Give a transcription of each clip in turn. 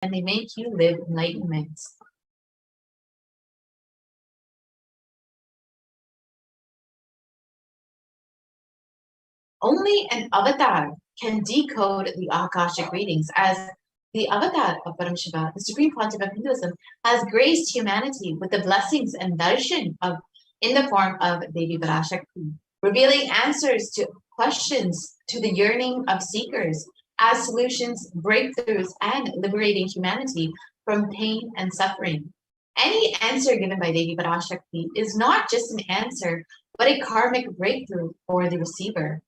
and they make you live enlightenment. Only an avatar can decode the Akashic readings, as the avatar of Paramashiva, the supreme pontiff of Hinduism, has graced humanity with the blessings and darshan in the form of Devi Parashakti, revealing answers to questions to the yearning of seekers as solutions, breakthroughs, and liberating humanity from pain and suffering. Any answer given by Devi Parashakti is not just an answer, but a karmic breakthrough for the receiver.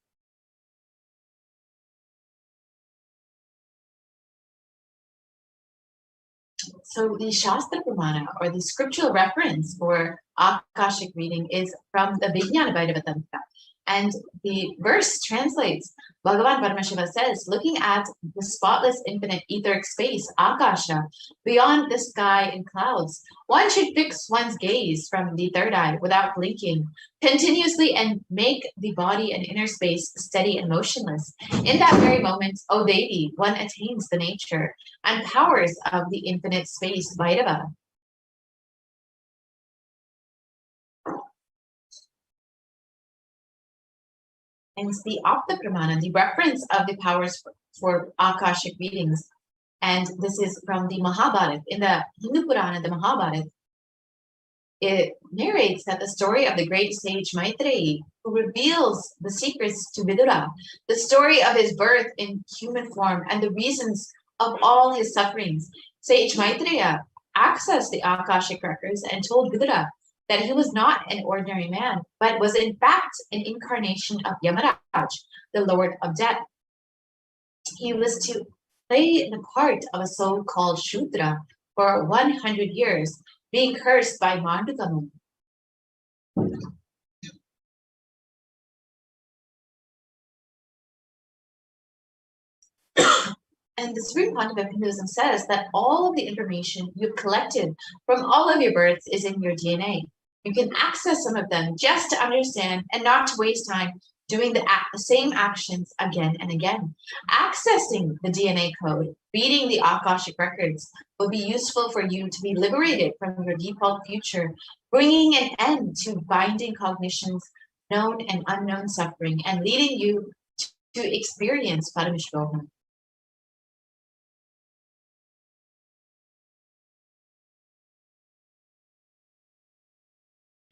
So the Shastra Pramana, or the scriptural reference for Akashic reading, is from the Vijnana Bhairava Tantra. And the verse translates, Bhagavan Paramashiva says, looking at the spotless infinite etheric space, Akasha, beyond the sky and clouds, one should fix one's gaze from the third eye without blinking, continuously, and make the body and inner space steady and motionless. In that very moment, O Devi, one attains the nature and powers of the infinite space, Bhairava. And the Apta Pramana, the reference of the powers for Akashic readings. And this is from the Mahabharata. In the Hindu Purana, the Mahabharata, it narrates that the story of the great sage Maitreyi, who reveals the secrets to Vidura, the story of his birth in human form and the reasons of all his sufferings. Sage Maitreya accessed the Akashic records and told Vidura that he was not an ordinary man, but was in fact an incarnation of Yamaraj, the Lord of Death. He was to play the part of a so-called Shudra for 100 years, being cursed by Mandukanu. And the Supreme Pontiff of Hinduism says that all of the information you've collected from all of your births is in your DNA. You can access some of them just to understand and not to waste time doing the same actions again and again. Accessing the DNA code, reading the Akashic records will be useful for you to be liberated from your default future, bringing an end to binding cognitions, known and unknown suffering, and leading you to experience Paramashivoham.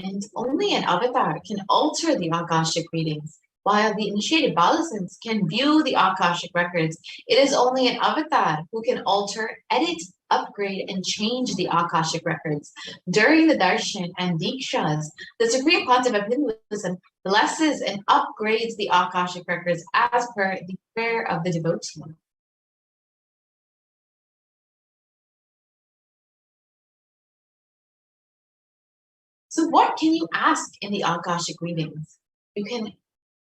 And only an avatar can alter the Akashic readings. While the initiated Balasins can view the Akashic records, it is only an avatar who can alter, edit, upgrade, and change the Akashic records. During the Darshan and Dikshas, the Supreme Pontiff of Hinduism blesses and upgrades the Akashic records as per the prayer of the devotee. So what can you ask in the Akashic readings? You can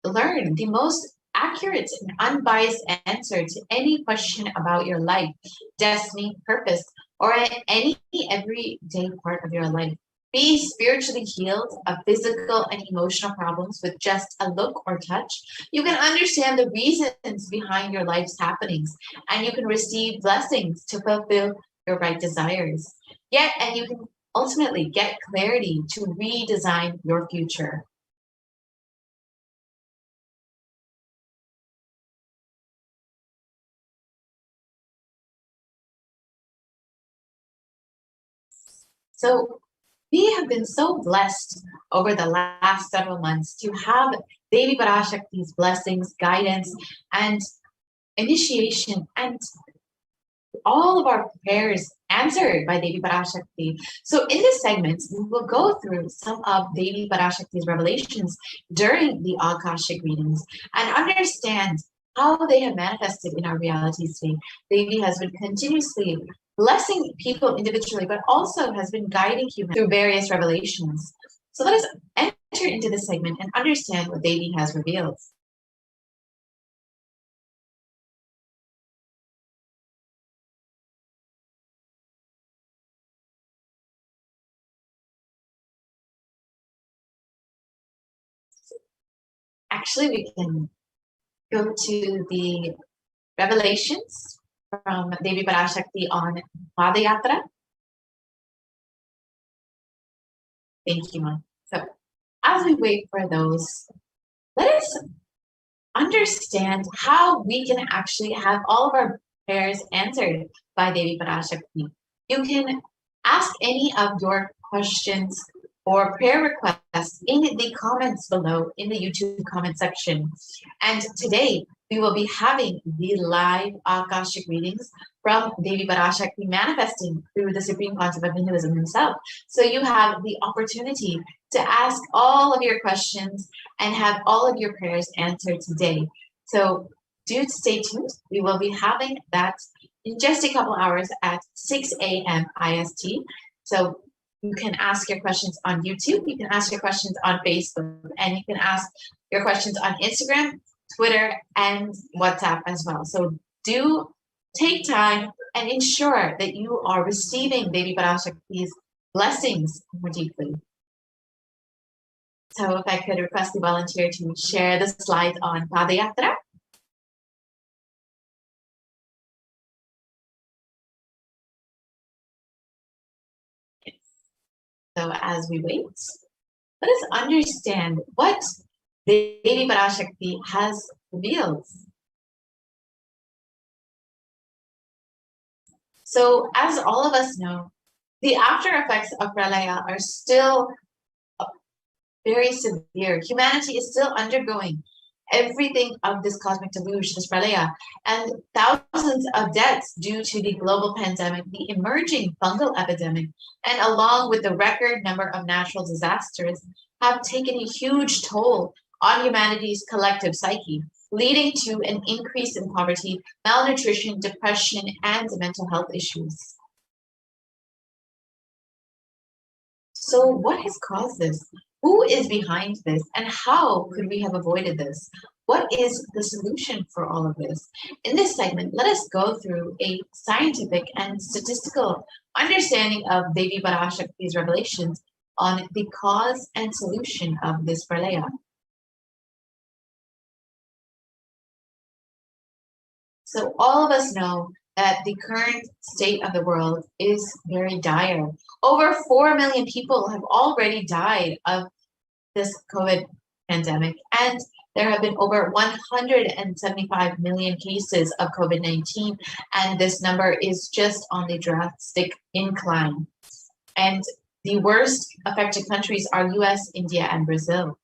learn the most accurate and unbiased answer to any question about your life, destiny, purpose, or any everyday part of your life. Be spiritually healed of physical and emotional problems with just a look or touch. You can understand the reasons behind your life's happenings, and you can receive blessings to fulfill your right desires. And you can ultimately get clarity to redesign your future. So we have been so blessed over the last several months to have Devi Parashakti's blessings, guidance, and initiation, and all of our prayers answered by Devi Parashakti. So in this segment, we will go through some of Devi Parashakti's revelations during the Akashic readings and understand how they have manifested in our reality today. Devi has been continuously blessing people individually, but also has been guiding humans through various revelations. So let us enter into this segment and understand what Devi has revealed. Actually, we can go to the revelations from Devi Parashakti on Padayatra. Thank you, Mom. So as we wait for those, let us understand how we can actually have all of our prayers answered by Devi Parashakti. You can ask any of your questions or prayer requests in the comments below in the YouTube comment section. And today we will be having the live Akashic readings from Devi Parashakti manifesting through the Supreme Concept of Hinduism himself. So you have the opportunity to ask all of your questions and have all of your prayers answered today. So do stay tuned. We will be having that in just a couple hours at 6 a.m. IST. So you can ask your questions on YouTube, you can ask your questions on Facebook, and you can ask your questions on Instagram, Twitter, and WhatsApp as well. So do take time and ensure that you are receiving Devi Parashakti's blessings more deeply. So if I could request the volunteer to share the slide on Padayatra. So as we wait, let us understand what Devi Parashakti has revealed. So as all of us know, the after effects of Pralaya are still very severe. Humanity is still undergoing everything of this cosmic deluge, this Pralaya, and thousands of deaths due to the global pandemic, the emerging fungal epidemic, and along with the record number of natural disasters, have taken a huge toll on humanity's collective psyche, leading to an increase in poverty, malnutrition, depression, and mental health issues. So what has caused this? Who is behind this, and how could we have avoided this? What is the solution for all of this? In this segment, let us go through a scientific and statistical understanding of Devi Parashakti's revelations on the cause and solution of this Pralaya. So all of us know that the current state of the world is very dire. Over 4 million people have already died of this COVID pandemic, and there have been over 175 million cases of COVID-19, and this number is just on the drastic incline. And the worst affected countries are US, India, and Brazil.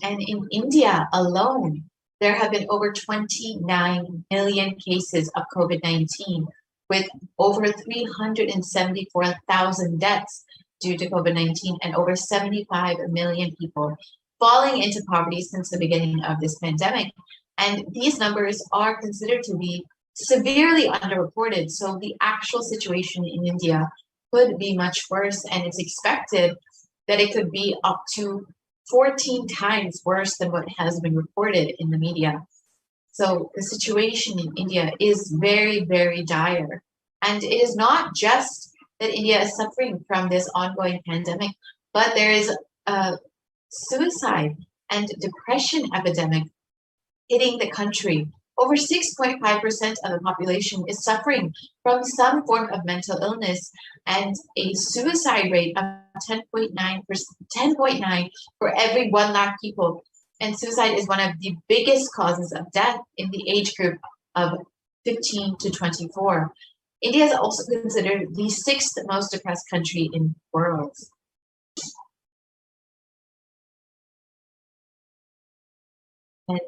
And in India alone, there have been over 29 million cases of COVID-19, with over 374,000 deaths due to COVID-19 and over 75 million people falling into poverty since the beginning of this pandemic. And these numbers are considered to be severely underreported. So the actual situation in India could be much worse, and it's expected that it could be up to 14 times worse than what has been reported in the media. So the situation in India is very, very dire. And it is not just that India is suffering from this ongoing pandemic, but there is a suicide and depression epidemic hitting the country. Over 6.5% of the population is suffering from some form of mental illness, and a suicide rate of 10.9 for every 1 lakh people. And suicide is one of the biggest causes of death in the age group of 15 to 24. India is also considered the 6th most depressed country in the world. And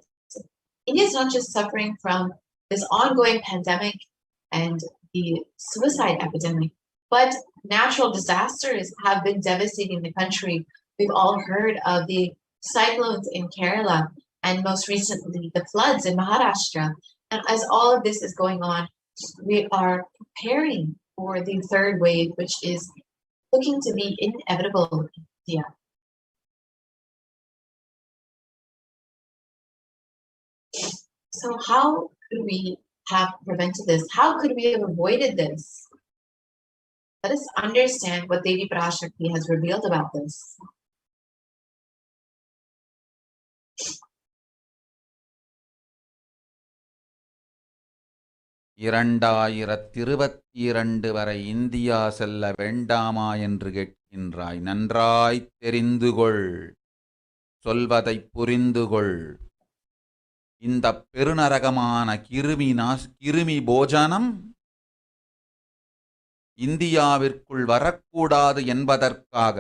India is not just suffering from this ongoing pandemic and the suicide epidemic, but natural disasters have been devastating the country. We've all heard of the cyclones in Kerala, and most recently the floods in Maharashtra. And as all of this is going on, we are preparing for the third wave, which is looking to be inevitable in India. So how could we have prevented this? How could we have avoided this? Let us understand what Devi Parashakti has revealed about this. 2022 வரை India செல்ல வேண்டாமா என்று கேட்கின்றாய். நன்றாய்த் தெரிந்துகொள், சொல்வதைப் புரிந்துகொள். இந்த பெருநரகமான கிருமி போஜனம் இந்தியாவிற்குள் வரக்கூடாது என்பதற்காக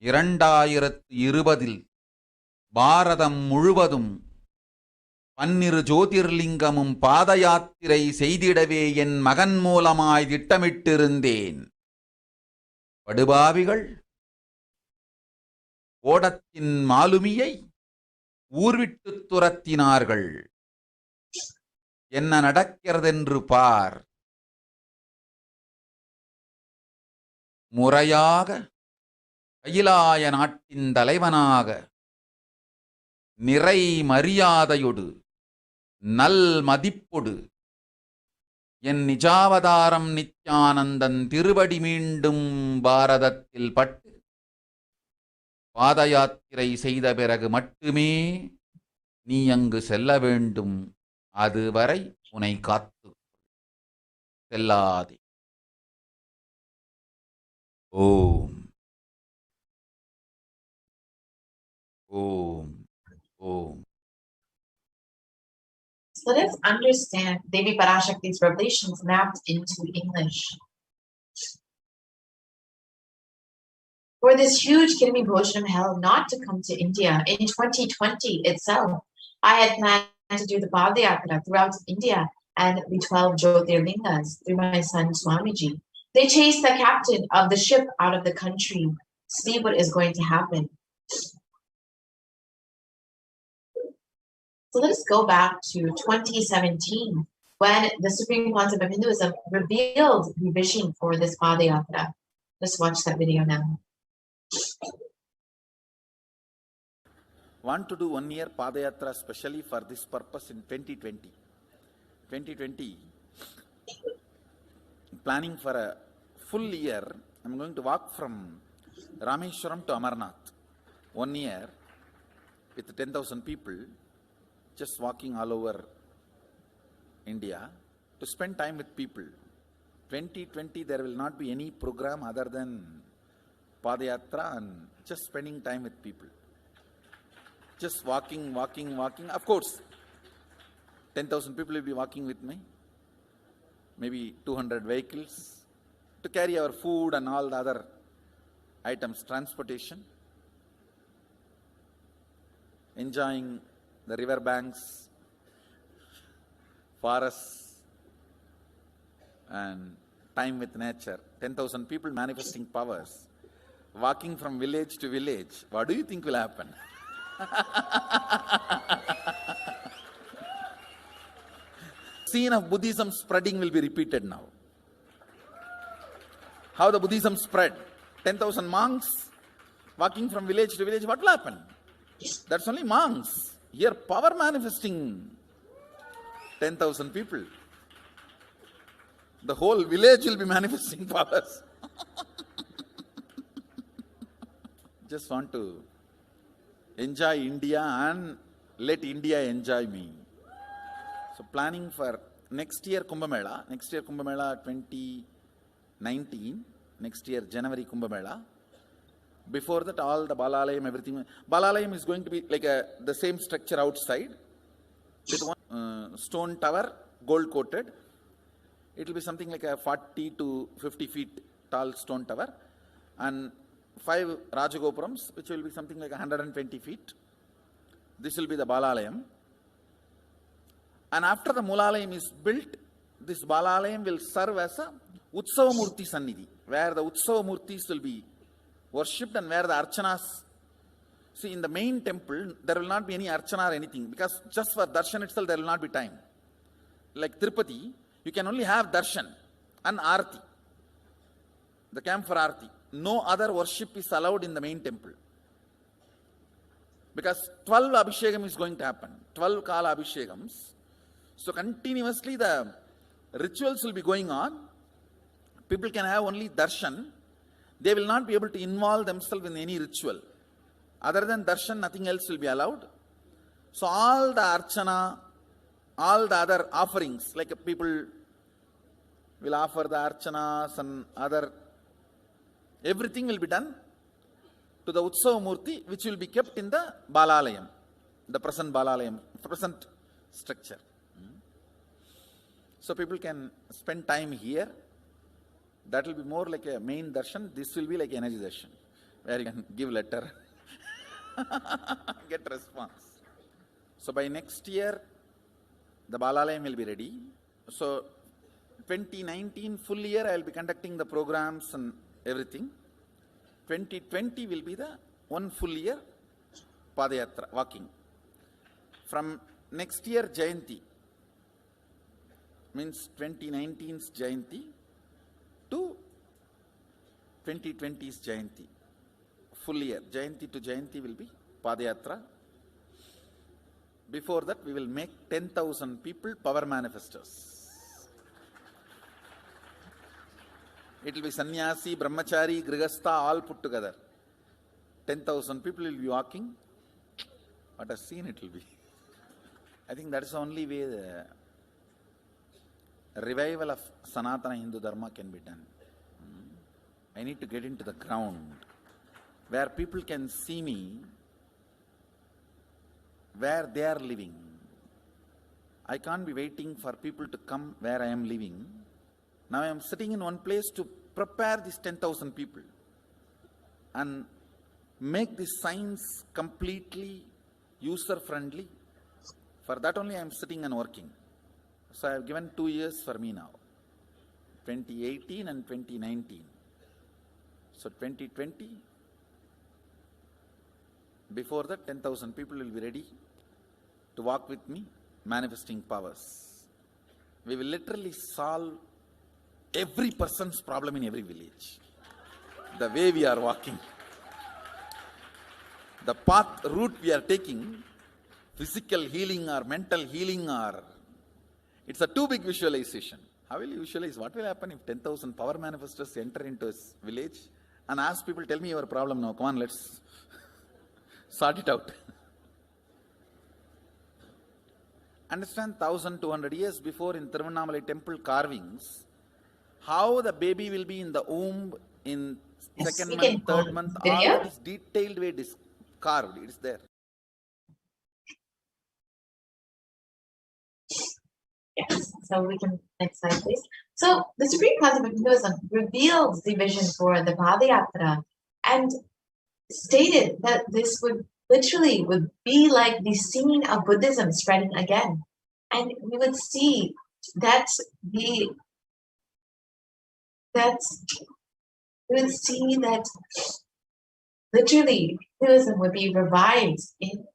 2020 பாரதம் முழுவதும் 12 ஜோதிர்லிங்கமும் பாத யாத்திரை செய்திடவே என் மகன் மூலமாய் திட்டமிட்டிருந்தேன். படுபாவிகள் ஓடத்தின் மாலுமியை ஊர்விட்டு துரத்தினார்கள். என்ன நடக்கிறதென்று பார். முறையாக கைலாய நாட்டின் தலைவனாக நிறை மரியாதையொடு நல் மதிப்பொடு என் நிஜாவதாரம் நித்யானந்தன் திருவடி மீண்டும் பாரதத்தில் பட்டு பாத யாத்திரை செய்த பிறகு மட்டுமே நீ அங்கு செல்ல வேண்டும். அதுவரை உன்னை காத்து செல்லாதே. ஓம் ஓம் ஓம். So let's understand Devi Parashakti's revelations mapped into English. For this huge Kirmi Bhoshanam hell not to come to India in 2020 itself, I had planned to do the Padayatra throughout India and the 12 Jyotirlingas through my son Swamiji. They chased the captain of the ship out of the country. See what is going to happen. So let us go back to 2017 when the Supreme Concept of Hinduism revealed the vision for this Padayatra. Let's watch that video now. Want to do 1 year Padayatra specially for this purpose in 2020. 2020, planning for a full year. I'm going to walk from Rameshwaram to Amarnath. 1 year with 10,000 people, just walking all over India to spend time with people. 2020, there will not be any program other than Padayatra and just spending time with people. Just walking. Of course, 10,000 people will be walking with me. Maybe 200 vehicles to carry our food and all the other items, transportation. Enjoying the river banks, forests, and time with nature. 10,000 people manifesting powers. Walking from village to village. What do you think will happen? Scene of Buddhism spreading will be repeated now. How the Buddhism spread. 10,000 monks walking from village to village. What will happen? That's only monks. Here power manifesting 10,000 people. The whole village will be manifesting powers. Just want to enjoy India and let India enjoy me. So planning for next year Kumbh Mela 2019, next year January Kumbh Mela. Before that, all the Balalayam, everything. Balalayam is going to be like the same structure outside with one stone tower, gold coated. It will be something like a 40 to 50 feet tall stone tower and 5 Rajagopurams, which will be something like 120 feet. This will be the Balalayam. And after the Mulalayam is built, this Balalayam will serve as a Utsava Murti Sannidhi, where the Utsava Murtis will be worshipped and where the Archanas. See, in the main temple, there will not be any Archana or anything, because just for darshan itself, there will not be time. Like Tirupati, you can only have darshan and Arati, the camp for Arati. No other worship is allowed in the main temple. Because 12 Abhishekam is going to happen, 12 Kala Abhishekams. So continuously the rituals will be going on. People can have only darshan. They will not be able to involve themselves in any ritual. Other than darshan, nothing else will be allowed. So all the archana all the other offerings, like people will offer the archanas and other, everything will be done to the Utsava Murti, which will be kept in the Balalayam, the present Balalayam, present structure. So people can spend time here. That will be more like a main darshan. This will be like energy darshan, where you can give letter, get response. So by next year, the Balalayam will be ready. So 2019 full year, I will be conducting the programs and everything. 2020 will be the one full year Padayatra, walking. From next year Jayanti, means 2019's Jayanti to 2020's Jayanti, full year. Jayanti to Jayanti will be Padayatra. Before that, we will make 10,000 people power manifestors. It will be sannyasi, brahmachari, grihastha, all put together. 10,000 people will be walking. What a scene it will be. I think that is the only way the revival of Sanatana Hindu Dharma can be done. I need to get into the ground where people can see me, where they are living. I can't be waiting for people to come where I am living. Now I am sitting in one place to prepare these 10,000 people and make this science completely user-friendly. For that only I am sitting and working. So I have given 2 years for me now, 2018 and 2019. So 2020, before that 10,000 people will be ready to walk with me, manifesting powers. We will literally solve every person's problem in every village. The way we are walking, the path, route we are taking, physical healing or mental healing, or it's a too big visualization. How will you visualize? What will happen if 10,000 power manifestors enter into a village and ask people, tell me your problem now, come on, let's sort it out. Understand, 1,200 years before in Tiruvannamalai temple carvings, how the baby will be in the womb in second month, third month, all that is detailed way carved. It is there. Yes, so we can, next slide please. So the Supreme Concept of Hinduism reveals the vision for the Padayatra and stated that this would be like the scene of Buddhism spreading again. And we would see that literally Hinduism would be revived in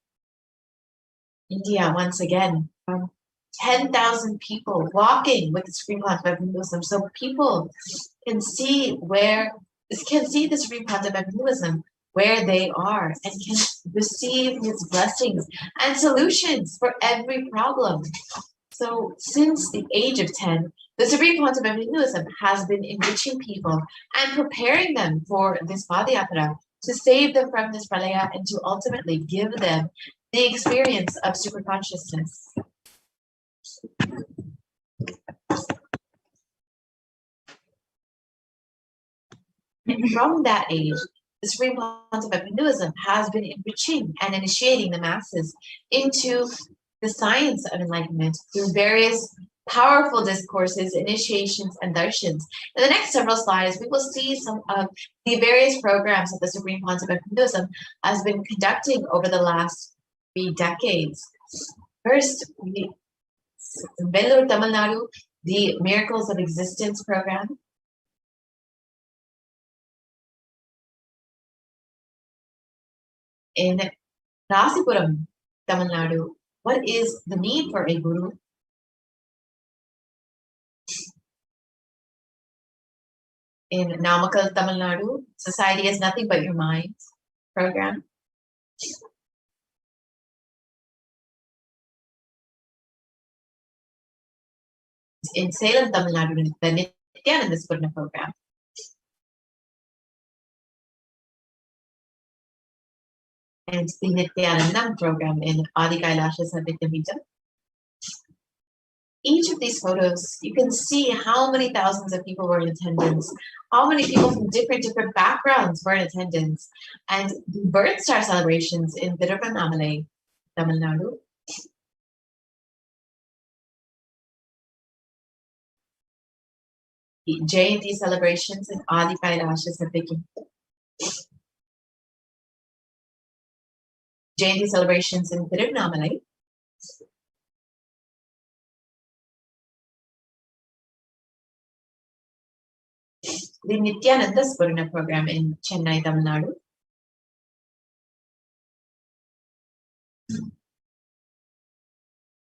India once again, from 10,000 people walking with the Supreme Concept of Hinduism, so people can see the Supreme Concept of Hinduism where they are and can receive his blessings and solutions for every problem. So since the age of 10, the Supreme Concept of Hinduism has been enriching people and preparing them for this Padayatra to save them from this pralaya and to ultimately give them the experience of super consciousness. And from that age, the Supreme Concept of Hinduism has been enriching and initiating the masses into the science of enlightenment through various powerful discourses, initiations, and darshans. In the next several slides, we will see some of the various programs that the Supreme Concept of Hinduism has been conducting over the last 3 decades. First, in Vellore, Tamil Nadu, the Miracles of Existence program. In Rasipuram, Tamil Nadu, what is the need for a guru? In Namakkal, Tamil Nadu, Society is Nothing But Your Mind program. In Salem, Tamil Nadu, the Nithyananda program. And the Nithyanandam program in Adi Kailasha Sadhya Pita. each of these photos, you can see how many thousands of people were in attendance, how many people from different backgrounds were in attendance, and the birth star celebrations in Tiruvannamalai, Tamil Nadu. The Jayanti celebrations in Adi Kailasha Satviki. Jayanti celebrations in Tiruvannamalai. The Nithyananda Paramashivam program in Chennai, Tamil Nadu.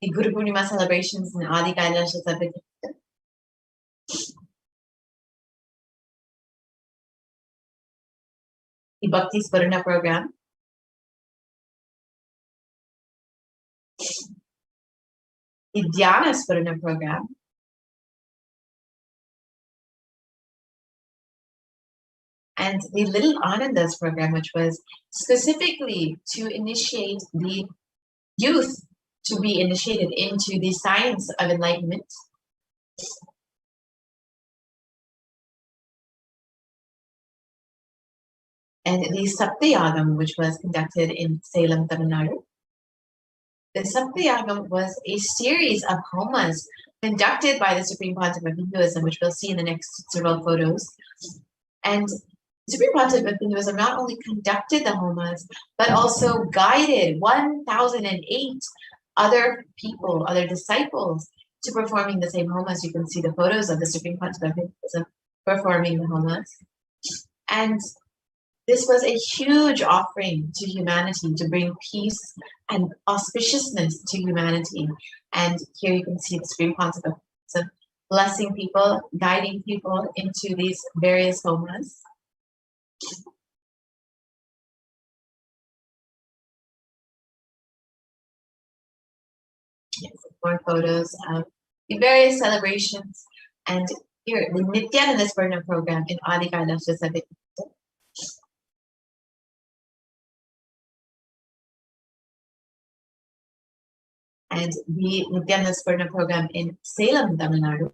The Guru Purnima celebrations in Adi Kailasha Satviki. The Bhakti Spurna program. The Dhyana Spurna program. And the Little Anandas program, which was specifically to initiate the youth to be initiated into the science of enlightenment. And the Saptayagam, which was conducted in Salem, Tamil Nadu. The Saptayagam was a series of homas conducted by the Supreme Pontiff of Hinduism, which we'll see in the next several photos. And Supreme Pontiff of Hinduism not only conducted the homas, but also guided 1,008 other people, other disciples, to performing the same homas. You can see the photos of the Supreme Pontiff of Hinduism performing the homas. And this was a huge offering to humanity to bring peace and auspiciousness to humanity. And here you can see the Supreme Pontiff of Hinduism blessing people, guiding people into these various homas. Yes, more photos of the various celebrations. And here, the Nithyananda Paramashivam program in Adi Kailasha Satviki. And the Nithyananda Paramashivam program in Salem, Tamil Nadu.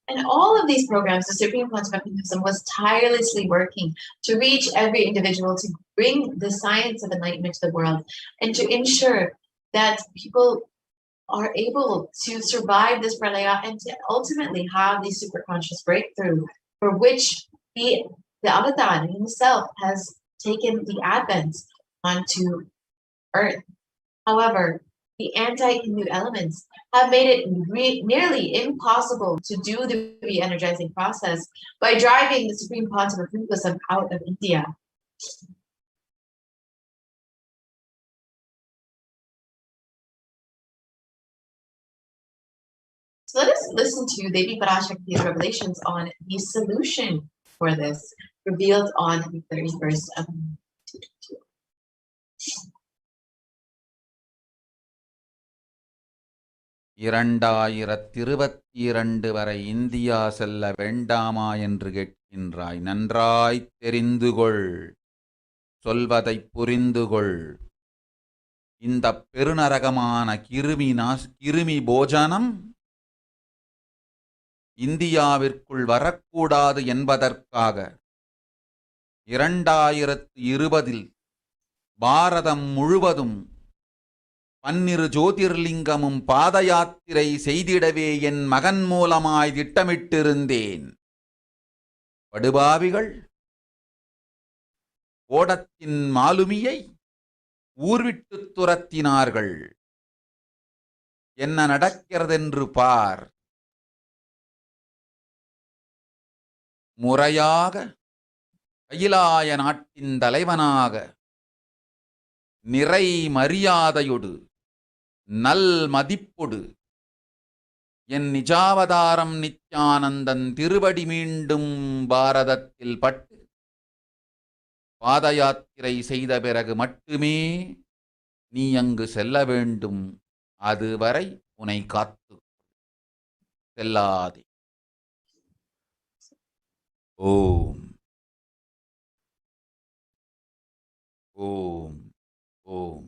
And all of these programs, the Supreme Pontiff of Hinduism was tirelessly working to reach every individual, to bring the science of enlightenment to the world, and to ensure that people are able to survive this pralaya and to ultimately have the superconscious breakthrough for which the avatar himself has taken the advent onto earth. However, the anti-Hindu elements have made it nearly impossible to do the re-energizing process by driving the Supreme Pontiff of Hinduism out of India. So let us listen to Devi Parashakti's revelations on the solution for this, revealed on the 31st of May. 2022 வரை India செல்ல வேண்டாமா என்று கேட்கின்றாய். நன்றாய்த் தெரிந்துகொள், சொல்வதைப் புரிந்துகொள். இந்த பெருநரகமான கிருமி போஜனம் இந்தியாவிற்குள் வரக்கூடாது என்பதற்காக 2020 பாரதம் முழுவதும் 12 ஜோதிர்லிங்கமும் பாத யாத்திரை செய்திடவே என் மகன் மூலமாய் திட்டமிட்டிருந்தேன். படுபாவிகள் ஓடத்தின் மாலுமியை ஊர்விட்டு துரத்தினார்கள். என்ன நடக்கிறதென்று பார். முறையாக கைலாய நாட்டின் தலைவனாக நிறை மரியாதையொடு நல் மதிப்பொடு என் நிஜாவதாரம் நித்யானந்தன் திருவடி மீண்டும் பாரதத்தில் பட்டு பாத யாத்திரை செய்த பிறகு மட்டுமே நீ அங்கு செல்ல வேண்டும். அதுவரை உன்னை காத்து செல்லாதே. ஓம் ஓம் ஓம்.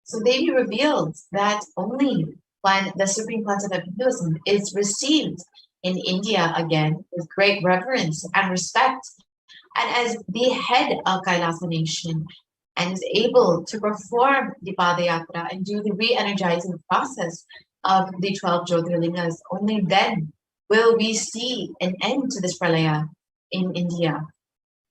So they revealed that only when the supreme concept of Hinduism is received in India again with great reverence and respect, and as the head of Kailasa nation, and is able to perform the Padayatra and do the re-energizing process of the 12 Jyotirlingas, only then will we see an end to this pralaya in India.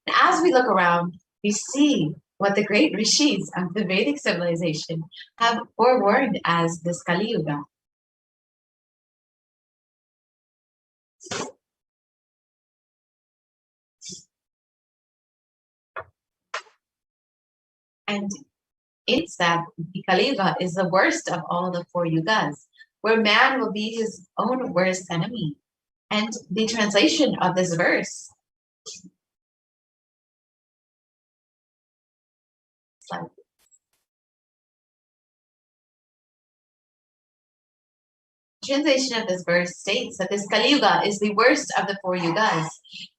And as we look around, we see what the great rishis of the Vedic civilization have forewarned as this Kali Yuga. And it's that the Kali Yuga is the worst of all the 4 yugas, where man will be his own worst enemy. And the translation of this verse, translation of this verse states that this Kali Yuga is the worst of the 4 yugas.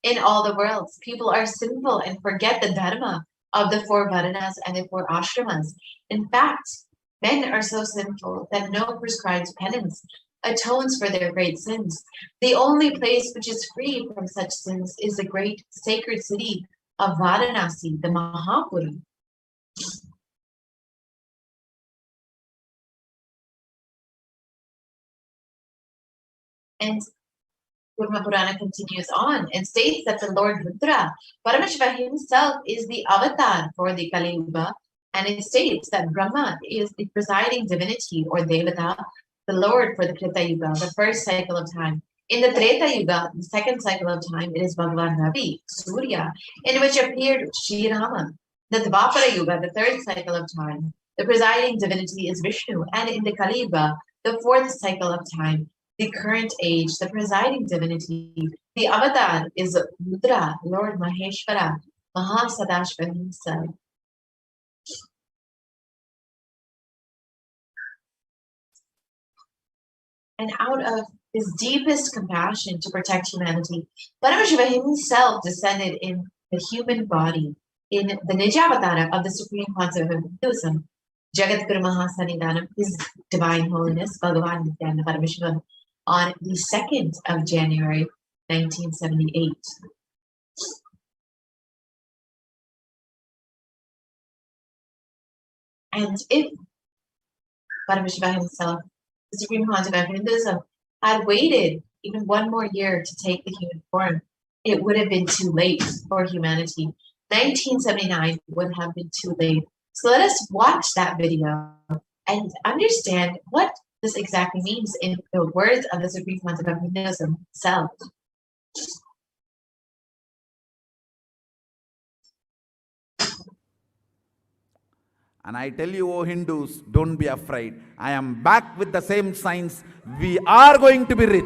In all the worlds, people are sinful and forget the dharma of the 4 varanas and the 4 ashramas. In fact, men are so sinful that no prescribed penance atones for their great sins. The only place which is free from such sins is the great sacred city of Varanasi, the Mahapuri. And Kurma Purana continues on and states that the Lord Rudra, Paramashiva himself, is the avatar for the Kali Yuga, and it states that Brahma is the presiding divinity or Devata, the Lord for the Krita Yuga, the first cycle of time. In the Treta Yuga, the second cycle of time, it is Bhagavan Ravi, Surya, in which appeared Sri Rama. The Dvapara Yuga, the third cycle of time, the presiding divinity is Vishnu, and in the Kali Yuga, the fourth cycle of time, the current age, the presiding divinity, the avatar is Rudra, Lord Maheshwara, Mahasadashva himself. And out of his deepest compassion to protect humanity, Paramashiva himself descended in the human body, in the Nijavatara of the Supreme Concept of Hinduism, Jagat Guru Mahasanidanam, His Divine Holiness, Bhagavan Nithyananda Paramashivam, on the 2nd of January, 1978. And if Paramashiva himself, the Supreme Concept of Hinduism, had waited even one more year to take the human form, it would have been too late for humanity. 1979 would have been too late. So let us watch that video and understand what this exactly means in the words of the Supreme Concept of Hinduism itself. And I tell you, O Hindus, don't be afraid. I am back with the same science. We are going to be rich.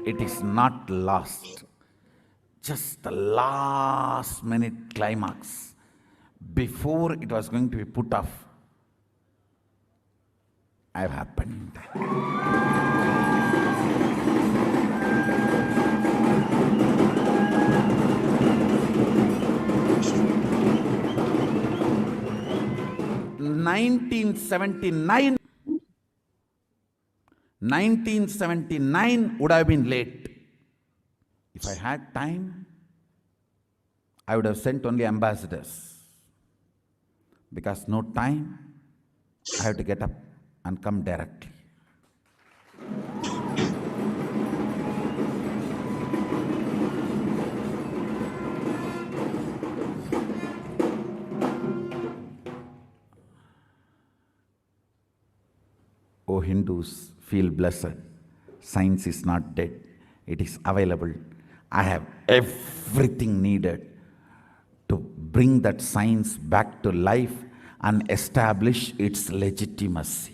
It is not lost. Just the last minute climax. Before it was going to be put off, I've happened. "1979 would have been late. If I had time, I would have sent only ambassadors. Because no time, I have to get up and come directly. O Hindus, feel blessed. Science is not dead. It is available. I have everything needed to bring that science back to life and establish its legitimacy.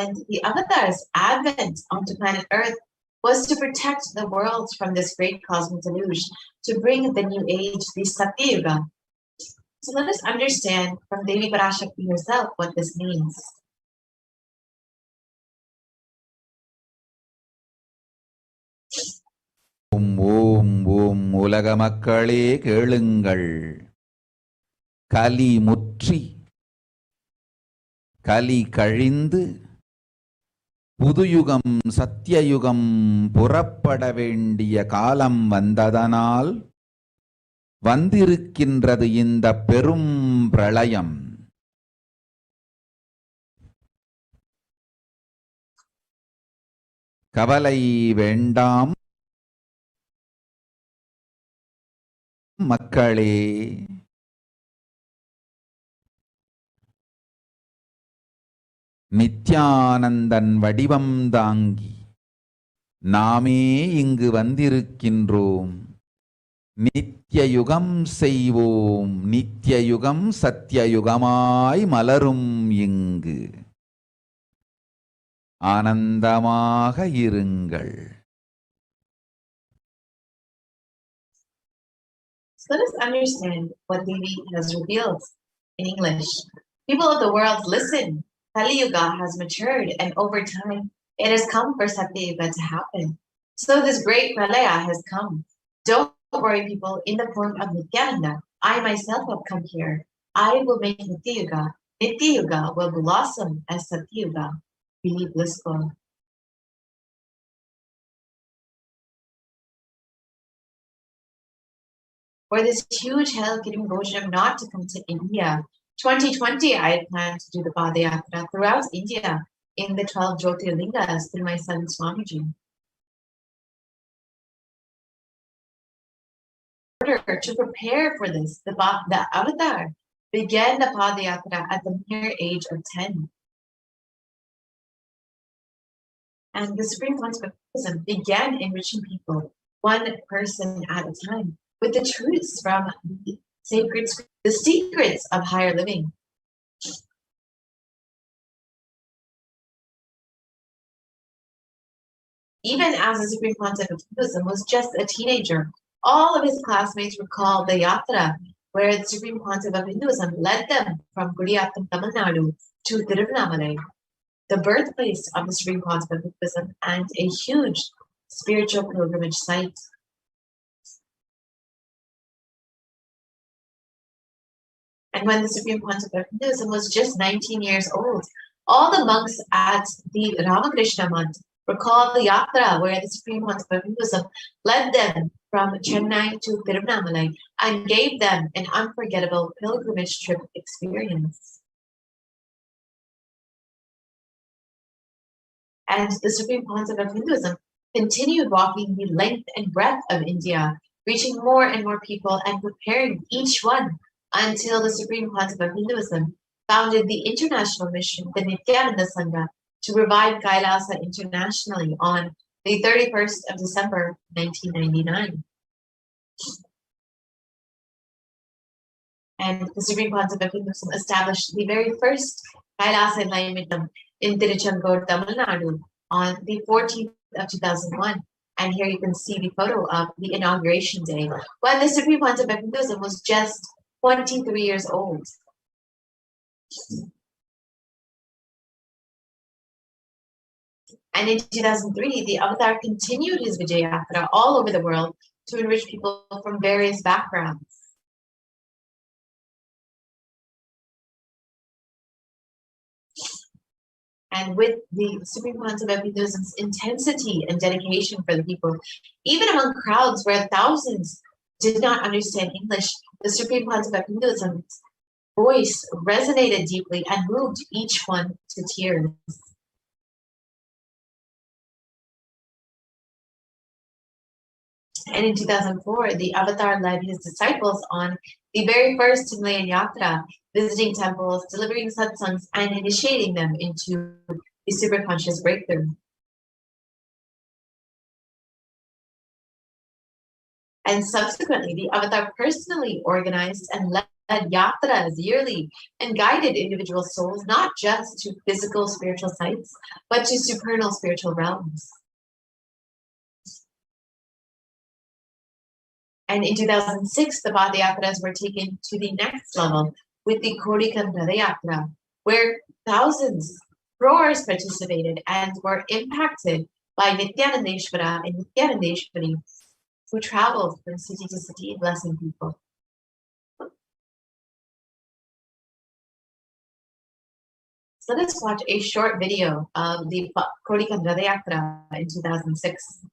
And the avatar's advent onto planet Earth was to protect the world from this great cosmic deluge, to bring the new age, the Satya Yuga. So let us understand from Devi Parashakti herself what this means. ஓம் ஓம் ஓம் உலக மக்களே கேளுங்கள். கலி முற்றி கலி கழிந்து புதுயுகம் சத்தியயுகம் புறப்பட வேண்டிய காலம் வந்ததனால் வந்திருக்கின்றது இந்த பெரும் பிரளயம். கவலை வேண்டாம் மக்களே. நித்யானந்தன் வடிவம் தாங்கி நாமே இங்கு வந்திருக்கின்றோம். நித்யயுகம் செய்வோம், நித்யயுகம் சத்தியயுகமாய் மலரும் இங்கு. ஆனந்தமாக இருங்கள். So let us understand what Devi has revealed in English. People of the world, listen. Kali Yuga has matured, and over time, it has come for Satya Yuga to happen. So this great pralaya has come. Don't worry, people. In the form of Nithyananda, I myself have come here. I will make Nitya Yuga. Nitya Yuga will blossom as Satya Yuga. Be blissful. For this huge hell-giving Bhojam not to come to India. 2020, I had planned to do the Padayatra throughout India in the 12 Jyotirlingas through my son Swamiji. In order to prepare for this, the avatar began the Padayatra at the mere age of 10. And the Supreme Concept of Buddhism began enriching people, one person at a time, with the truths from the sacred, the secrets of higher living. Even as the Supreme Concept of Buddhism was just a teenager, all of his classmates recalled the yatra where the Supreme Concept of Hinduism led them from Gudiyatham, Tamil Nadu to Tiruvannamalai, the birthplace of the Supreme Concept of Buddhism and a huge spiritual pilgrimage site. And when the Supreme Concept of Hinduism was just 19 years old, all the monks at the Ramakrishna Math recalled the yatra where the Supreme Concept of Hinduism led them from Chennai to Tiruvannamalai and gave them an unforgettable pilgrimage trip experience. And the Supreme Concept of Hinduism continued walking the length and breadth of India, reaching more and more people and preparing each one until the Supreme Concept of Hinduism founded the international mission, the Nithyananda Sangha, to revive Kailasa internationally on the 31st of December, 1999. And the Supreme Concept of Hinduism established the very first Kailasa enlightenment in Tiruchendur, Tamil Nadu on the 14th of 2001. And here you can see the photo of the inauguration day, when the Supreme Concept of Hinduism was just 23 years old. And in 2003, the Avatar continued his Vijayatra all over the world to enrich people from various backgrounds. And with the Supreme Concept of Hinduism's intensity and dedication for the people, even among crowds where thousands did not understand English, the Supreme Concept of Hinduism's voice resonated deeply and moved each one to tears. And in 2004, the Avatar led his disciples on the very first Himalayan Yatra, visiting temples, delivering satsangs, and initiating them into the superconscious breakthrough. And subsequently, the Avatar personally organized and led yatras yearly and guided individual souls not just to physical spiritual sites, but to supernal spiritual realms. And in 2006, the Padayatras were taken to the next level with the Kodikan Padayatra, where thousands, crores participated and were impacted by Nithyanandeshwara and Nithyanandeshwari, who traveled from city to city blessing people. So let us watch a short video of the Kodikan Padayatra in 2006.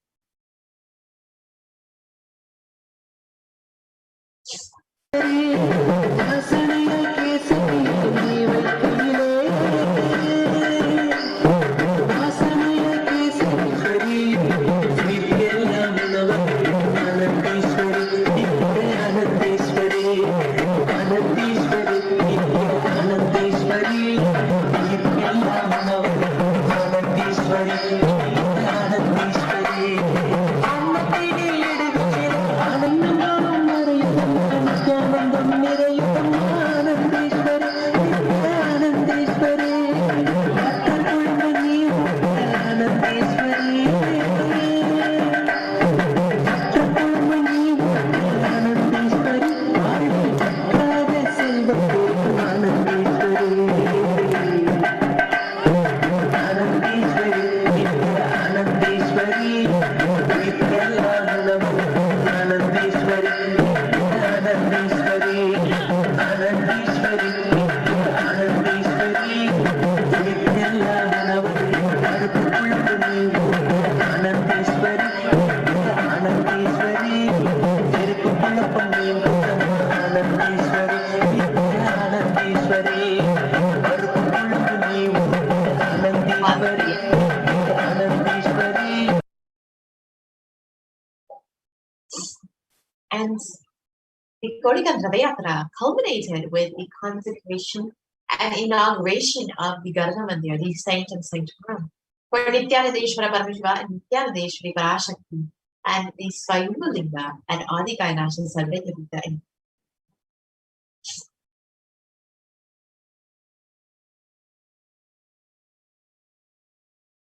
And the Kodikan Radayatra culminated with the consecration and inauguration of the Garga Mandir, the Sanctum Sanctorum, for Nithyanandeshwara Paramashivam and Nithyanandeshwari Parashakti, and the Swayambhu Linga and Adi Kailasha Sarvetavita.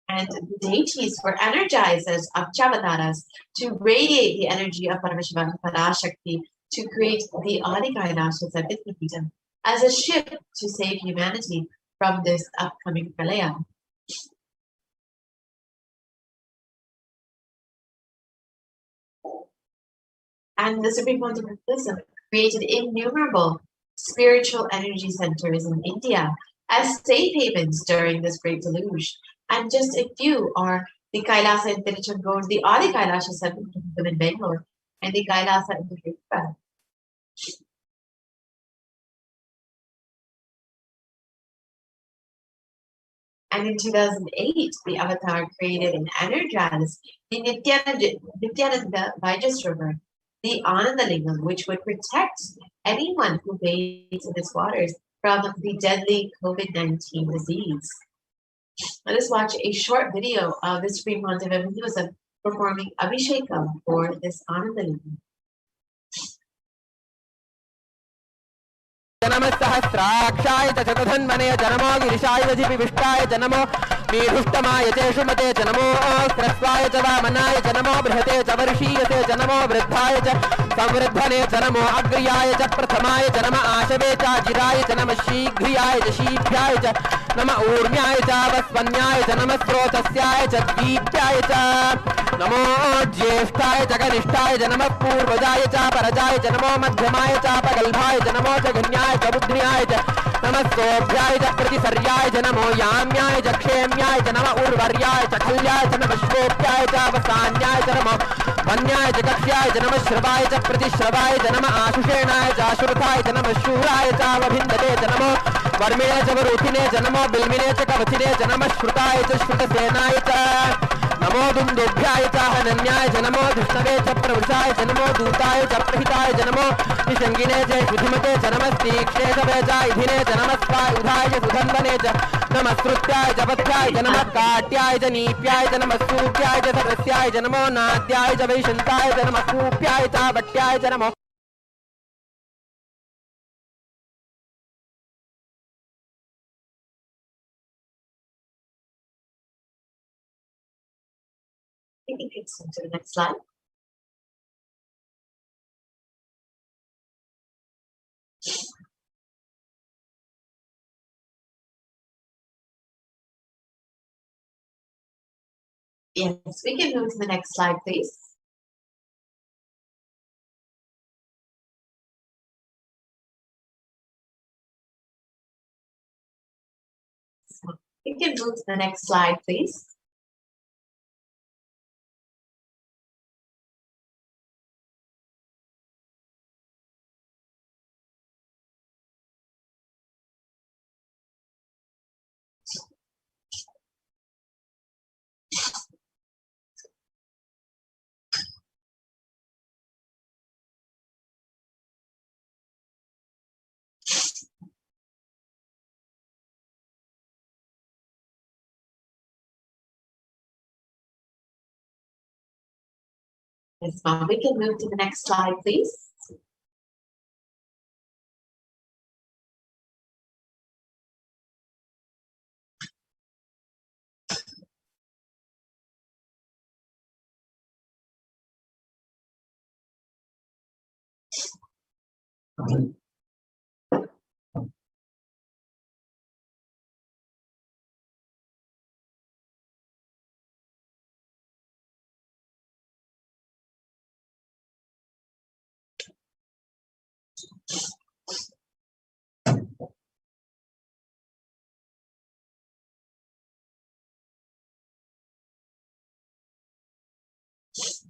And the deities were energized as Akchavataras to radiate the energy of Paramashiva and Parashakti to create the Adi Kailasha Sarvetavita as a ship to save humanity from this upcoming Pralaya. And the Supreme Pontificate created innumerable spiritual energy centers in India as safe havens during this great deluge. And just a few are the Kailasa in Tiruchendur, the Adi Kailasha Sarvetavita in Bangalore, and the Kailasa in Hyderabad. And in 2008, the Avatar created and energized the Nithyananda River, the Anandalingam, which would protect anyone who bathes in its waters from the deadly COVID-19 disease. Let us watch a short video of the Supreme Pontiff performing Abhishekam for this Anandalingam. जनमस्सहस्राक्षाय च शतधन्मने जनमो गिरिशाय विष्टाय जनमो मीढुष्टमाय च शुमते जनमो स्रस्वाय च वामनाय जनमो बृहते च वर्षीयते जनमो वृद्धाय च संवृद्धने जनमो अग्र्याय च प्रथमाय जनम आशवे च जिराय च नमः शीघ्रियाय च शीभ्याय च नम ऊर्म्याय च वस्वन्याय च नमः स्रोतस्याय च दीप्याय च नमो ज्येष्ठाय च कनिष्ठाय च नमः पूर्वजाय च परजाय च नमो मध्यमाय च पगल्भाय च नमो च घन्याय च बुद्ध्याय च नमः सोभ्याय च प्रतिसर्याय च नमो याम्याय च क्षेम्याय च नमः उर्वर्याय च खल्याय च नमः श्रोप्याय च वसान्याय च नमो वन्याय च कक्ष्याय च नमः श्रवाय च प्रतिश्रवाय च नमः आशुषेणाय च आशुरथाय च नमः शूराय च अवभिन्दते च नमो वर्मिणे च वरुथिने च नमो बिल्मिने च कवचिने च नमः श्रुताय च श्रुतसेनाय च नमो दुन्दुभ्याय च हनन्याय च नमो धृष्णवे च प्रवृषाय च नमो दूताय च प्रहिताय च नमो निषङ्गिने च शुधिमते च नमस्तीक्ष्णे च वेजायुधिने च नमस्वायुधाय च सुधन्वने च नमः श्रुत्याय च पथ्याय च नमः काट्याय च नीप्याय च नमः सूप्याय च सरस्याय च नमो नाद्याय च वैशन्ताय च नमः कूप्याय च वट्याय च नमो you can move to the next slide. Yes, we can move to the next slide, please. We can move to the next slide, please. Yes, ma'am. We can move to the next slide, please.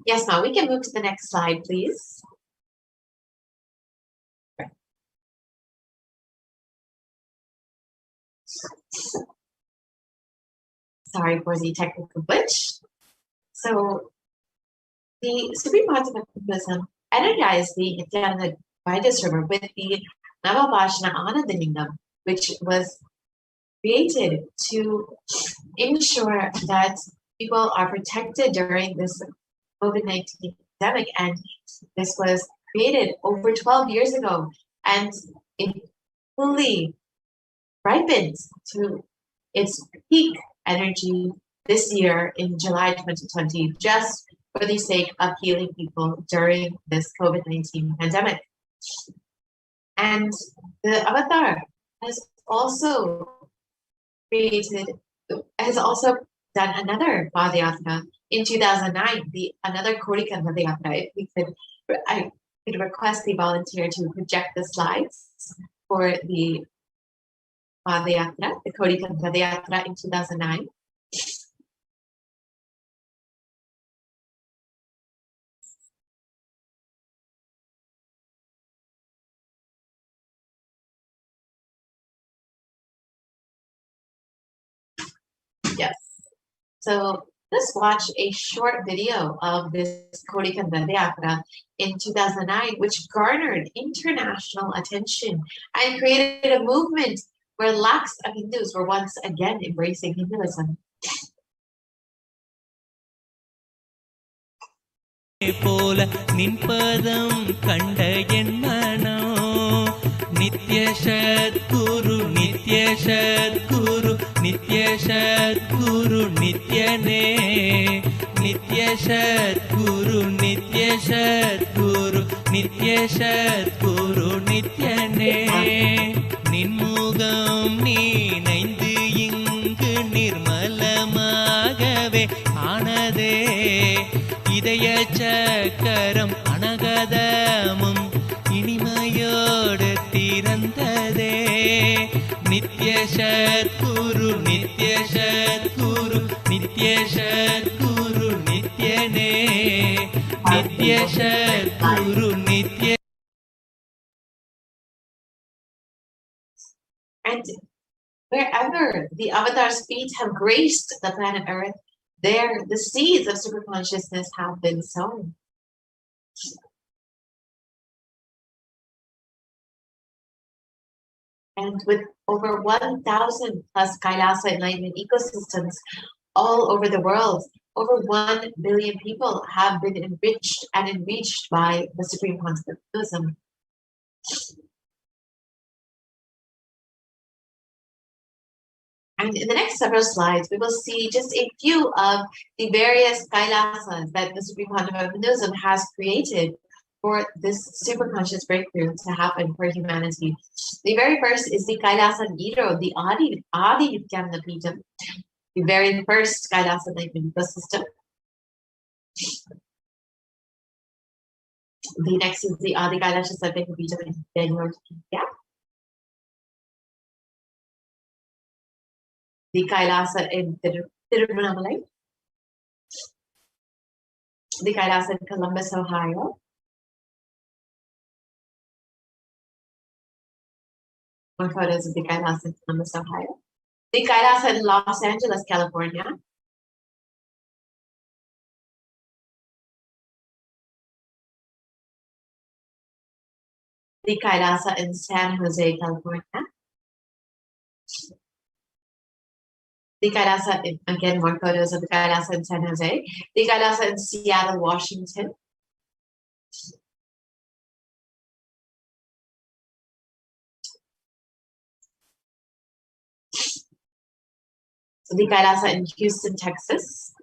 Yes, ma'am. We can move to the next slide, please. Sorry for the technical glitch. So, the Supreme Concept of Buddhism energized the Nithyananda Vaidya River with the Navabhashana Anandalingam, which was created to ensure that people are protected during this COVID-19 pandemic. And this was created over 12 years ago, and it fully ripened to its peak energy this year in July 2020, just for the sake of healing people during this COVID-19 pandemic. And the Avatar has also done another Padayatra in 2009, another Kodika Padayatra. I could request the volunteer to project the slides for the Padayatra, the Kodika Padayatra in 2009. Yes. So let's watch a short video of this Kodika Padayatra in 2009, which garnered international attention and created a movement where lakhs of Hindus were once again embracing Hinduism. போல நின்பதம் கண்ட என் மனம் நித்ய சத்குரு நித்ய சத்குரு நித்ய சத்குரு நித்யனே நித்ய சத்குரு நித்ய சத்குரு நித்ய சத்குரு நித்யனே நின்முகம் நீனைந்து இங்கு நிர்மலமாகவே ஆனதே இதய சக்கரம் அனகதமும் இனிமையோடு திறந்ததே நித்ய சத்குரு நித்ய சத்குரு நித்ய சத்குரு நித்யனே நித்ய சத்குரு நித்ய. And wherever the Avatar's feet have graced the planet Earth, there the seeds of super consciousness have been sown. And with over 1,000 plus Kailasa enlightenment ecosystems all over the world, over 1 billion people have been enriched and enriched by the Supreme Concept of Buddhism. And in the next several slides, we will see just a few of the various Kailasas that the Supreme Quantum of Hinduism has created for this superconscious breakthrough to happen for humanity. The very first is the Kailasa Niro, the Adi Nithyananda Paramashivam, the very first Kailasa enlightenment ecosystem. The next is the Adi Kailasa Sattva Paramashivam in Bangalore, India. The Kailasa in Tiruvannamalai. The Kailasa in Columbus, Ohio. More photos of the Kailasa in Columbus, Ohio. The Kailasa in Los Angeles, California. The Kailasa in San Jose, California. The Kailasa, again, more photos of the Kailasa in San Jose. The Kailasa in Seattle, Washington. The Kailasa in Houston, Texas.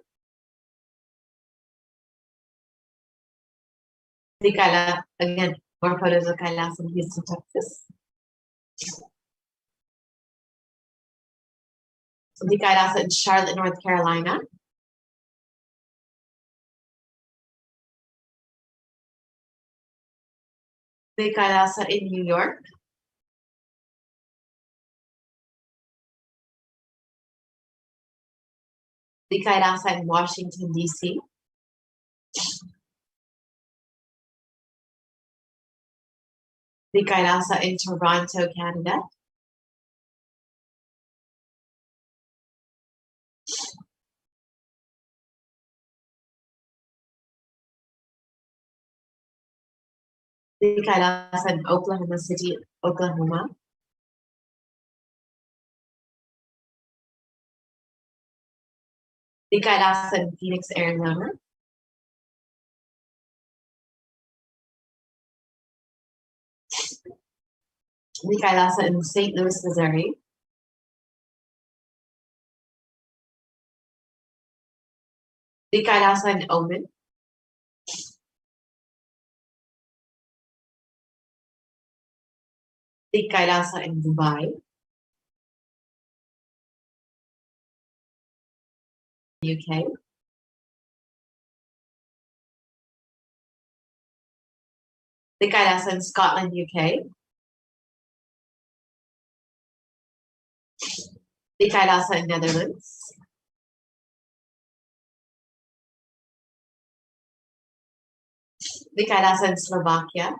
The Kailasa, again, more photos of Kailasa in Houston, Texas. The Kailasa in Charlotte, North Carolina. The Kailasa in New York. The Kailasa in Washington, D.C. The Kailasa in Toronto, Canada. The Kailasa in Oklahoma City, Oklahoma. The Kailasa in Phoenix, Arizona. The Kailasa in St. Louis, Missouri. The Kailasa in Oman. The Kailasa in Dubai. UK. The Kailasa in Scotland, UK. The Kailasa in Netherlands. The Kailasa in Slovakia.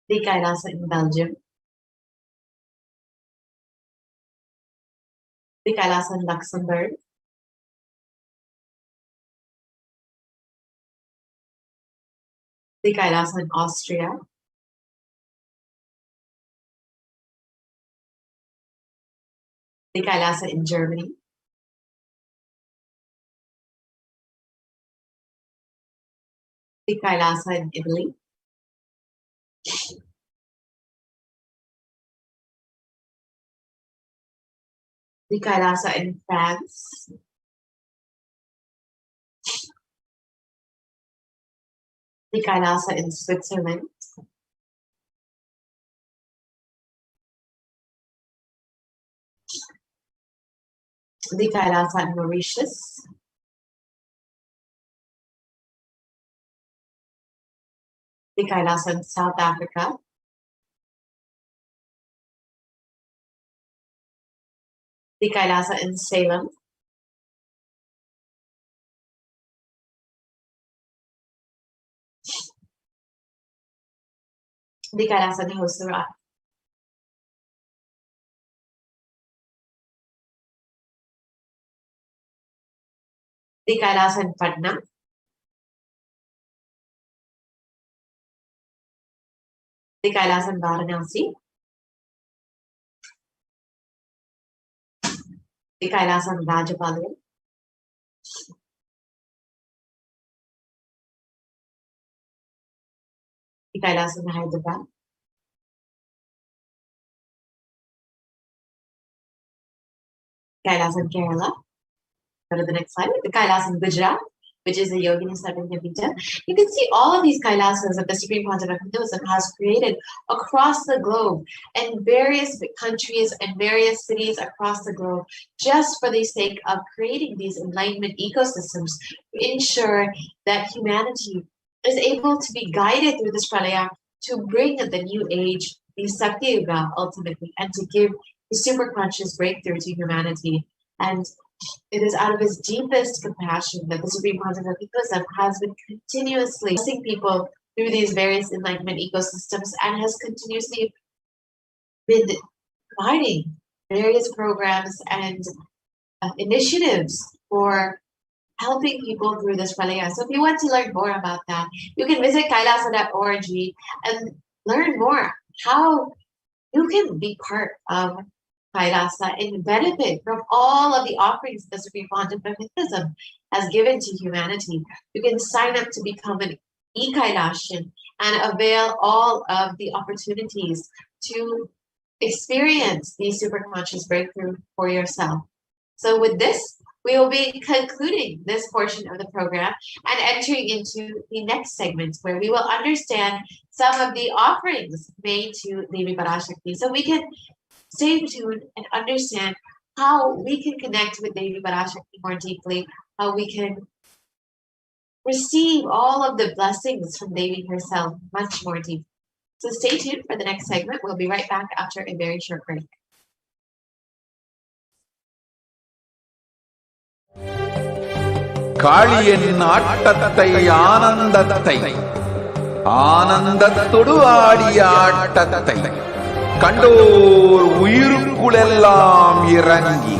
The Kailasa in Belgium. The Kailasa in Luxembourg. The Kailasa in Austria. The Kailasa in Germany. The Kailasa in Italy. The Kailasa in France. The Kailasa in Switzerland. The Kailasa in Mauritius. The Kailasa in South Africa. The Kailasa in Salem. The Kailasa in Hosura. The Kailasa in Patna. The Kailasa in Varanasi. The Kailasa in Rajapalayam. The Kailasa in Hyderabad. Kailas in Kerala. Go to the next slide. The Kailas in Gujarat, which is the Yogini Sattva. You can see all of these Kailasas that the Supreme Concept of Hinduism has created across the globe and various countries and various cities across the globe, just for the sake of creating these enlightenment ecosystems to ensure that humanity is able to be guided through this pralaya to bring the new age, the Sakti Yuga ultimately, and to give the super conscious breakthrough to humanity. And it is out of his deepest compassion that the Supreme Concept of Hinduism has been continuously blessing people through these various enlightenment ecosystems and has continuously been providing various programs and initiatives for helping people through this pralaya. So if you want to learn more about that, you can visit kailasa.org and learn more how you can be part of Kailasa and benefit from all of the offerings the Supreme Concept of Hinduism has given to humanity. You can sign up to become an e-Kailashian and avail all of the opportunities to experience the super conscious breakthrough for yourself. So with this, we will be concluding this portion of the program and entering into the next segment where we will understand some of the offerings made to Devi Parashakti. So we can stay tuned and understand how we can connect with Devi Parashakti more deeply, how we can receive all of the blessings from Devi herself much more deeply. So stay tuned for the next segment. We'll be right back after a very short break. காளியின் ஆட்டத்தை ஆனந்தத்தை ஆனந்தத்தொடு ஆடிய ஆட்டத்தை கண்டோர் உயிருக்குளெல்லாம் இறங்கி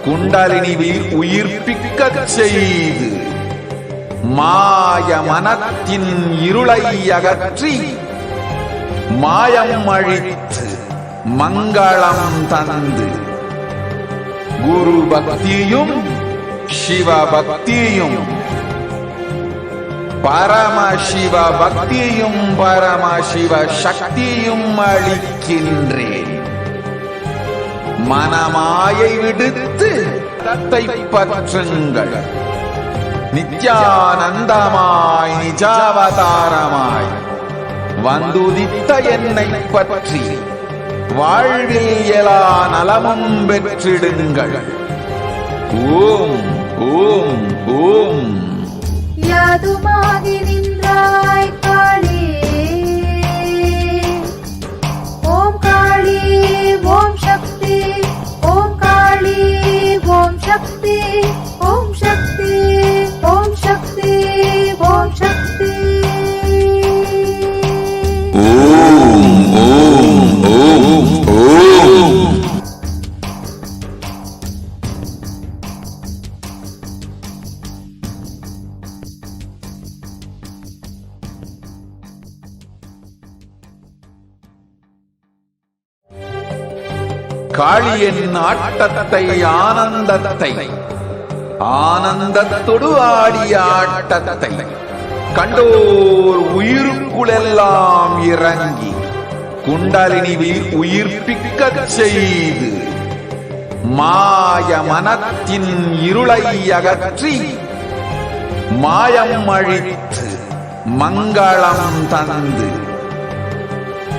குண்டலினிவில் உயிர்ப்பிக்கச் செய்து மாய மனத்தின் இருளை அகற்றி மாயம் அழித்து மங்களம் தந்து குரு பக்தியும் சிவ பக்தியும் பரமசிவ பக்தியும் பரமசிவ சக்தியும் அளிக்கின்றேன். மனமாயை விடுத்து தத்தை பற்றுங்கள். நித்யானந்தமாய் நிஜாவதாரமாய் வந்துதித்த என்னை பற்றி வாழ்வில் எல்லா நலமும் பெற்றிடுங்கள். ஓம் ஓம் ஓம். யாதுமாகி நின்றாய் காளி, ஓம் காளி ஓம் சக்தி, ஓம் காளி ஓம் சக்தி, ஓம் சக்தி ஓம் சக்தி ஓம் சக்தி. ஓம் ஓம் ஓம் ஓம். காளியின் ஆட்டத்தை ஆனந்தத்தை ஆனந்தத்தொடு ஆடிய ஆட்டத்தை கண்டோர் உயிருக்குளெல்லாம் இறங்கி குண்டலினிவில் உயிர்ப்பிக்கச் செய்து மாய மனத்தின் இருளை அகற்றி மாயம் அழித்து மங்களம் தந்து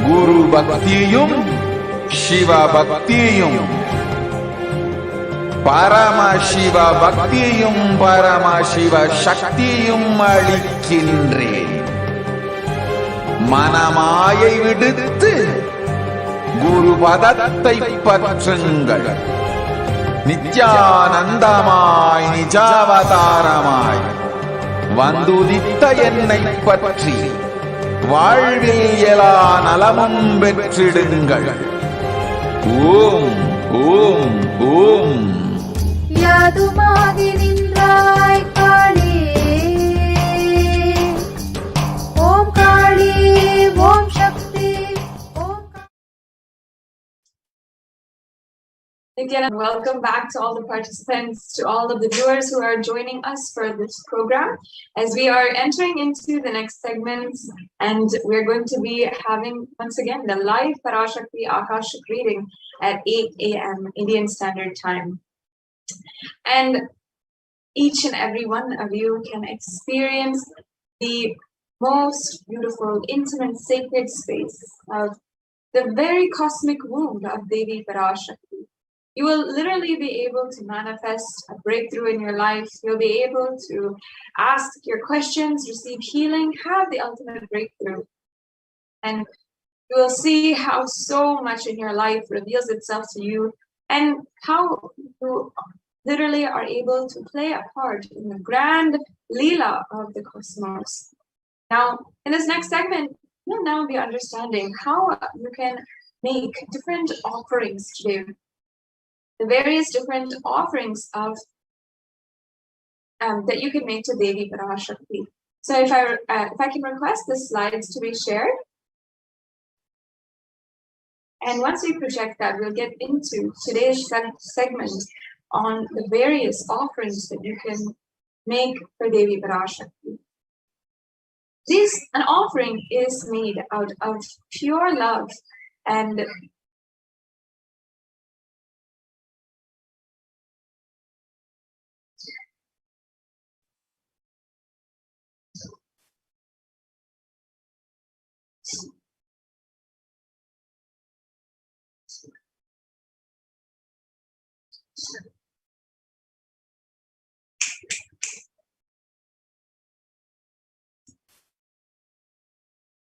குரு பக்தியும் சிவ பக்தியும் பரமசிவ பக்தியும் பரமசிவ சக்தியும் அளிக்கின்றேன். மனமாயை விடுத்து குரு பதத்தை பற்றுங்கள். நித்யானந்தமாய் நிஜாவதாரமாய் வந்துதித்த என்னை பற்றி வாழ்வில் எல்லா நலமும் பெற்றிடுங்கள். ஓம் ஓம் ஓம். யாதுமாகி நின்றாய் காளி, ஓம் காளி ஓம் சக்தி, ஓம். Again, welcome back to all the participants, to all of the viewers who are joining us for this program. As we are entering into the next segments, and we're going to be having, once again, the live Parashakti Akashic reading at 8 a.m. Indian Standard Time. And each and every one of you can experience the most beautiful, intimate, sacred space of the very cosmic womb of Devi Parashakti. You will literally be able to manifest a breakthrough in your life. You'll be able to ask your questions, receive healing, have the ultimate breakthrough. And you will see how so much in your life reveals itself to you and how you literally are able to play a part in the grand Leela of the cosmos. Now, in this next segment, you'll now be understanding how you can make different offerings today. The various different offerings of that you can make to Devi Parashakti. So if I can request the slides to be shared. And once we project that, we'll get into today's segment on the various offerings that you can make for Devi Parashakti. An offering is made out of pure love and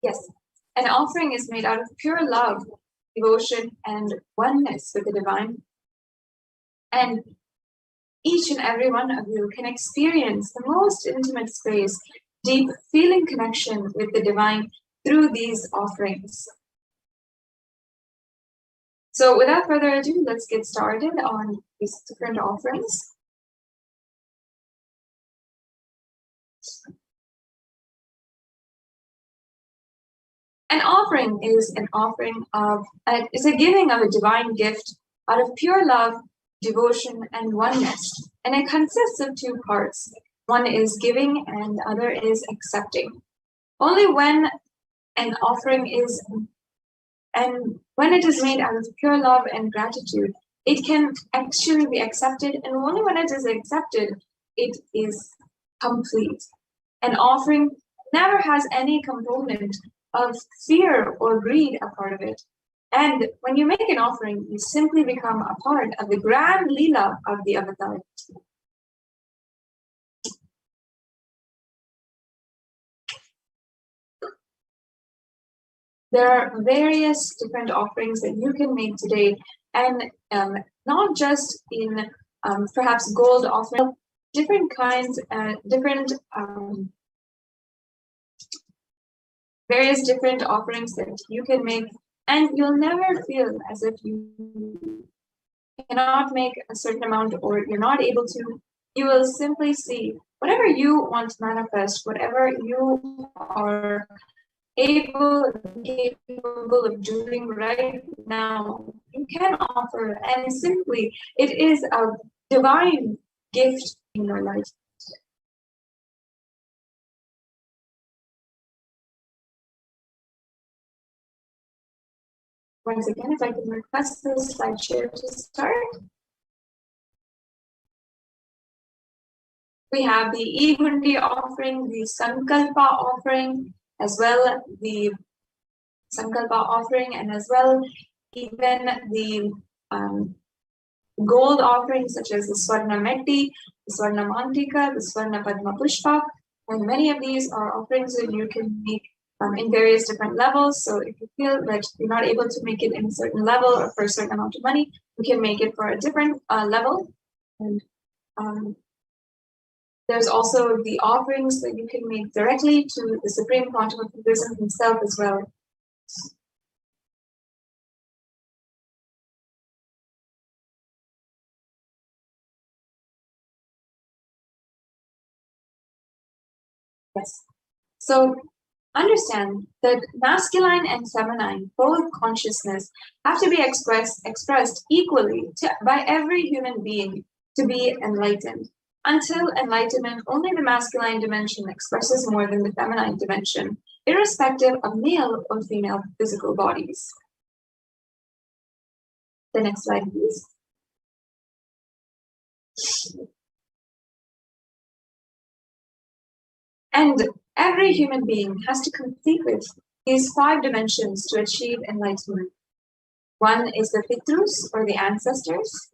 yes, an offering is made out of pure love, devotion, and oneness with the divine. And each and every one of you can experience the most intimate space, deep feeling connection with the divine through these offerings. So without further ado, let's get started on these different offerings. An offering is an offering of, is a giving of a divine gift out of pure love, devotion, and oneness. And it consists of two parts. One is giving and the other is accepting. Only when an offering is, and when it is made out of pure love and gratitude, it can actually be accepted. And only when it is accepted, it is complete. An offering never has any component of fear or greed a part of it. And when you make an offering, you simply become a part of the grand Leela of the avatar. There are various different offerings that you can make today, and not just in perhaps gold offering, different kinds, various different offerings that you can make, and you'll never feel as if you cannot make a certain amount or you're not able to. You will simply see whatever you want to manifest, whatever you are capable of doing right now, you can offer, and simply it is a divine gift in your life. Once again, if I can request the slide share to start. We have the Igundi offering, the Sankalpa offering, as well the Sankalpa offering, and as well even the gold offerings such as the Swarna Metti, the Swarna Mantika, the Swarna Padma Pushpa, and many of these are offerings that you can make in various different levels. So if you feel that you're not able to make it in a certain level or for a certain amount of money, you can make it for a different level. And there's also the offerings that you can make directly to the Supreme Quantum of Buddhism himself as well. Yes. So understand that masculine and feminine, both consciousness, have to be expressed equally by every human being to be enlightened. Until enlightenment, only the masculine dimension expresses more than the feminine dimension, irrespective of male or female physical bodies. The next slide, please. And every human being has to complete with these 5 dimensions to achieve enlightenment. One is the Pitrus, or the ancestors.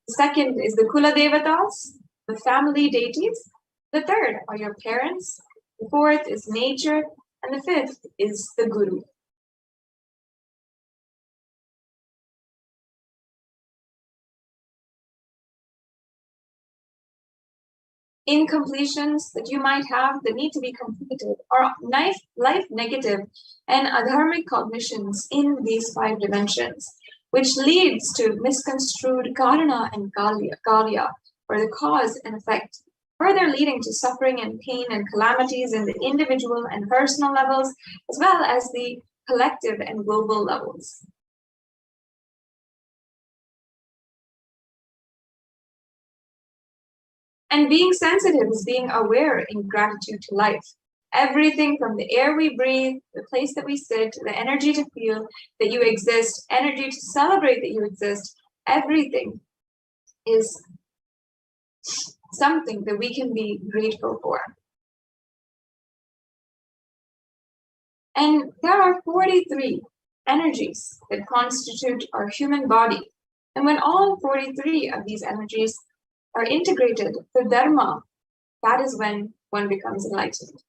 The second is the Kula Devatas, the family deities. The third are your parents. The fourth is nature. And the fifth is the Guru. Incompletions that you might have that need to be completed are life negative and adharmic cognitions in these 5 dimensions, which leads to misconstrued karana and karya, or the cause and effect, further leading to suffering and pain and calamities in the individual and personal levels, as well as the collective and global levels. And being sensitive is being aware in gratitude to life. Everything from the air we breathe, the place that we sit, the energy to feel that you exist, energy to celebrate that you exist, everything is something that we can be grateful for. And there are 43 energies that constitute our human body. And when all 43 of these energies are integrated to Dharma, that is when one becomes enlightened.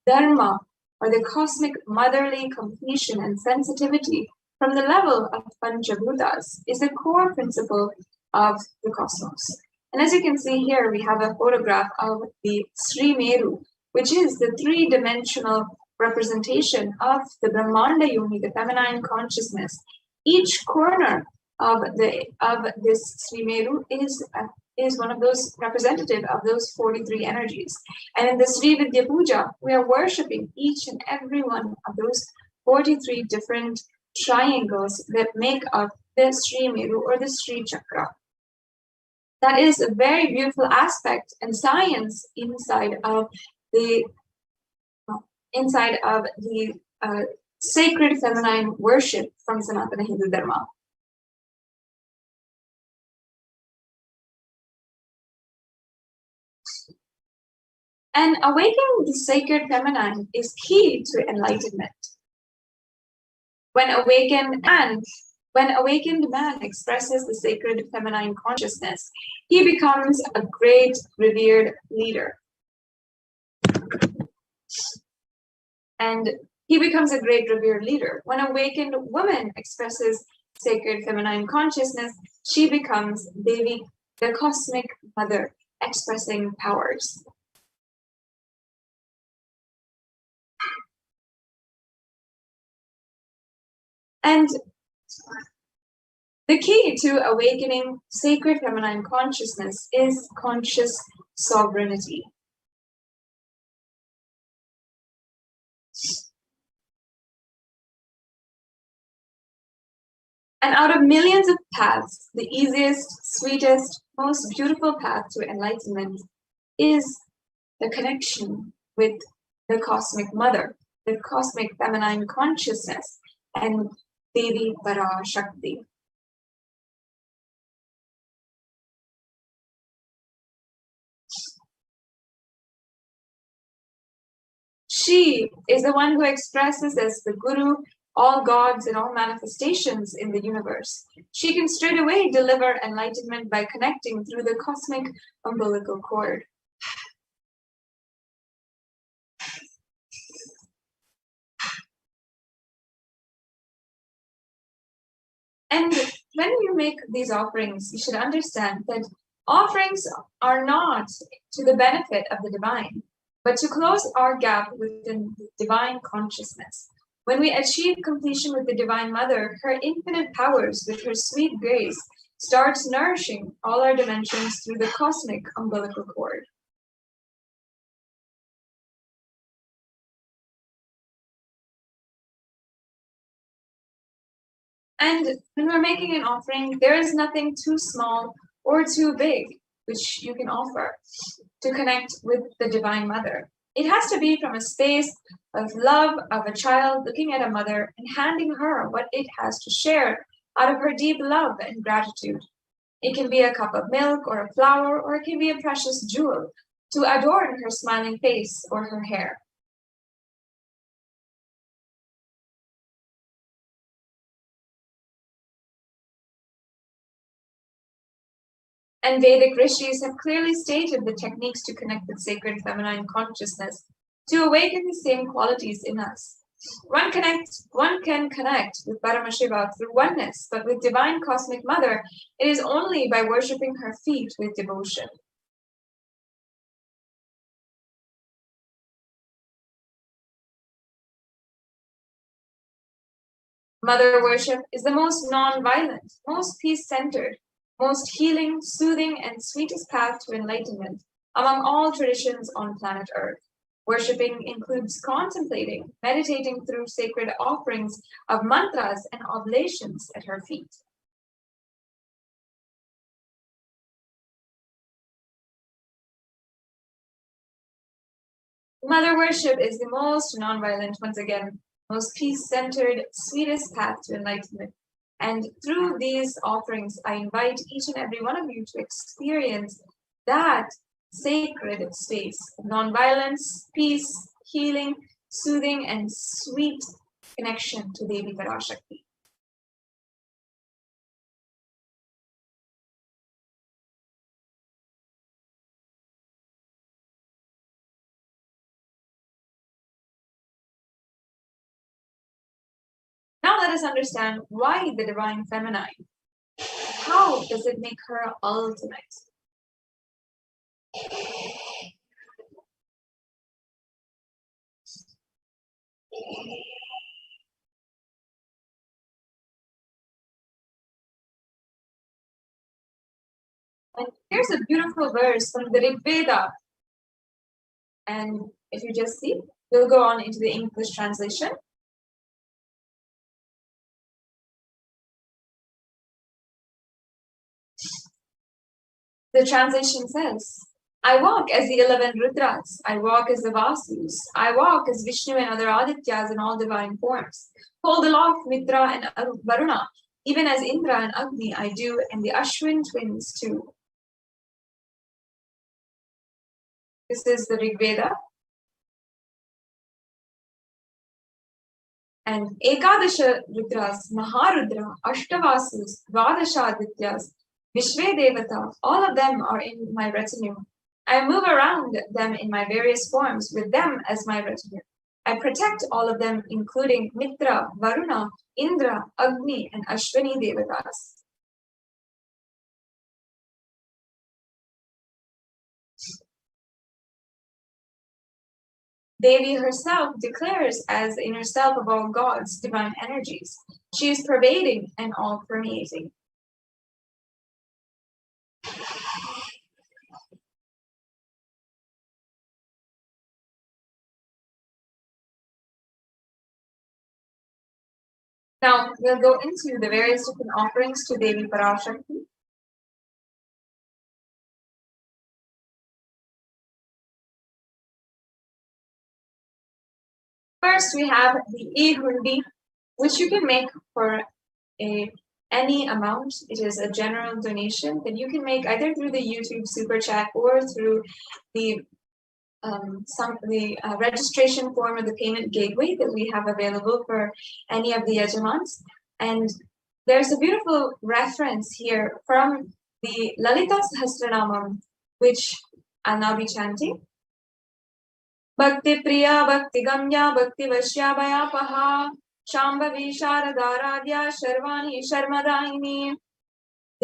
Dharma, or the cosmic motherly completion and sensitivity from the level of Panchabhutas, is the core principle of the cosmos. And as you can see here, we have a photograph of the Sri Meru, which is the 3-dimensional representation of the Brahmanda Yoni, the feminine consciousness. Each corner of this Sri Meru is one of those representative of those 43 energies. And in the Sri Vidya Puja, we are worshipping each and every one of those 43 different triangles that make up the Sri Meru, or the Sri Chakra. That is a very beautiful aspect and science inside of the sacred feminine worship from Sanatana Hindu Dharma. And awakening the sacred feminine is key to enlightenment. When awakened man expresses the sacred feminine consciousness, he becomes a great revered leader. And he becomes a great revered leader. When awakened woman expresses sacred feminine consciousness, she becomes Devi, the cosmic mother, expressing powers. And the key to awakening sacred feminine consciousness is conscious sovereignty. And out of millions of paths, the easiest, sweetest, most beautiful path to enlightenment is the connection with the cosmic mother, the cosmic feminine consciousness, and Devi Parashakti. She is the one who expresses as the Guru all gods and all manifestations in the universe. She can straightaway deliver enlightenment by connecting through the cosmic umbilical cord. And when you make these offerings, you should understand that offerings are not to the benefit of the divine, but to close our gap within the divine consciousness. When we achieve completion with the Divine Mother, her infinite powers with her sweet grace starts nourishing all our dimensions through the cosmic umbilical cord. And when we're making an offering, there is nothing too small or too big which you can offer to connect with the Divine Mother. It has to be from a space of love of a child looking at a mother and handing her what it has to share out of her deep love and gratitude. It can be a cup of milk or a flower, or it can be a precious jewel to adorn her smiling face or her hair. And Vedic rishis have clearly stated the techniques to connect with sacred feminine consciousness, to awaken the same qualities in us. One can connect with Paramashiva through oneness, but with Divine Cosmic Mother, it is only by worshipping her feet with devotion. Mother worship is the most non-violent, most peace-centered, most healing, soothing, and sweetest path to enlightenment among all traditions on planet Earth. Worshipping includes contemplating, meditating through sacred offerings of mantras and oblations at her feet. Mother worship is the most non-violent, once again, most peace-centered, sweetest path to enlightenment. And through these offerings, I invite each and every one of you to experience that sacred space of non-violence, peace, healing, soothing, and sweet connection to Devi Parashakti. Now let us understand why the divine feminine. How does it make her ultimate? And here's a beautiful verse from the Rig Veda. And if you just see, we'll go on into the English translation. The translation says, I walk as the 11 Rudras, I walk as the Vasus, I walk as Vishnu and other Adityas in all divine forms. Hold aloft Mitra and Varuna, even as Indra and Agni I do, and the Ashwin twins too. This is the Rig Veda. And Ekadasha Rudras, Maharudra, Ashtavasus, Dvadasha Adityas, Vishve Devata, all of them are in my retinue. I move around them in my various forms with them as my retinue. I protect all of them, including Mitra, Varuna, Indra, Agni, and Ashwini Devatas. Devi herself declares as the inner self of all gods, divine energies. She is pervading and all permeating. Now we'll go into the various different offerings to Devi Parashakti. First, we have the e-hundi, which you can make for any amount. It is a general donation that you can make either through the YouTube Super Chat or through the registration form or the payment gateway that we have available for any of the yajamans. And there's a beautiful reference here from the Lalita Sahasranamam, which I'll now be chanting. Bhakti Priya, Bhakti Gamya, Bhakti Vashya Bhayapaha, Shambhavi Sharadaradya, Sharvani Sharmadaini.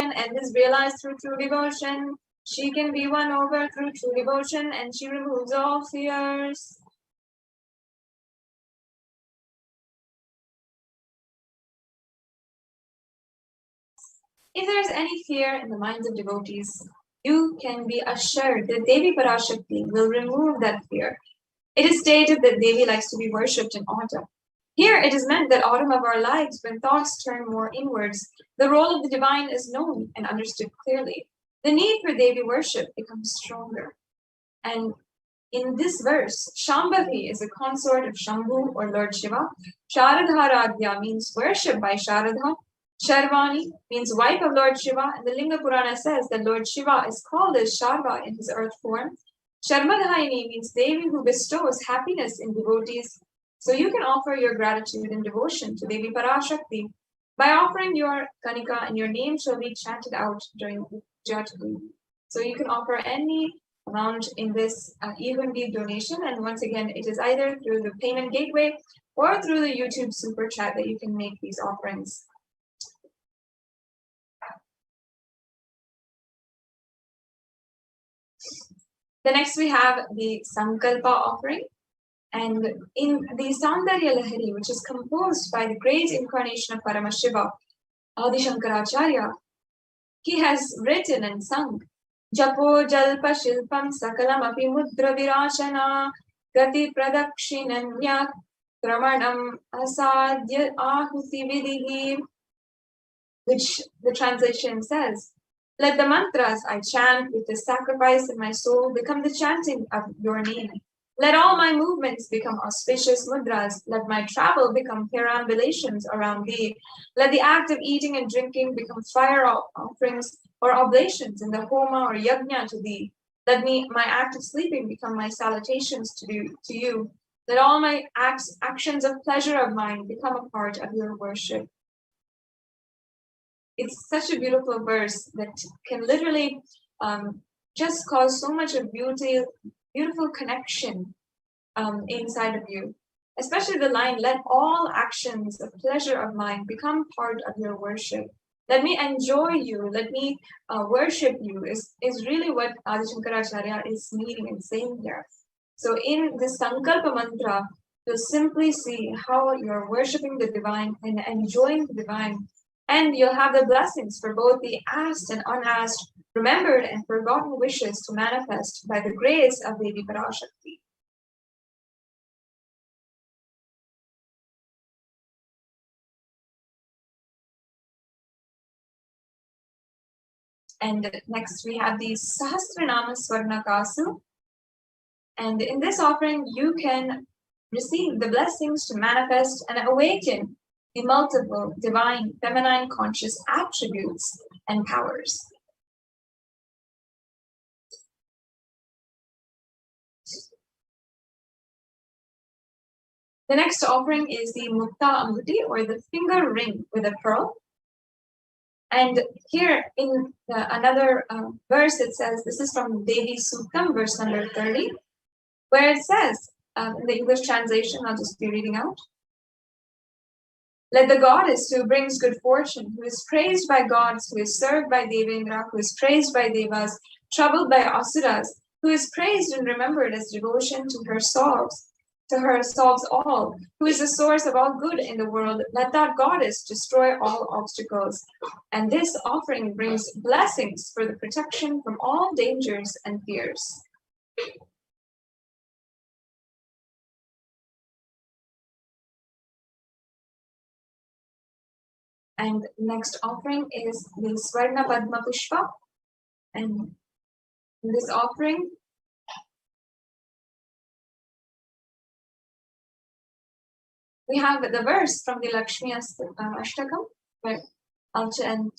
And is realized through true devotion. She can be won over through true devotion, and she removes all fears. If there is any fear in the minds of devotees, you can be assured that Devi Parashakti will remove that fear. It is stated that Devi likes to be worshipped in autumn. Here it is meant that autumn of our lives, when thoughts turn more inwards, the role of the divine is known and understood clearly. The need for Devi worship becomes stronger. And in this verse, Shambhavi is a consort of Shambhu or Lord Shiva. Sharadharadhya means worship by Sharadha. Sharvani means wife of Lord Shiva, and the Linga Purana says that Lord Shiva is called as Sharva in his earth form. Sharmadhaini means Devi who bestows happiness in devotees. So you can offer your gratitude and devotion to Devi Parashakti by offering your Kanika, and your name shall be chanted out during Jataguru. So you can offer any amount in this evenly donation, and once again, it is either through the payment gateway or through the YouTube super chat that you can make these offerings. The next we have the Sankalpa offering. And in the Saundarya Lahari, which is composed by the great incarnation of Paramashiva, Adi Shankaracharya, he has written and sung Japo Jalpa Shilpam Sakalam Api Mudra Virachana Gati Pradakshinanya Kramanam Asadya Ahuti Vidihi, which the translation says, let the mantras I chant with the sacrifice in my soul become the chanting of your name. Let all my movements become auspicious mudras. Let my travel become perambulations around thee. Let the act of eating and drinking become fire offerings or oblations in the homa or yajna to thee. Let my act of sleeping become my salutations to you. Let all my actions of pleasure of mine become a part of your worship. It's such a beautiful verse that can literally just cause so much of beautiful connection inside of you. Especially the line, let all actions of pleasure of mine become part of your worship. Let me enjoy you, let me worship you is really what Adi Shankaracharya is meaning and saying here. So in the Sankalpa mantra, you'll simply see how you're worshiping the divine and enjoying the divine. And you'll have the blessings for both the asked and unasked, remembered and forgotten wishes to manifest by the grace of Devi Parashakti. And next we have the Sahasranama Swarnakasu. And in this offering, you can receive the blessings to manifest and awaken the multiple divine feminine conscious attributes and powers. The next offering is the Mukta Amuti, or the finger ring with a pearl. And here in another verse, it says, this is from Devi Suktam, verse number 30, where it says, in the English translation, I'll just be reading out. Let the goddess who brings good fortune, who is praised by gods, who is served by Devendra, who is praised by Devas, troubled by Asuras, who is praised and remembered as devotion to her solves all, who is the source of all good in the world, let that goddess destroy all obstacles. And this offering brings blessings for the protection from all dangers and fears. And next offering is the Swarna Padma Pushpa. And in this offering, we have the verse from the Lakshmi Ashtakam, where I'll chant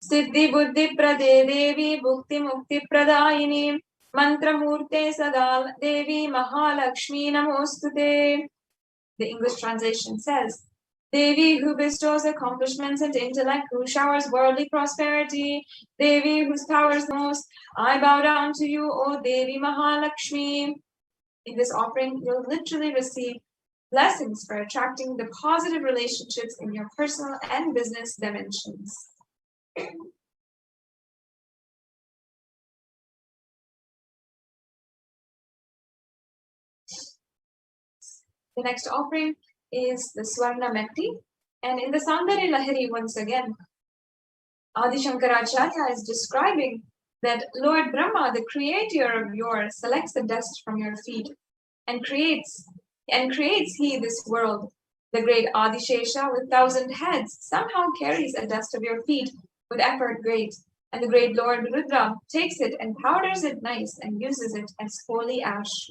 Siddhi Buddhi Prade Devi Bhukti Mukti Pradayini Mantra Murte Sadal Devi Mahalakshmi Namostute. The English translation says, Devi who bestows accomplishments and intellect, who showers worldly prosperity, Devi whose power is most, I bow down to you, O Devi Mahalakshmi. In this offering, you'll literally receive blessings for attracting the positive relationships in your personal and business dimensions. The next offering is the Swarna Mekti. And in the Saundari Lahiri, once again, Adi Shankaracharya is describing that Lord Brahma, the creator of yours, selects the dust from your feet and creates he this world. The great Adishesha with 1,000 heads somehow carries a dust of your feet with effort great. And the great Lord Rudra takes it and powders it nice and uses it as holy ash.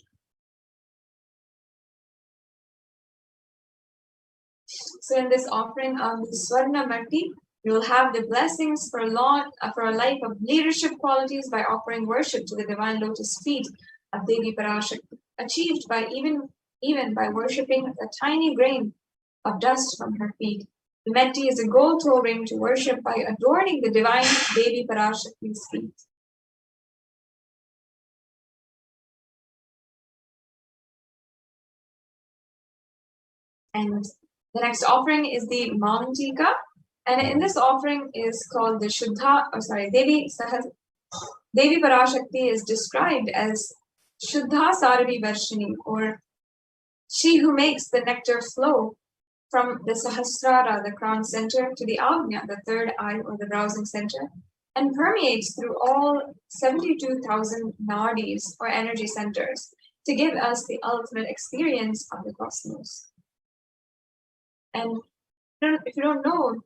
So in this offering of the Swarna Mati, You will have the blessings for a life of leadership qualities by offering worship to the divine lotus feet of Devi Parashakti, achieved by even by worshipping a tiny grain of dust from her feet. The Meti is a gold toe ring to worship by adorning the divine Devi Parashakti's feet. And the next offering is the Mantika. And in this offering is called the Devi Parashakti is described as Shuddha Sarvi Varshini, or she who makes the nectar flow from the Sahasrara, the crown center, to the Agnya, the third eye or the browsing center, and permeates through all 72,000 nadis or energy centers to give us the ultimate experience of the cosmos. And if you don't know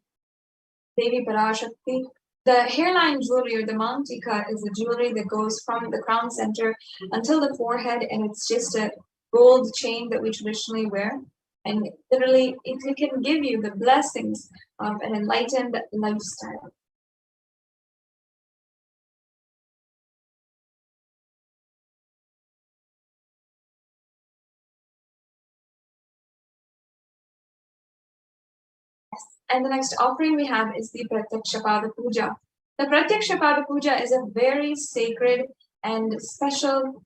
Devi Parashakti, the hairline jewelry or the Mantika is the jewelry that goes from the crown center until the forehead, and it's just a gold chain that we traditionally wear. And literally, it can give you the blessings of an enlightened lifestyle. And the next offering we have is the Pratyakshapada Puja. The Pratyakshapada Puja is a very sacred and special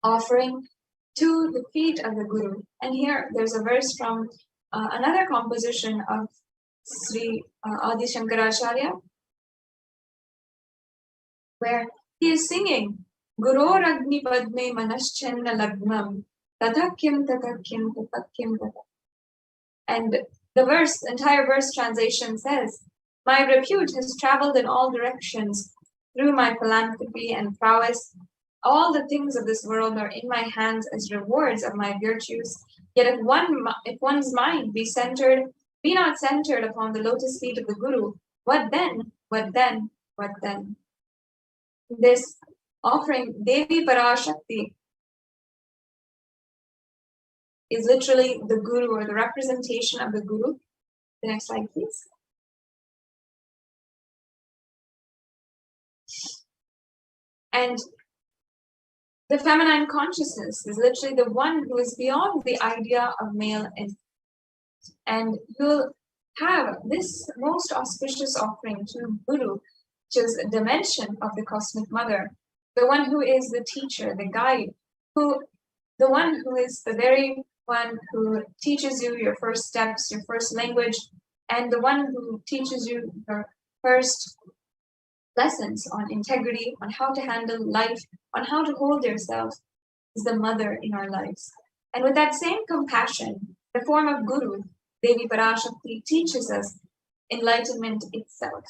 offering to the feet of the Guru. And here there's a verse from another composition of Sri Adi Shankaracharya, where he is singing Guru Ragni Padme Manaschenna Lagnam Tatakyam Tatakyam Tatakyam Tatakyam. And the entire verse translation says, my repute has traveled in all directions through my philanthropy and prowess. All the things of this world are in my hands as rewards of my virtues. Yet if one's mind be not centered upon the lotus feet of the Guru, what then? What then? What then? This offering, Devi Parashakti, is literally the Guru, or the representation of the Guru. The next slide, please. And the feminine consciousness is literally the one who is beyond the idea of male and you'll have this most auspicious offering to Guru, which is a dimension of the Cosmic Mother, the one who is the teacher, the guide, the one who is the very one who teaches you your first steps, your first language, and the one who teaches you your first lessons on integrity, on how to handle life, on how to hold yourself, is the mother in our lives. And with that same compassion, the form of Guru, Devi Parashakti, teaches us enlightenment itself.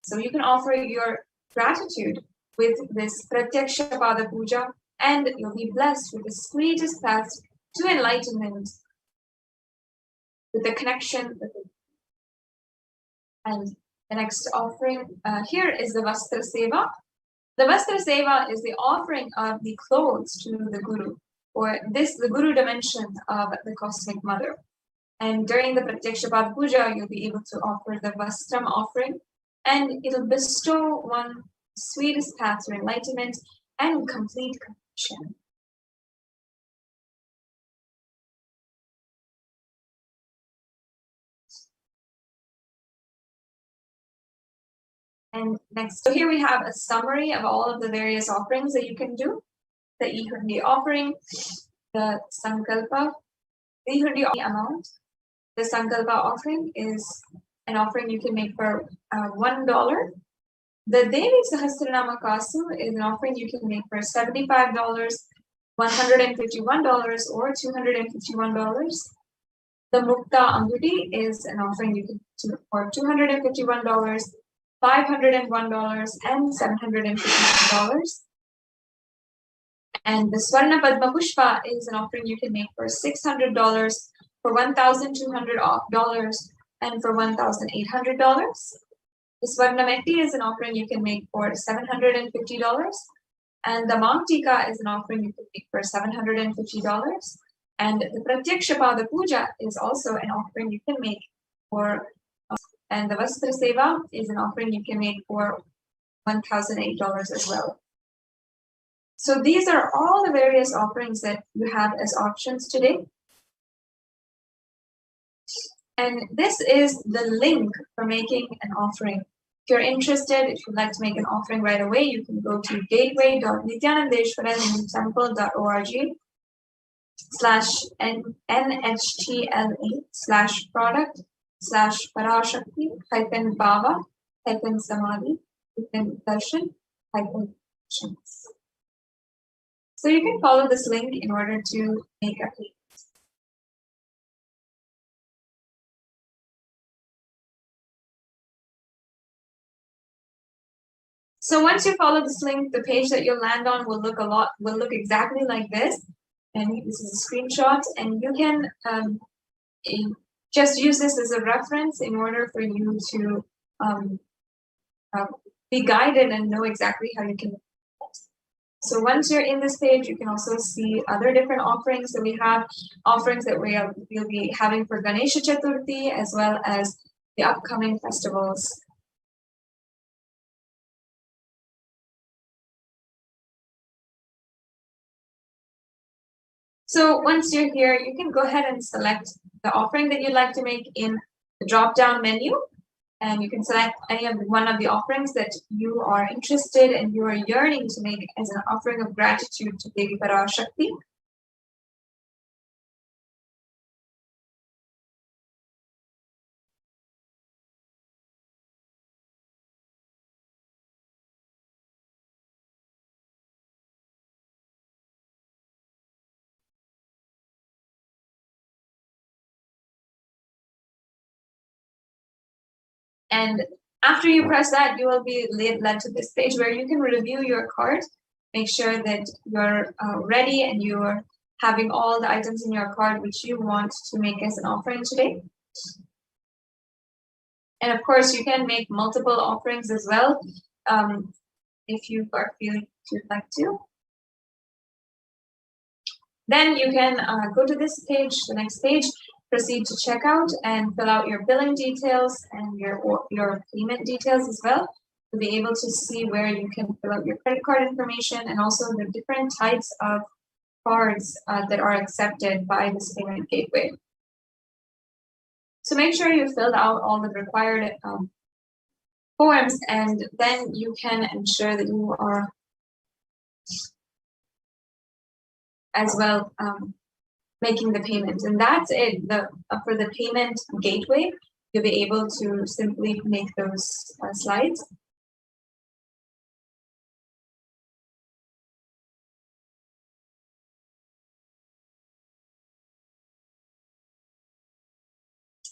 So you can offer your gratitude with this Pratyakshapada Puja, and you'll be blessed with the sweetest path to enlightenment, with the connection with it. And the next offering here is the Vastra Seva. The Vastra Seva is the offering of the clothes to the Guru, or the Guru dimension of the Cosmic Mother. And during the Pratyakshapada Puja, you'll be able to offer the Vastram offering, and it'll bestow one sweetest path to enlightenment and complete completion. And next, so here we have a summary of all of the various offerings that you can do. The Ihandi offering, the Sankalpa, the Ihandi amount. The Sankalpa offering is an offering you can make for $1. The Devi Sahasranama Kasu is an offering you can make for $75, $151, or $251. The Mukta Anguti is an offering you can do for $251, $501, and $750. And the Swarna Padma Pushpa is an offering you can make for $600, for $1,200, and for $1,800. The Swarna Meti is an offering you can make for $750, and the Mantika is an offering you can make for $750. And the Pratyakshapada Puja is also an offering you can make for And the Vastra Seva is an offering you can make for $1,008 as well. So these are all the various offerings that you have as options today. And this is the link for making an offering. If you're interested, if you'd like to make an offering right away, you can go to gateway.nithyanandeshwaran.org/NHTLA/product/Parashakti-Bhava-Darshan-Actions. So you can follow this link in order to make a payment. So once you follow this link, the page that you'll land on will look exactly like this. And this is a screenshot, and you can just use this as a reference in order for you to be guided and know exactly how you can. So once you're in this page, you can also see other different offerings that we have, offerings that we'll be having for Ganesha Chaturthi, as well as the upcoming festivals. So once you're here, you can go ahead and select the offering that you'd like to make in the drop-down menu. And you can select one of the offerings that you are interested and you are yearning to make as an offering of gratitude to Devi Parashakti. And after you press that, you will be led to this page where you can review your cart, make sure that you're ready and you're having all the items in your cart which you want to make as an offering today. And of course, you can make multiple offerings as well if you are feeling you'd like to. Then you can go to this page, the next page, proceed to checkout and fill out your billing details and your payment details as well. You'll be able to see where you can fill out your credit card information and also the different types of cards that are accepted by this payment gateway. So make sure you filled out all the required forms, and then you can ensure that you are as well making the payment. And that's it. For the payment gateway, you'll be able to simply make those slides.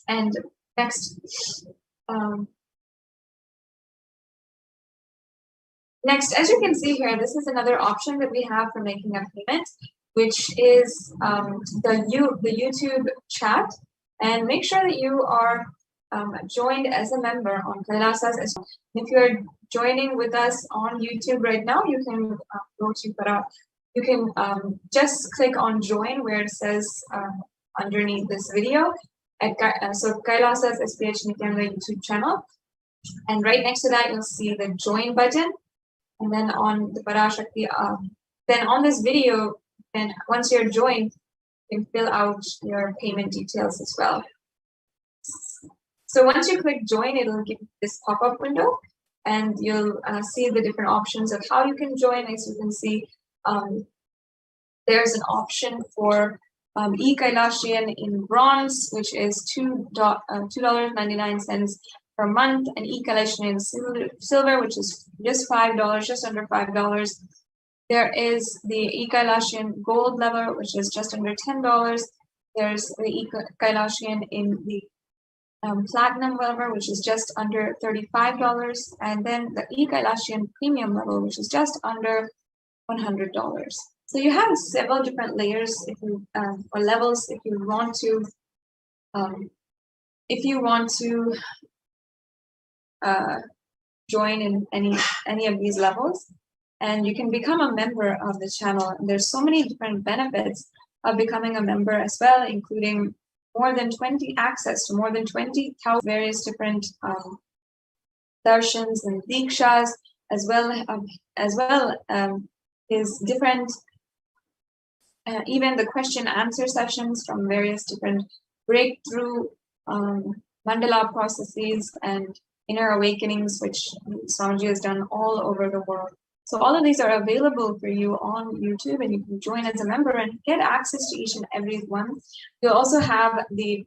And next, as you can see here, this is another option that we have for making a payment, which is the YouTube chat. And make sure that you are joined as a member on Kailasa's. If you're joining with us on YouTube right now, you can go to you can just click on join where it says underneath this video. So Kailasa's HDH Nithyananda YouTube channel. And right next to that, you'll see the join button. And then on the Parashakti, then on this video, and once you're joined, you can fill out your payment details as well. So once you click join, it'll give this pop-up window, and you'll see the different options of how you can join. As you can see, there's an option for e-Kailashian in bronze, which is $2.99 per month, and e-Kailashian in silver, which is just $5, just under $5. There is the e-Kailashian gold level, which is just under $10. There's the e-Kailashian in the platinum level, which is just under $35. And then the e-Kailashian premium level, which is just under $100. So you have several different layers if you or levels if you want to join in any of these levels, and you can become a member of the channel. And there's so many different benefits of becoming a member as well, including more than 20 access to more than 20,000 various different darshans and dikshas, as well his different even the question answer sessions from various different breakthrough mandala processes and inner awakenings, which Swamiji has done all over the world. So all of these are available for you on YouTube, and you can join as a member and get access to each and every one. You'll also have the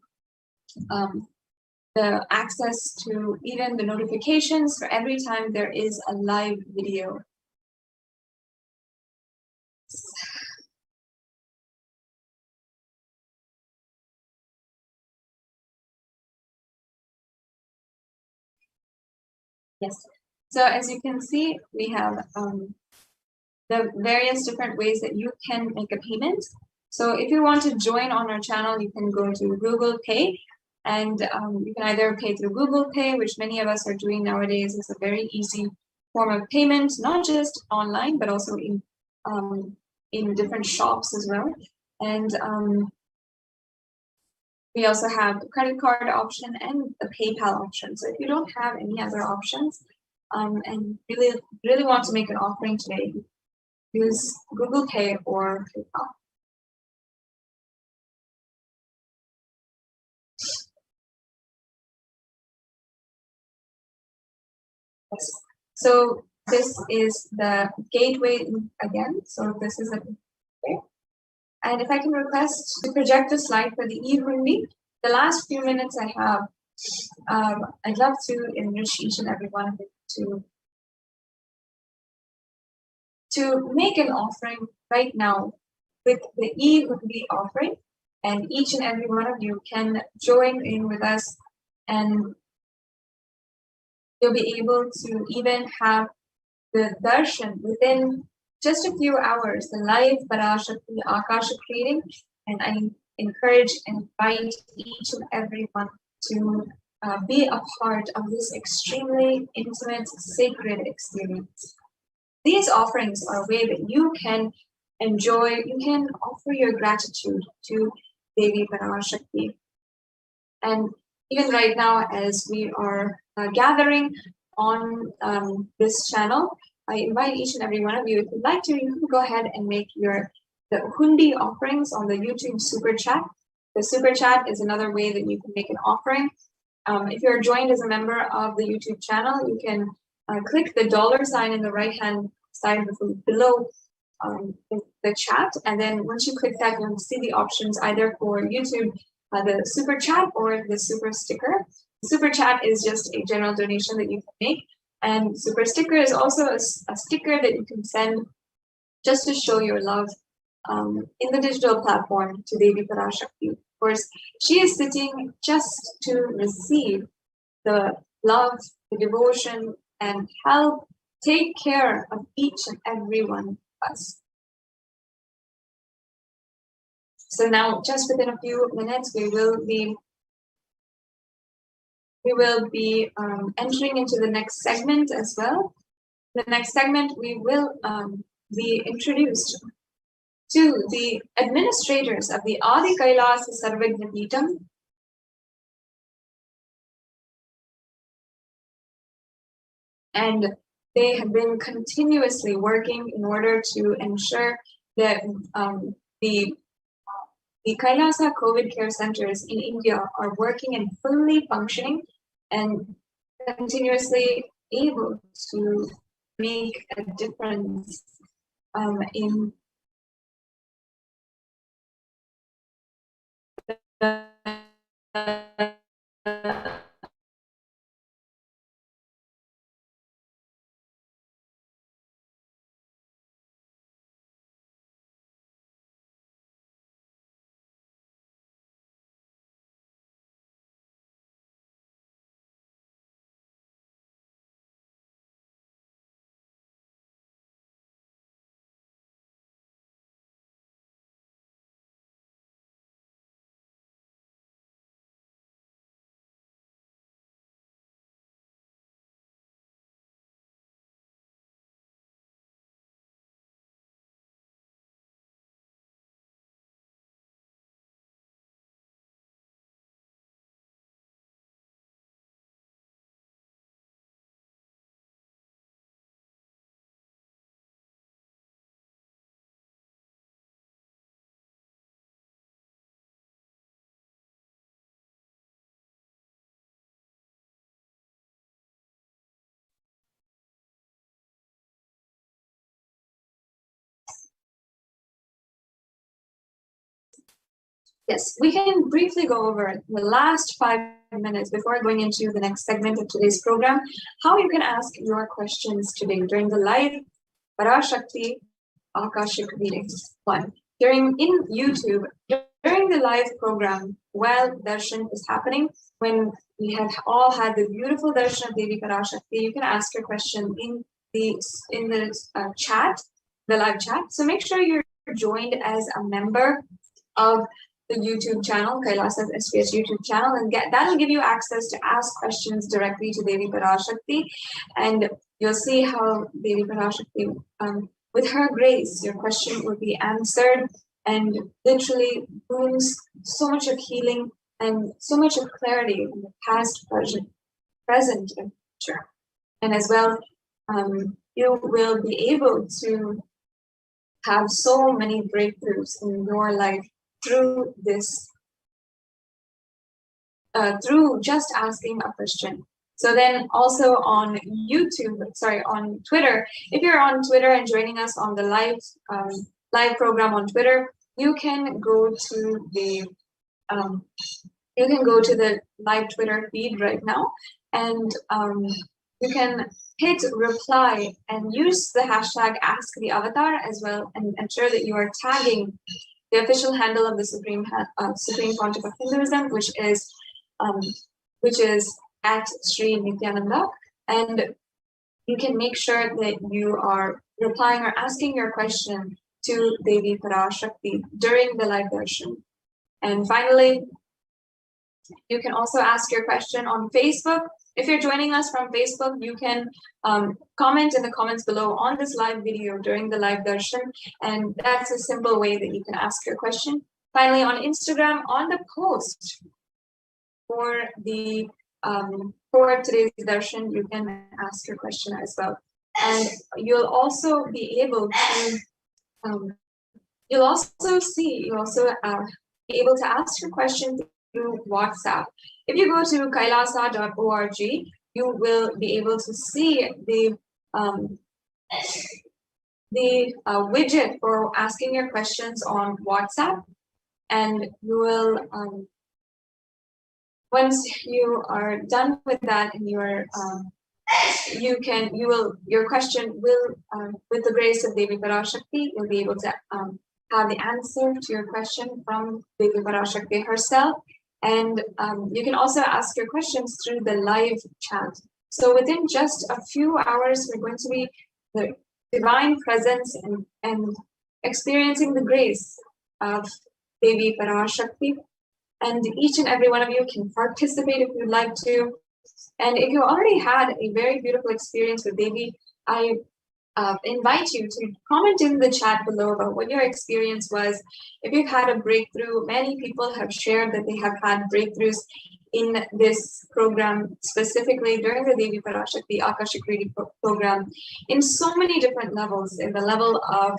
access to even the notifications for every time there is a live video. Yes. So as you can see, we have the various different ways that you can make a payment. So if you want to join on our channel, you can go to Google Pay, and you can either pay through Google Pay, which many of us are doing nowadays. It's a very easy form of payment, not just online, but also in different shops as well. And we also have the credit card option and the PayPal option. So if you don't have any other options, and really want to make an offering today, use Google Pay or PayPal. Yes. So this is the gateway again. So this is a okay. And if I can request to project the slide for the e-Hundi, the last few minutes I have, I'd love to enrich each and every one of you to make an offering right now with the e-Hundi offering, and each and every one of you can join in with us, and you'll be able to even have the darshan within just a few hours, the live Parashakti Akashic reading, and I encourage and invite each and every one to be a part of this extremely intimate, sacred experience. These offerings are a way that you can enjoy, you can offer your gratitude to Devi Parashakti. And even right now, as we are gathering on this channel, I invite each and every one of you, if you'd like to, you can go ahead and make the Hundi offerings on the YouTube Super Chat. The Super Chat is another way that you can make an offering. If you're joined as a member of the YouTube channel, you can click the $ in the right-hand side below the chat. And then once you click that, you'll see the options either for YouTube, the Super Chat or the Super Sticker. Super Chat is just a general donation that you can make. And Super Sticker is also a sticker that you can send just to show your love in the digital platform to Devi Parashakti. Of course, she is sitting just to receive the love, the devotion, and help take care of each and every one of us. So now, just within a few minutes, we will be entering into the next segment as well. The next segment, we will be introduced to the administrators of the Adi Kailasa Sarvagna Peetham. And they have been continuously working in order to ensure that the Kailasa COVID care centers in India are working and fully functioning and continuously able to make a difference in the Yes, we can briefly go over the last 5 minutes before going into the next segment of today's program, how you can ask your questions today during the live Parashakti Akashic readings. One, in YouTube, during the live program, while darshan is happening, when we have all had the beautiful darshan of Devi Parashakti, you can ask your question in the chat, the live chat. So make sure you're joined as a member of the YouTube channel, Kailasa's SPS YouTube channel, and that'll give you access to ask questions directly to Devi Parashakti, and you'll see how Devi Parashakti, with her grace, your question will be answered, and literally brings so much of healing and so much of clarity in the past, present, and future. And as well, you will be able to have so many breakthroughs in your life through this, through just asking a question. So then also on on Twitter, if you're on Twitter and joining us on the live program on Twitter, you can go to the live Twitter feed right now, and you can hit reply and use the hashtag #AskTheAvatar as well, and ensure that you are tagging the official handle of the Supreme Pontiff of Hinduism, which is at Sri Nithyananda, and you can make sure that you are replying or asking your question to Devi Parashakti during the live darshan. And finally, you can also ask your question on Facebook. If you're joining us from Facebook, you can comment in the comments below on this live video during the live darshan, and that's a simple way that you can ask your question. Finally, on Instagram, on the post for today's darshan, you can ask your question as well. And you'll also be able to be able to ask your question through WhatsApp. If you go to kailasa.org, you will be able to see the widget for asking your questions on WhatsApp, and you will once you are done with that, and your question will, with the grace of Devi Parashakti, you'll be able to have the answer to your question from Devi Parashakti herself. And you can also ask your questions through the live chat. So within just a few hours, we're going to be the divine presence and experiencing the grace of Devi Parashakti. And each and every one of you can participate if you'd like to. And if you already had a very beautiful experience with Devi, I invite you to comment in the chat below about what your experience was. If you've had a breakthrough, many people have shared that they have had breakthroughs in this program, specifically during the Devi Parashakti Akashic reading program, in so many different levels, in the level of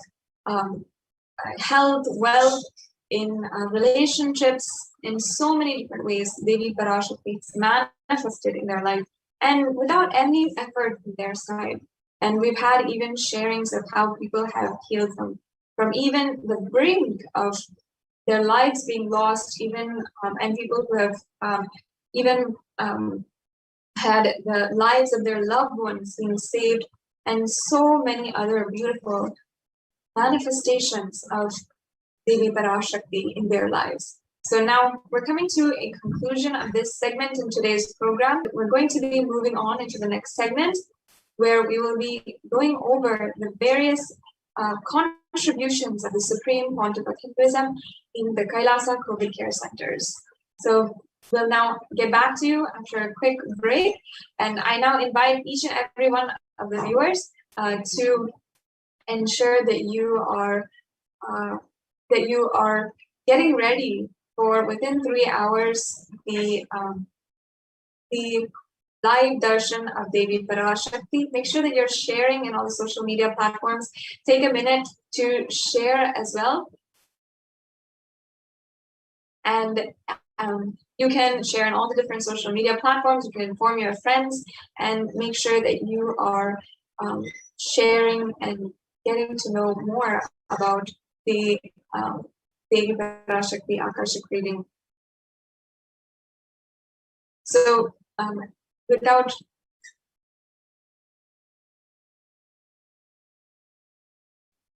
health, wealth, in relationships, in so many different ways. Devi Parashakti manifested in their life, and without any effort from their side. And we've had even sharings of how people have healed from even the brink of their lives being lost, even and people who have even had the lives of their loved ones being saved, and so many other beautiful manifestations of Devi Parashakti in their lives. So now we're coming to a conclusion of this segment in today's program. We're going to be moving on into the next segment, where we will be going over the various contributions of the Supreme Pontiff of Hinduism in the Kailasa COVID care centers. So we'll now get back to you after a quick break, and I now invite each and every one of the viewers to ensure that you are getting ready for within 3 hours the live darshan of Devi Parashakti. Make sure that you're sharing in all the social media platforms. Take a minute to share as well. And you can share on all the different social media platforms. You can inform your friends, and make sure that you are sharing and getting to know more about the Devi Parashakti Akashic reading. So, without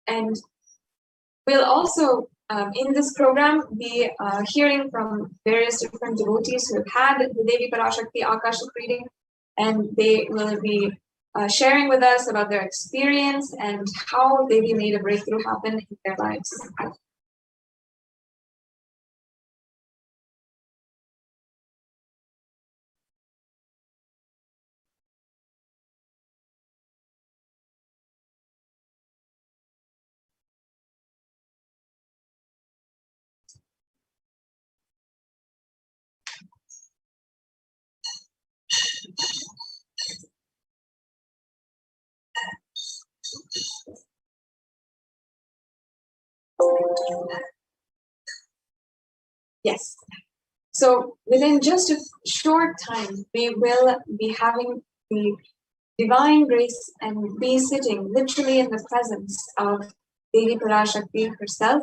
and we'll also in this program be hearing from various different devotees who have had the Devi Parashakti Akashic reading, and they will be sharing with us about their experience and how Devi made a breakthrough happen in their lives. Yes. So within just a short time, we will be having the divine grace and be sitting literally in the presence of Devi Parashakti herself.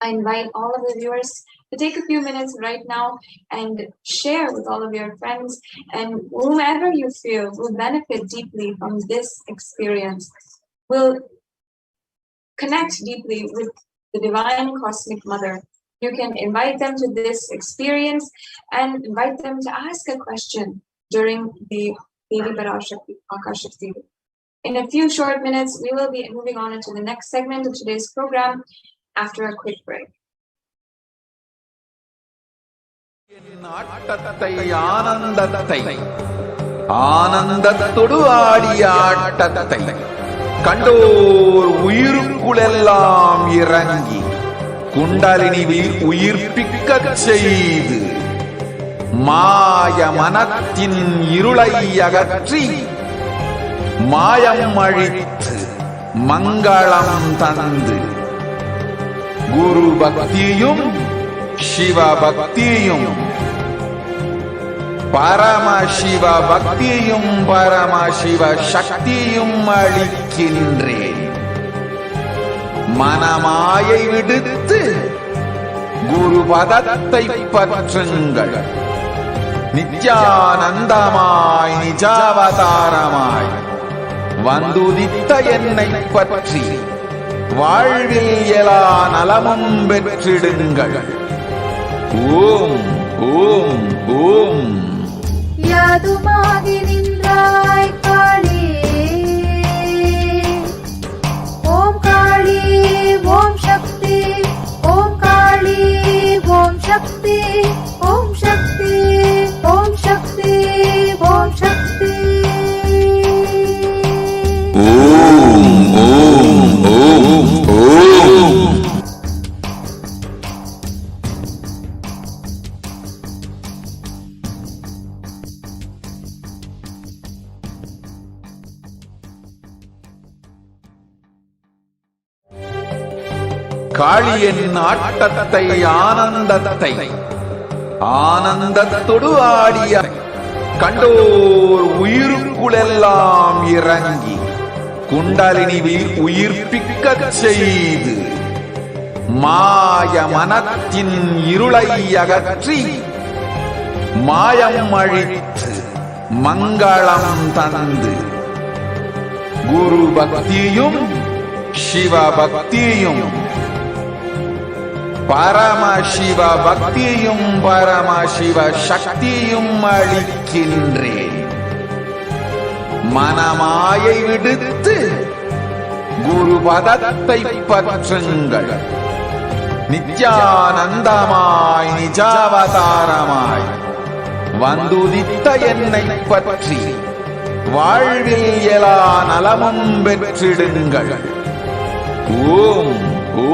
I invite all of the viewers to take a few minutes right now and share with all of your friends and whomever you feel will benefit deeply from this experience, will connect deeply with the divine cosmic mother. You can invite them to this experience and invite them to ask a question during the Devi Parashakti Akashic reading. In a few short minutes, we will be moving on into the next segment of today's program after a quick break. ஆனந்தத்தொடு ஆடிய ஆட்டத்தை கண்டோர் உயிருக்குளெல்லாம் இறங்கி குண்டலினிவில் உயிர்ப்பிக்கச் செய்து மாய மனத்தின் இருளை அகற்றி மாயம் அழித்து மங்களம் தந்து குரு பக்தியும் சிவ பக்தியும் பரமசிவ பக்தியும் பரமசிவ சக்தியும் அளிக்கின்றேன். மனமாயை விடுத்து குரு பதத்தை பற்றுங்கள். நித்யானந்தமாய் நிஜாவதாரமாய் வந்துதித்த என்னை பற்றி வாழ்வில் எல்லா நலமும் பெற்றிடுங்கள். ஓம் ஓம் ஓம். யாதுமாகி நின்றாய் காளி, ஓம் காளி ஓம் சக்தி, ஓம் காளி ஓம் சக்தி, ஓம் சக்தி ஓம் சக்தி ஓம் சக்தி. ஓம் ஓம் ஓம் ஓம். காளியின் ஆட்டத்தை ஆனந்தத்தை ஆனந்தத்தொடு ஆடிய கண்டோர் உயிருக்குளெல்லாம் இறங்கி குண்டலினிவில் உயிர்ப்பிக்கச் செய்து மாய மனத்தின் இருளை அகற்றி மாயம் அழித்து மங்களம் தந்து குரு பக்தியும் சிவ பக்தியும் பரமசிவ பக்தியும் பரமசிவ சக்தியும் அளிக்கின்றேன். மனமாயை விடுத்து குரு பதத்தை பற்றுங்கள். நித்யானந்தமாய் நிஜாவதாரமாய் வந்துதித்த என்னை பற்றி வாழ்வில் எல்லா நலமும் பெற்றிடுங்கள். ஓம்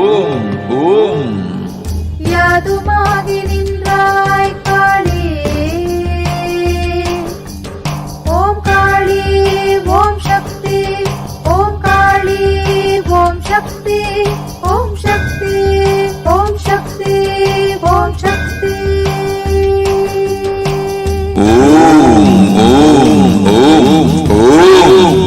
ஓம் ஓம். யாதுமாகி நின்றாய் காளி, ஓம் காளி ஓம் சக்தி, ஓம் காளி ஓம் சக்தி, ஓம் சக்தி ஓம் சக்தி ஓம் சக்தி. ஓம் ஓம் ஓம் ஓம்.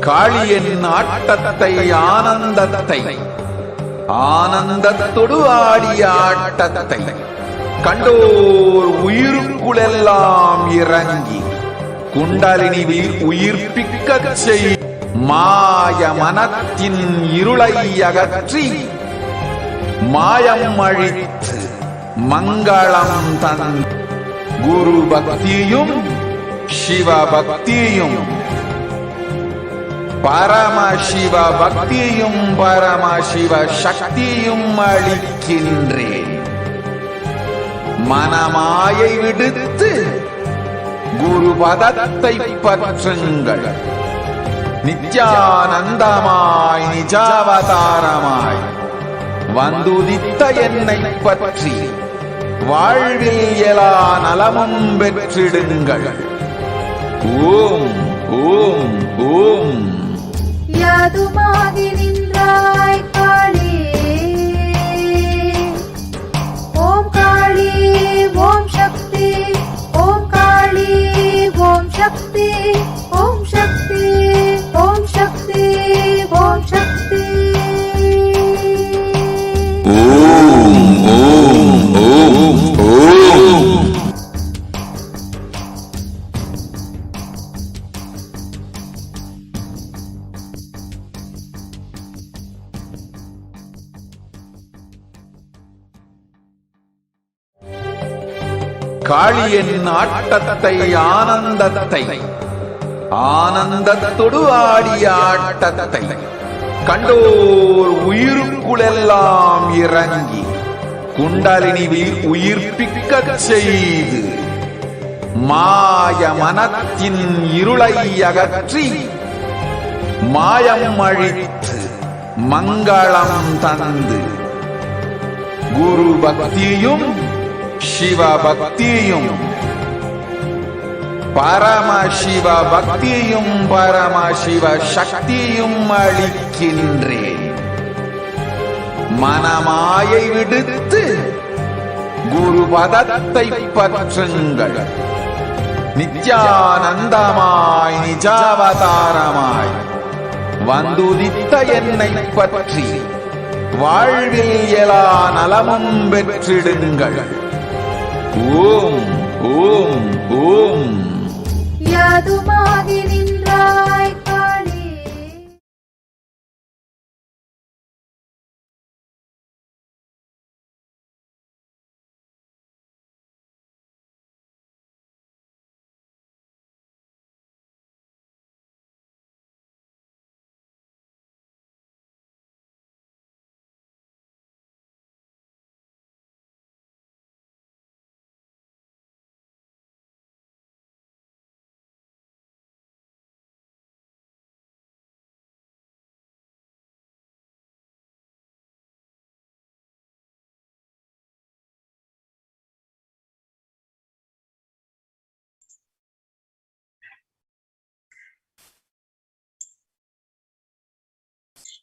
காளியின் ஆட்டத்தை ஆனந்தத்தை ஆனந்தத்தொடு ஆடிய ஆட்டத்தை கண்டோர் உயிருக்குளெல்லாம் இறங்கி குண்டலினி உயிர்ப்பிக்கச் செய் மாய மனத்தின் இருளை அகற்றி மாயம் அழித்து மங்களம் தன் குரு பக்தியும் சிவ பக்தியும் பரமசிவ பக்தியும் பரமசிவ சக்தியும் அளிக்கின்றேன். மனமாயை விடுத்து குரு பதத்தை பற்றுங்கள். நித்யானந்தமாய் நிஜாவதாரமாய் வந்துதித்த என்னை பற்றி வாழ்வில் எல்லா நலமும் பெற்றிடுங்கள். ஓம் ஓம் ஓம். யாதுமாகி நின்றாய் காளி, ஓம் காளி ஓம் சக்தி, ஓம் காளி ஓம் சக்தி, ஓம் சக்தி ஓம் சக்தி ஓம் சக்தி. ஓம் ஓம் ஓம் ஓம். காளியின் ஆட்டத்தை ஆனந்தத்தை ஆனந்தத்தொடு ஆடிய ஆட்டத்தை கண்டோர் உயிருக்குளெல்லாம் இறங்கி குண்டலினி உயிர்ப்பிக்கச் செய்து மாய மனத்தின் இருளை அகற்றி மாயம் அழித்து மங்களம் தந்து குரு பக்தியும் சிவ பக்தியும் பரமசிவ பக்தியும் பரமசிவ சக்தியும் அளிக்கின்றேன். மனமாயை விடுத்து குரு பதத்தை பற்றுங்கள். நித்யானந்தமாய் நிஜாவதாரமாய் வந்துதித்த என்னை பற்றி வாழ்வில் எல்லா நலமும் பெற்றிடுங்கள். ஓம் ஓம் ஓம். யாதுமாகி நின்றாய் காளி.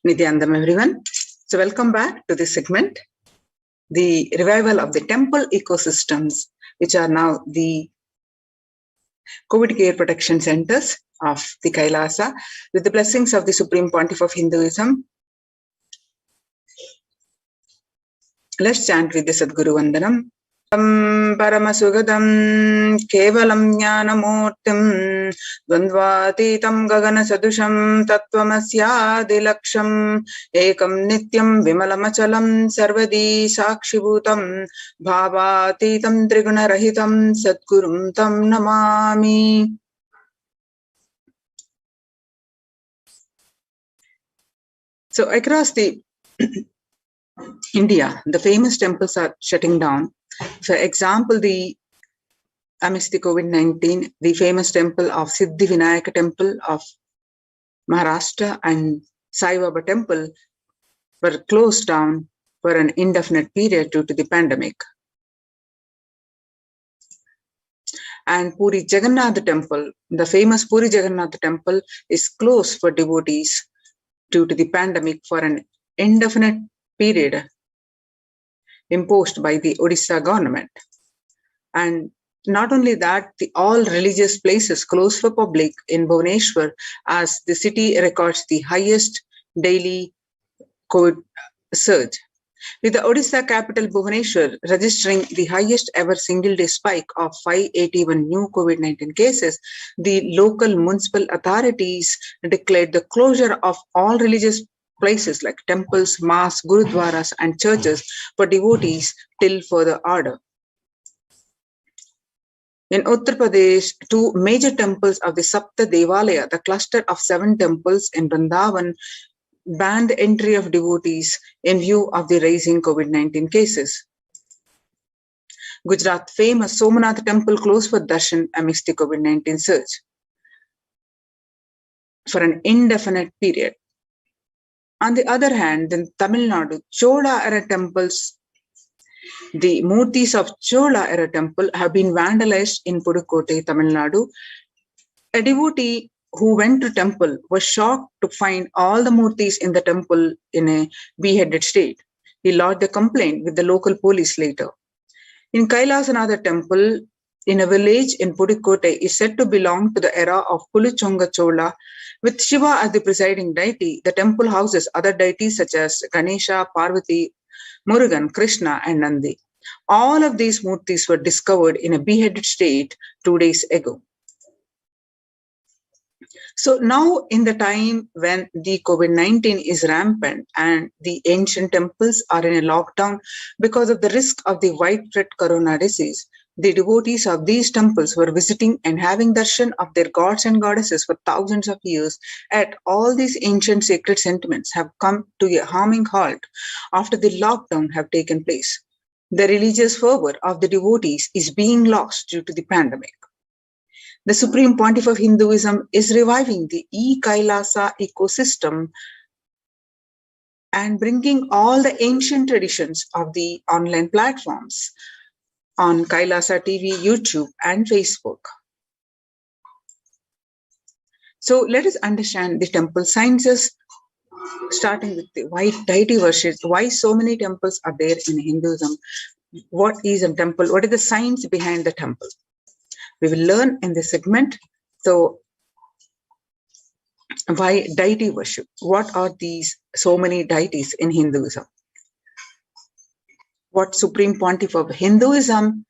Nithyanandam everyone. So welcome back to this segment, the revival of the temple ecosystems, which are now the COVID care protection centers of the Kailasa, with the blessings of the Supreme Pontiff of Hinduism. Let's chant with the Sadguru Vandanam. Paramasugadam kevalam jnanamurtim dvandvatitam gaganasadusham tattvamasyaadilaksham ekam nityam vimalamachalam sarvadi sakshibhutam bhavatitam trigunarahitam sadgurum tam namami. So across the India, the famous temples are shutting down. For example, amidst the COVID-19, the famous temple of Siddhi Vinayaka temple of Maharashtra and Sai Baba temple were closed down for an indefinite period due to the pandemic. And Puri Jagannath temple, the famous Puri Jagannath temple, is closed for devotees due to the pandemic for an indefinite period imposed by the Odisha government. And not only that, all religious places closed for public in Bhubaneswar as the city records the highest daily COVID surge, with the Odisha capital Bhubaneswar registering the highest ever single-day spike of 581 new COVID-19 cases. The local municipal authorities declared the closure of all religious places like temples, mosques, gurudwaras and churches for devotees till further order. In Uttar Pradesh, 2 major temples of the Sapta Devalaya, the cluster of 7 temples in Vrindavan, banned the entry of devotees in view of the rising COVID-19 cases. Gujarat famous Somanath temple closed for darshan amidst the COVID-19 surge for an indefinite period. On the other hand, in Tamil Nadu, Chola era temples, the murtis of Chola era temple have been vandalized in Pudukkottai, Tamil Nadu. A devotee who went to temple was shocked to find all the murtis in the temple in a beheaded state. He lodged a complaint with the local police later. In Kailasanatha temple, in a village in Pudukkottai, is said to belong to the era of Puluchonga Chola. With Shiva as the presiding deity, the temple houses other deities such as Ganesha, Parvati, Murugan, Krishna and Nandi. All of these murtis were discovered in a beheaded state 2 days ago. So now in the time when the COVID-19 is rampant and the ancient temples are in a lockdown because of the risk of the widespread corona disease, the devotees of these temples were visiting and having darshan of their gods and goddesses for thousands of years. Yet all these ancient sacred sentiments have come to a harming halt after the lockdown have taken place. The religious fervor of the devotees is being lost due to the pandemic. The Supreme Pontiff of Hinduism is reviving the e-Kailasa ecosystem and bringing all the ancient traditions of the online platforms on Kailasa TV, YouTube, and Facebook. So let us understand the temple sciences, starting with the why deity worship, why so many temples are there in Hinduism, what is a temple, what is the science behind the temple. We will learn in this segment. So why deity worship? What are these so many deities in Hinduism? What Supreme Pontiff of Hinduism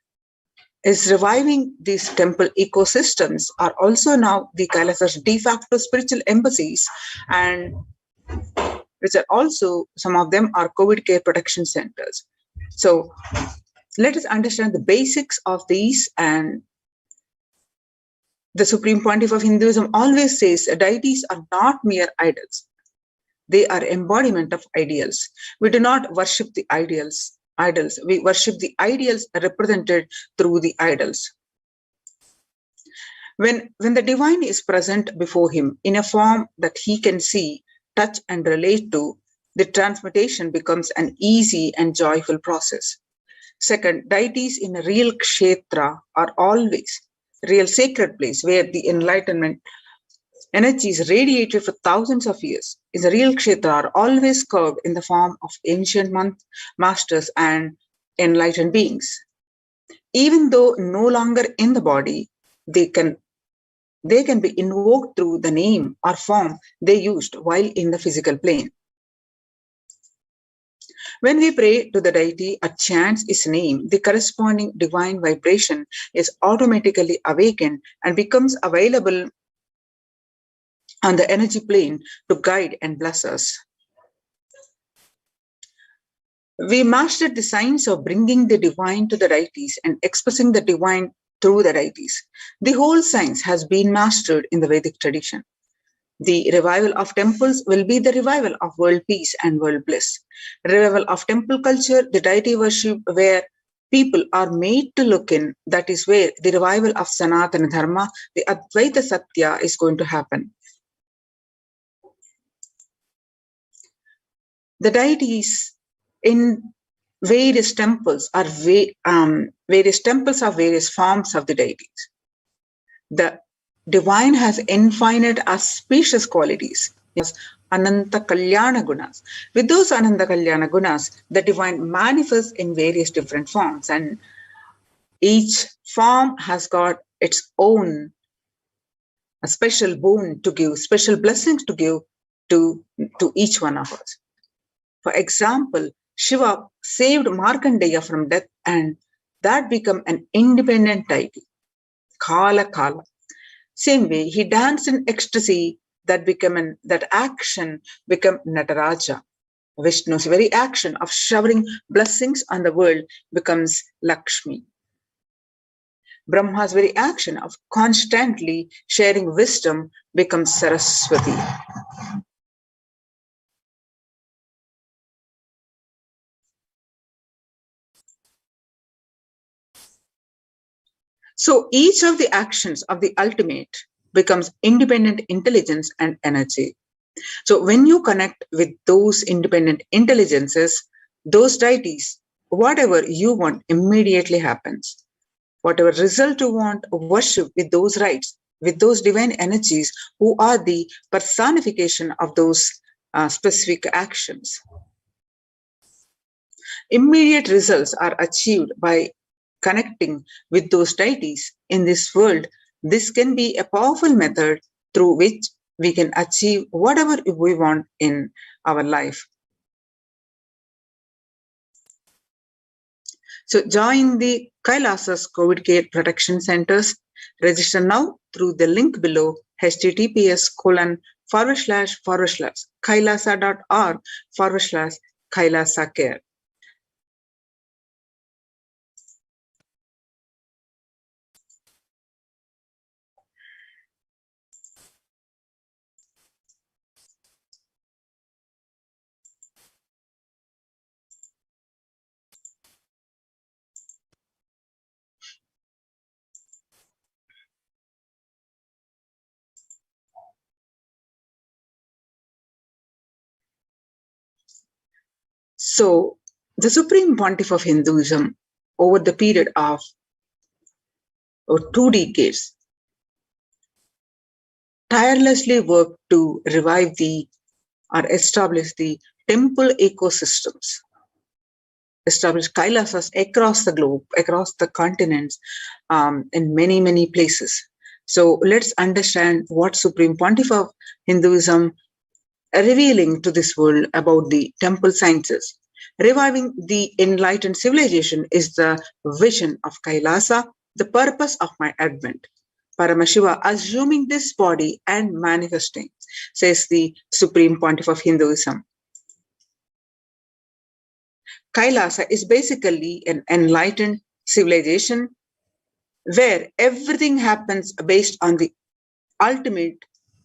is reviving these temple ecosystems are also now the Kailasa's de facto spiritual embassies, and which are also, some of them are COVID care protection centers. So let us understand the basics of these. And the Supreme Pontiff of Hinduism always says deities are not mere idols. They are embodiment of ideals. We do not worship the idols. We worship the ideals represented through the idols. When the divine is present before him in a form that he can see, touch and relate to, the transmutation becomes an easy and joyful process. Second, deities in a real kshetra are always real sacred place where the enlightenment energy is radiated for thousands of years. In the real kshetra are always curved in the form of ancient masters and enlightened beings. Even though no longer in the body, they can be invoked through the name or form they used while in the physical plane. When we pray to the deity or chant his name, the corresponding divine vibration is automatically awakened and becomes available on the energy plane to guide and bless us. We mastered the science of bringing the divine to the deities and expressing the divine through the deities. The whole science has been mastered in the Vedic tradition. The revival of temples will be the revival of world peace and world bliss. Revival of temple culture, the deity worship where people are made to look in, that is where the revival of Sanatana Dharma, the Advaita Satya is going to happen. The deities in various temples are various temples of various forms of the deities. The divine has infinite auspicious qualities, Ananta Kalyana Gunas. With those Ananta Kalyana Gunas, the divine manifests in various different forms. And Each form has got its own a special boon to give, special blessings to give to each one of us. For example, Shiva saved Markandeya from death, and that became an independent deity, Kala Kala. Same way, he danced in ecstasy, that action became Nataraja. Vishnu's very action of showering blessings on the world becomes Lakshmi. Brahma's very action of constantly sharing wisdom becomes Saraswati. So each of the actions of the ultimate becomes independent intelligence and energy. So when you connect with those independent intelligences, those deities, whatever you want immediately happens. Whatever result you want, worship with those rights, with those divine energies who are the personification of those specific actions. Immediate results are achieved by connecting with those deities in this world. This can be a powerful method through which we can achieve whatever we want in our life. So join the Kailasa's COVID Care Protection Centers. Register now through the link below, https://kailasa.org/Kailasa Care. So, the Supreme Pontiff of Hinduism, over the period of 2 decades, tirelessly worked to revive or establish the temple ecosystems, establish Kailasas across the globe, across the continents, in many, many places. So let's understand what Supreme Pontiff of Hinduism revealing to this world about the temple sciences. Reviving the enlightened civilization is the vision of Kailasa, the purpose of my advent. Paramashiva assuming this body and manifesting, says the Supreme Pontiff of Hinduism. Kailasa is basically an enlightened civilization where everything happens based on the ultimate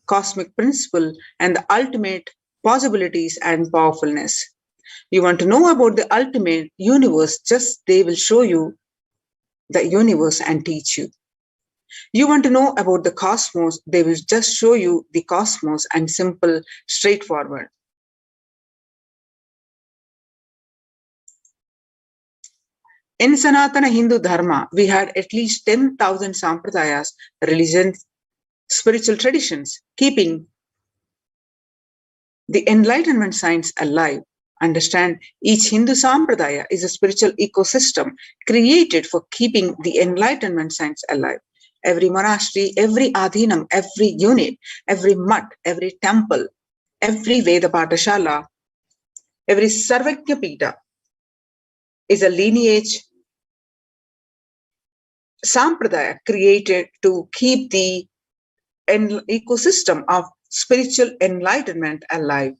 cosmic principle and the ultimate possibilities and powerfulness. You want to know about the ultimate universe, just they will show you the universe and teach you. You want to know about the cosmos, they will just show you the cosmos and simple, straightforward. In Sanatana Hindu Dharma, we had at least 10,000 sampradayas, religions, spiritual traditions, keeping the enlightenment science alive. Understand, each Hindu sampradaya is a spiritual ecosystem created for keeping the enlightenment science alive. Every monastery, every adhinam, every unit, every mutt, every temple, every Veda Patashala, every Sarvajna Pita is a lineage sampradaya created to keep the ecosystem of spiritual enlightenment alive.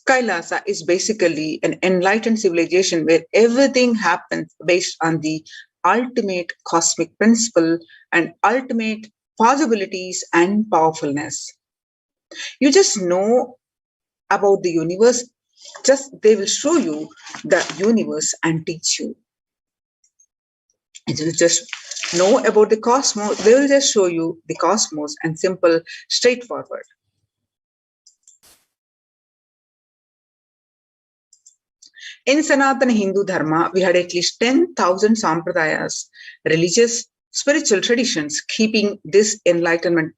Kailasa is basically an enlightened civilization where everything happens based on the ultimate cosmic principle and ultimate possibilities and powerfulness. You just know about the universe, just they will show you the universe and teach you. And you just know about the cosmos, they will just show you the cosmos and simple, straightforward. In Sanatana Hindu Dharma, we had at least 10,000 sampradayas, religious, spiritual traditions, keeping this enlightenment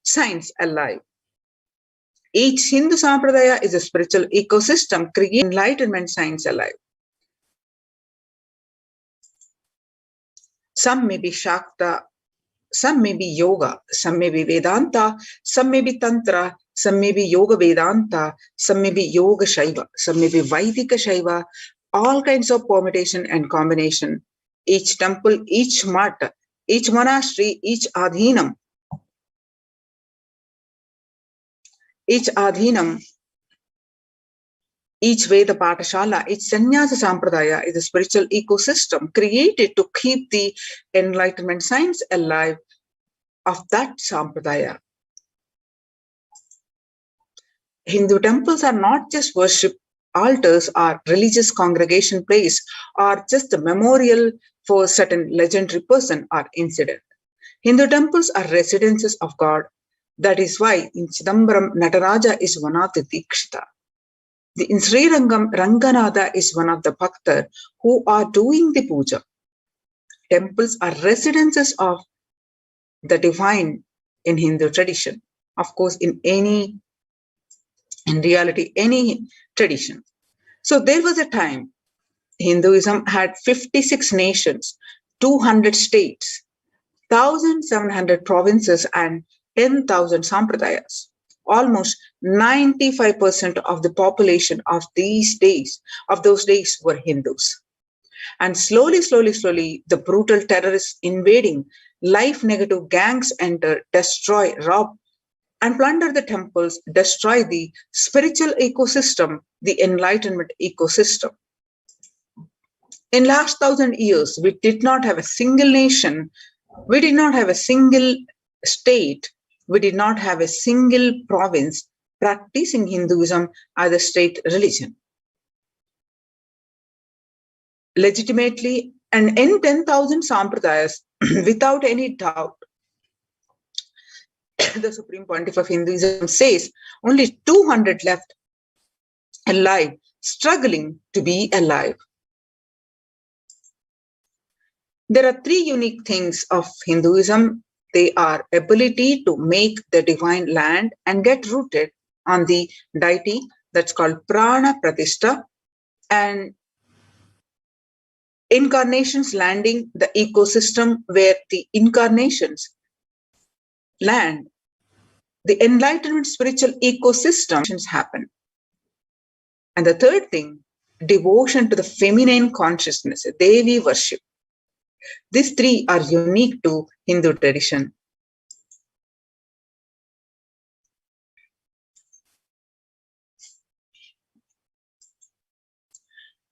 science alive. Each Hindu Sampradaya is a spiritual ecosystem creating enlightenment science alive. Some may be Shakta, some may be Yoga, some may be Vedanta, some may be Tantra, some may be Yoga Vedanta, some may be Yoga Shaiva, some may be Vaidika Shaiva, all kinds of permutation and combination. Each temple, each math, each monastery, each adhinam, each Veda Patashala, each Sannyasa Sampradaya is a spiritual ecosystem created to keep the enlightenment science alive of that Sampradaya. Hindu temples are not just worship altars or religious congregation place or just a memorial for a certain legendary person or incident. Hindu temples are residences of God. That is why in Chidambaram, Nataraja is one of the Dikshita. In Sri Rangam, Ranganatha is one of the Bhaktar who are doing the puja. Temples are residences of the divine in Hindu tradition. Of course, in reality, any tradition. So there was a time Hinduism had 56 nations, 200 states, 1,700 provinces and 10,000 sampradayas. Almost 95% of the population of those days were Hindus. And slowly, the brutal terrorists invading, life-negative gangs enter, destroy, rob, and plunder the temples, destroy the spiritual ecosystem, the enlightenment ecosystem. In last 1,000 years, we did not have a single nation, we did not have a single state, we did not have a single province practicing Hinduism as a state religion. Legitimately, and in 10,000 sampradayas, without any doubt, the Supreme Pontiff of Hinduism says only 200 left alive, struggling to be alive. There are three unique things of Hinduism. They are ability to make the divine land and get rooted on the deity, that's called Prana Pratishta, and incarnations landing the ecosystem where the incarnations land, the enlightenment spiritual ecosystems happen. And the third thing, devotion to the feminine consciousness, Devi worship. These three are unique to Hindu tradition.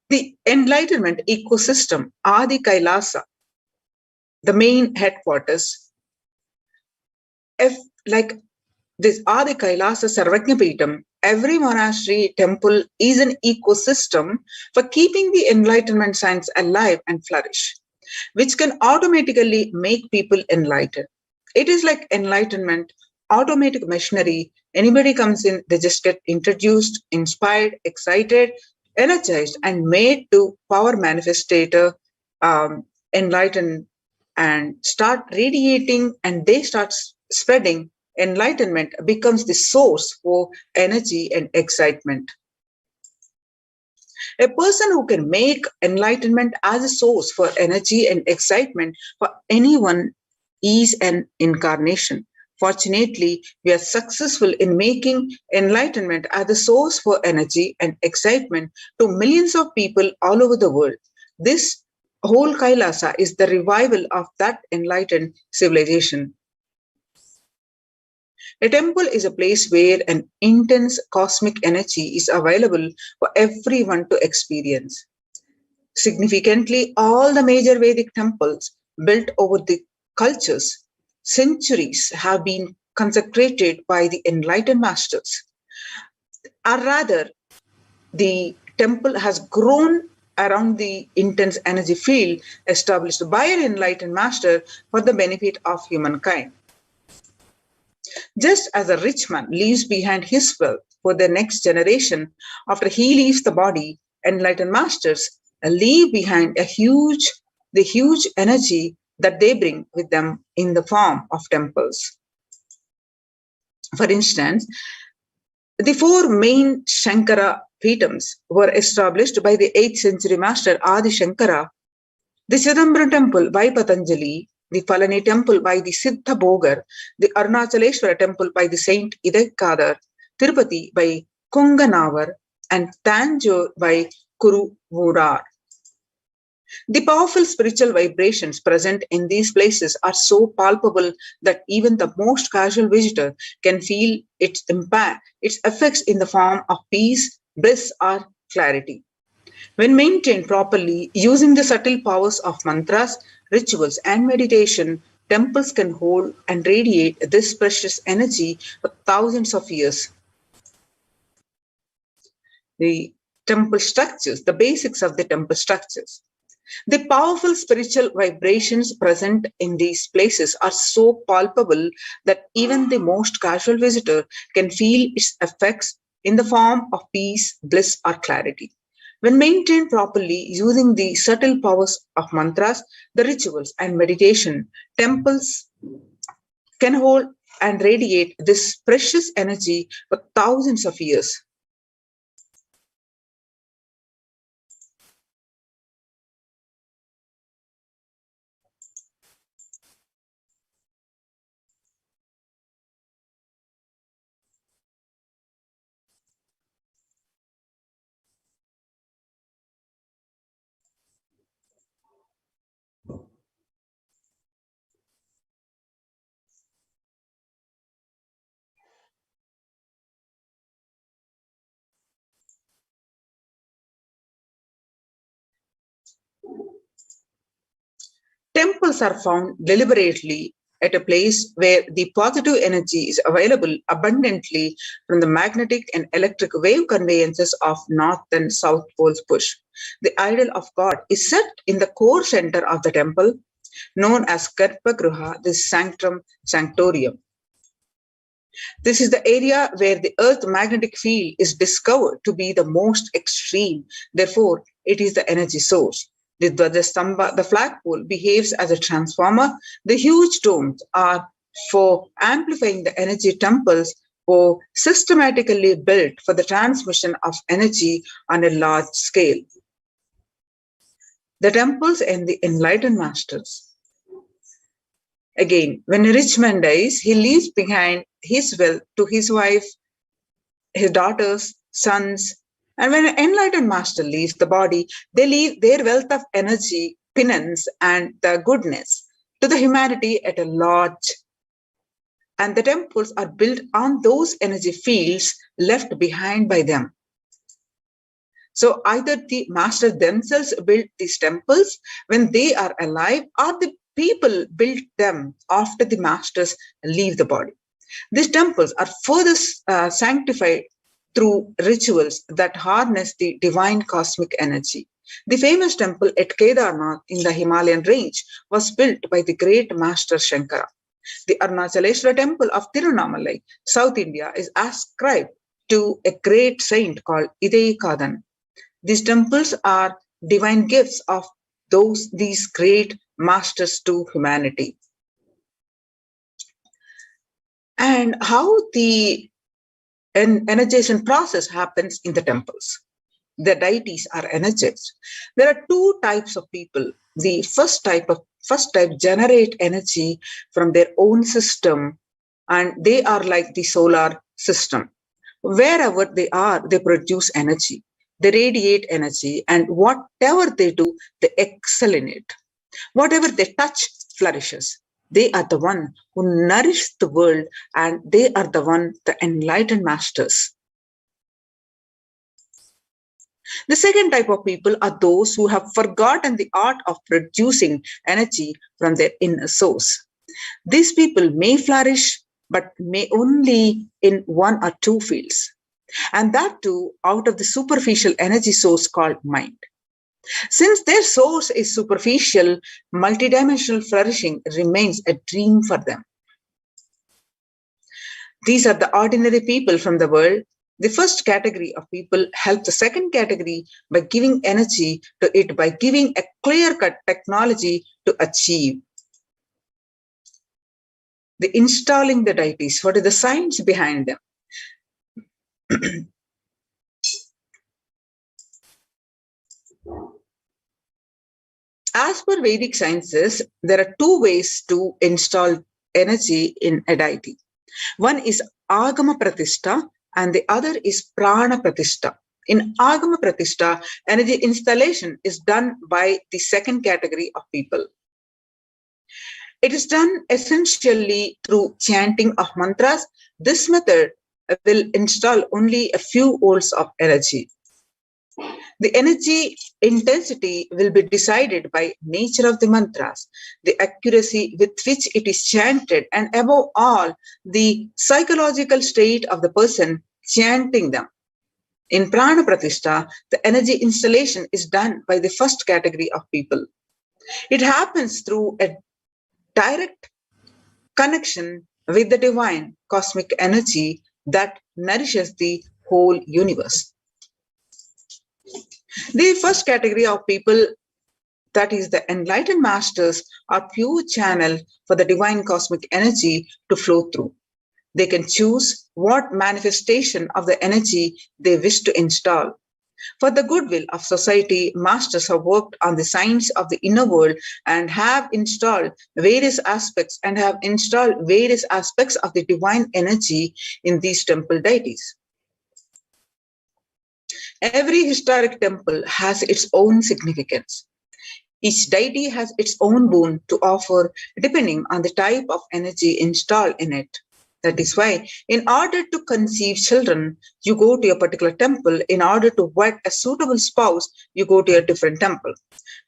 The enlightenment ecosystem, Adi Kailasa, the main headquarters, like this Adi Kailasa Sarvajnapeetham, every monastery temple is an ecosystem for keeping the enlightenment science alive and flourish, which can automatically make people enlightened. It is like enlightenment, automatic machinery. Anybody comes in, they just get introduced, inspired, excited, energized, and made to power manifestator, enlightened, and start radiating, and they start spreading. Enlightenment becomes the source for energy and excitement. A person who can make enlightenment as a source for energy and excitement for anyone is an incarnation. Fortunately, we are successful in making enlightenment as a source for energy and excitement to millions of people all over the world. This whole Kailasa is the revival of that enlightened civilization. A temple is a place where an intense cosmic energy is available for everyone to experience. Significantly, all the major Vedic temples built over the cultures, centuries, have been consecrated by the enlightened masters. Or rather, the temple has grown around the intense energy field established by an enlightened master for the benefit of humankind. Just as a rich man leaves behind his wealth for the next generation after he leaves the body, enlightened masters leave behind the huge energy that they bring with them in the form of temples. For instance, The four main Shankara Peetams were established by the 8th century master Adi Shankara. The Chidambaram temple by Patanjali, the Palani temple by the Siddha Bogar, the Arunachaleshwara temple by the Saint Idekadar, Tirupati by Konganavar, and Tanjore by Kuruvurar. The powerful spiritual vibrations present in these places are so palpable that even the most casual visitor can feel its impact, its effects in the form of peace, bliss, or clarity. When maintained properly, using the subtle powers of mantras, rituals, and meditation, temples can hold and radiate this precious energy for thousands of years. The temple structures, the basics of the temple structures. The powerful spiritual vibrations present in these places are so palpable that even the most casual visitor can feel its effects in the form of peace, bliss, or clarity. When maintained properly using the subtle powers of mantras, the rituals, and meditation, temples can hold and radiate this precious energy for thousands of years. Temples are found deliberately at a place where the positive energy is available abundantly from the magnetic and electric wave conveyances of North and South Poles push. The idol of God is set in the core center of the temple, known as Garbhagriha, the sanctum sanctorium. This is the area where the Earth's magnetic field is discovered to be the most extreme. Therefore, it is the energy source. The Dvajastambha, the flagpole, behaves as a transformer. The huge domes are for amplifying the energy. Temples were systematically built for the transmission of energy on a large scale. The temples and the enlightened masters. Again, when a rich man dies, he leaves behind his wealth to his wife, his daughters, sons. And when an enlightened master leaves the body, they leave their wealth of energy, penance, and the goodness to the humanity at a large. And the temples are built on those energy fields left behind by them. So either the masters themselves built these temples when they are alive, or the people build them after the masters leave the body. These temples are further sanctified through rituals that harness the divine cosmic energy. The famous temple at Kedarnath in the Himalayan range was built by the great master Shankara. The Arunachaleshwara temple of Tirunamalai, South India, is ascribed to a great saint called Idekadan. These temples are divine gifts of these great masters to humanity. And how the energization process happens in the temples. The deities are energized. There are two types of people. The first type generate energy from their own system, and they are like the solar system. Wherever they are, they produce energy. They radiate energy, and whatever they do, they excel in it. Whatever they touch flourishes. They are the one who nourish the world, and they are the enlightened masters. The second type of people are those who have forgotten the art of producing energy from their inner source. These people may flourish, but may only in one or two fields, and that too out of the superficial energy source called mind. Since their source is superficial, multidimensional flourishing remains a dream for them. These are the ordinary people from the world. The first category of people help the second category by giving energy to it, by giving a clear-cut technology to achieve. The installing the deities, what is the science behind them? As per Vedic sciences, there are two ways to install energy in a deity. One is Agama Pratishta and the other is Prana Pratishta. In Agama Pratishta, energy installation is done by the second category of people. It is done essentially through chanting of mantras. This method will install only a few volts of energy. The energy intensity will be decided by nature of the mantras, the accuracy with which it is chanted, and above all, the psychological state of the person chanting them. In Prana Pratishta, the energy installation is done by the first category of people. It happens through a direct connection with the divine cosmic energy that nourishes the whole universe. The first category of people, that is the enlightened masters, are pure channel for the divine cosmic energy to flow through. They can choose what manifestation of the energy they wish to install. For the goodwill of society, masters have worked on the science of the inner world and have installed various aspects of the divine energy in these temple deities. Every historic temple has its own significance. Each deity has its own boon to offer depending on the type of energy installed in it. That is why, in order to conceive children, you go to a particular temple. In order to wed a suitable spouse, you go to a different temple.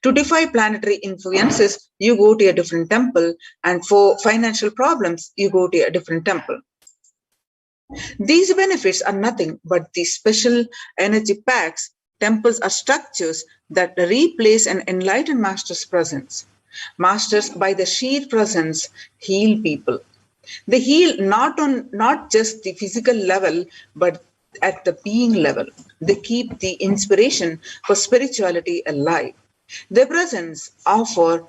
To defy planetary influences, you go to a different temple. And for financial problems, you go to a different temple. These benefits are nothing but the special energy packs. Temples are structures that replace an enlightened master's presence. Masters, by the sheer presence, heal people. They heal not just the physical level, but at the being level. They keep the inspiration for spirituality alive. Their presence offers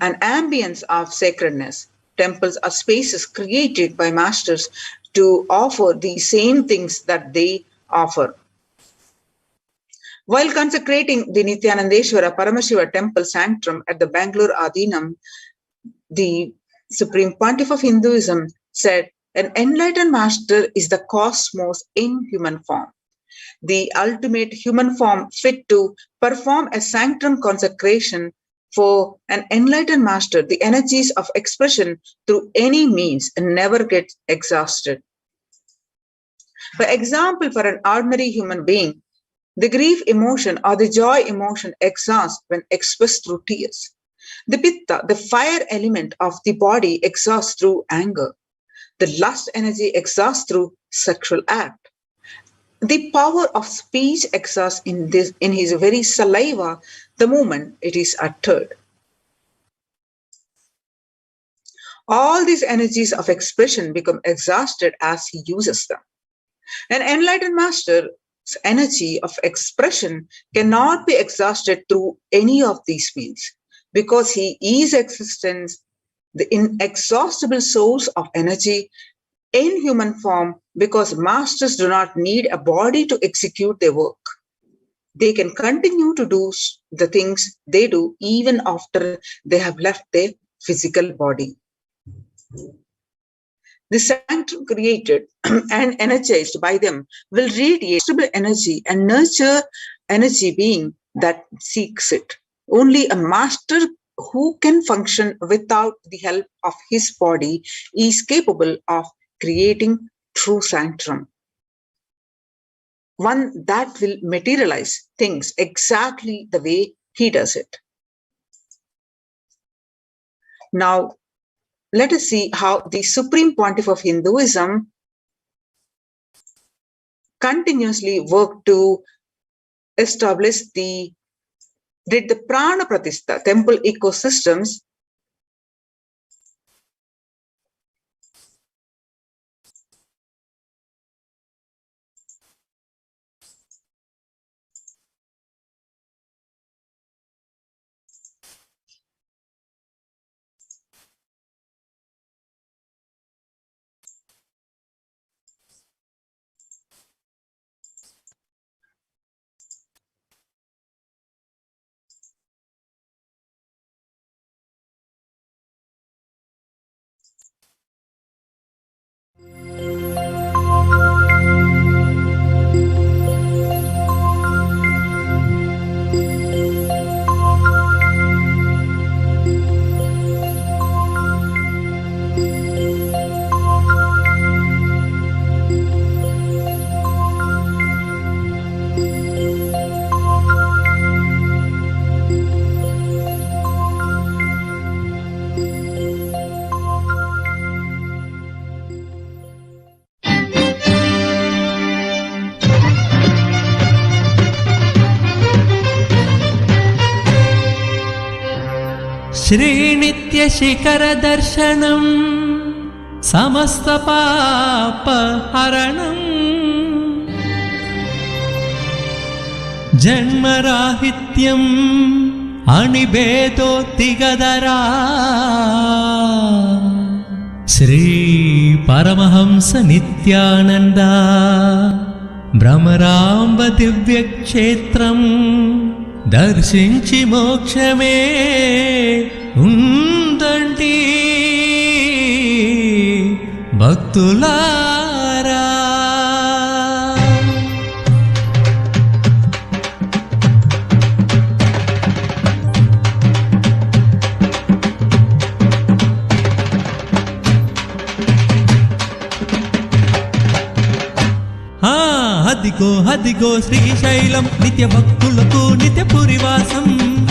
an ambience of sacredness. Temples are spaces created by masters to offer the same things that they offer. While consecrating the Nithyanandeshwara Paramashiva temple sanctum at the Bangalore Adinam, the Supreme Pontiff of Hinduism said, "An enlightened master is the cosmos in human form, the ultimate human form fit to perform a sanctum consecration. For an enlightened master, the energies of expression through any means never get exhausted." For example, for an ordinary human being, the grief emotion or the joy emotion exhausts when expressed through tears. The pitta, the fire element of the body, exhausts through anger. The lust energy exhausts through sexual act. The power of speech exhausts in his very saliva the moment it is uttered. All these energies of expression become exhausted as he uses them. An enlightened master's energy of expression cannot be exhausted through any of these means, because he is existence, the inexhaustible source of energy in human form, because masters do not need a body to execute their work. They can continue to do the things they do even after they have left their physical body. The sanctum created and energized by them will radiate stable energy and nurture energy being that seeks it. Only a master who can function without the help of his body is capable of creating true sanctum, one that will materialize things exactly the way he does it. Now, let us see how the Supreme Pontiff of Hinduism continuously worked to establish the Prana Pratishta temple ecosystems श्रीनित्यशिखरदर्शनं समस्तपापहरणम् जन्मराहित्यम् अनिभेदोत्तिगदरा Shri Paramhans Nityanand भ्रमरांब दिव्यक्षेत्रम् दर्शिंచి మోక్షమే ఉందండి భక్తులారా. అదిగో అదిగో శ్రీశైలం నిత్య భక్తులకు నిత్య పురివాసం.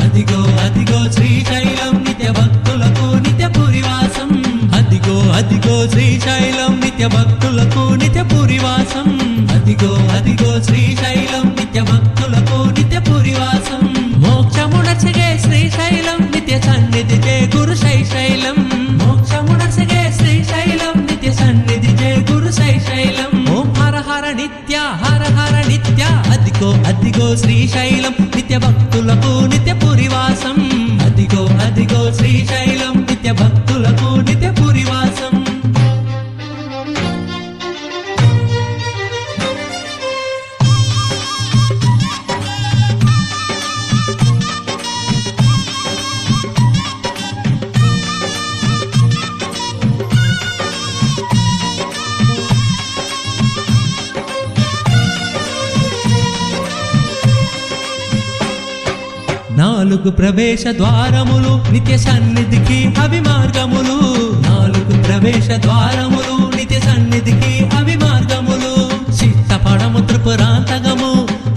అదిగో అదిగో శ్రీశైలం నిత్య భక్తులకు నిత్య పురివాసం. అదిగో అదిగో శ్రీశైలం నిత్య భక్తులకు నిత్య పురివాసం. అదిగో అదిగో శ్రీశైలం నిత్య భక్తులకు నిత్య పురివాసం. మోక్షమునర్చగే శ్రీశైలం నిత్య సన్నిధి జయ గురు శైశైలం. మోక్షమునర్చగే శ్రీశైలం నిత్య సన్నిధి జయ గురు శైశైలం. ఓం హర హర నిత్య హర హర నిత్య. అదిగో అదిగో శ్రీశైలం నిత్య భక్తులకు నిత్య పురివాసం. అదిగో అదిగో శ్రీశైలం నిత్య భక్తులకు నిత్య పురివాసం. నాలుగు ప్రవేశ ద్వారములు నిత్య సన్నిధికి అవి మార్గములు. నాలుగు ప్రవేశ ద్వారములు నిత్య సన్నిధికి అవి మార్గములు. చిత్తపడము త్రిపురాంతకము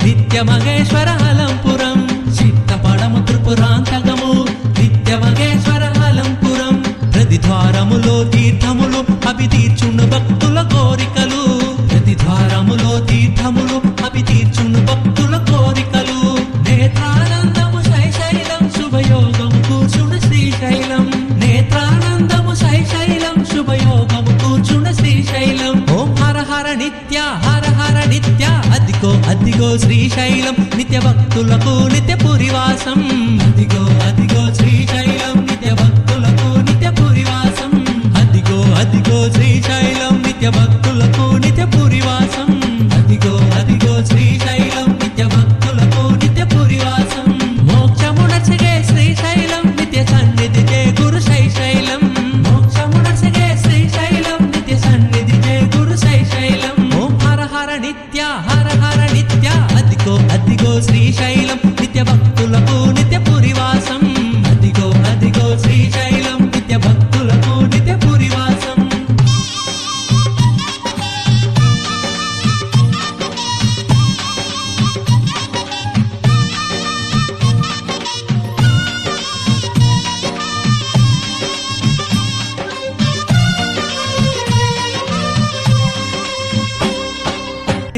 నిత్య మహేశ్వర అలంపురం. చిత్తపడము త్రిపురాంతకము నిత్య మహేశ్వర అలంపురం. ప్రతి ద్వారములో తీర్థములు అవి తీర్చును భక్తుల కోరికలు. ప్రతి ద్వారములో తీర్థములు అవి తీర్చును భక్తుల కోరికలు. నేత్రానందము శైశైలం శుభయోగము కూర్చున్న శ్రీశైలం. నేత్రానందము శైశైలం శుభయోగము కూర్చున్న శ్రీశైలం. ఓం హర హర నిత్య హర హర నిత్య. అదిగో అదిగో శ్రీశైలం నిత్య భక్తులకు నిత్య పురివాసం. అదిగో అదిగో శ్రీశైలం నిత్య భక్తులకు నిత్య పురివాసం. అదిగో అదిగో శ్రీశైలం నిత్య భక్తులకు నిత్య పురివాసం. అదిగో అదిగో శ్రీశైలం నిత్య భక్తులకు నిత్య పురివాసం. మోక్షమునర్చగే శ్రీశైలం నిత్య సన్నిధి జయ గురు శైశైలం. మోక్షమునర్చగే శ్రీశైలం నిత్య సన్నిధి జయ గురు శైశైలం. ఓం హర హర నిత్య హర హర నిత్య. అదిగో అదిగో శ్రీశైలం నిత్య భక్తులకు నిత్య పురివాసం. అదిగో అదిగో శ్రీశైలం నిత్య భక్తులకు నిత్య పురివాసం.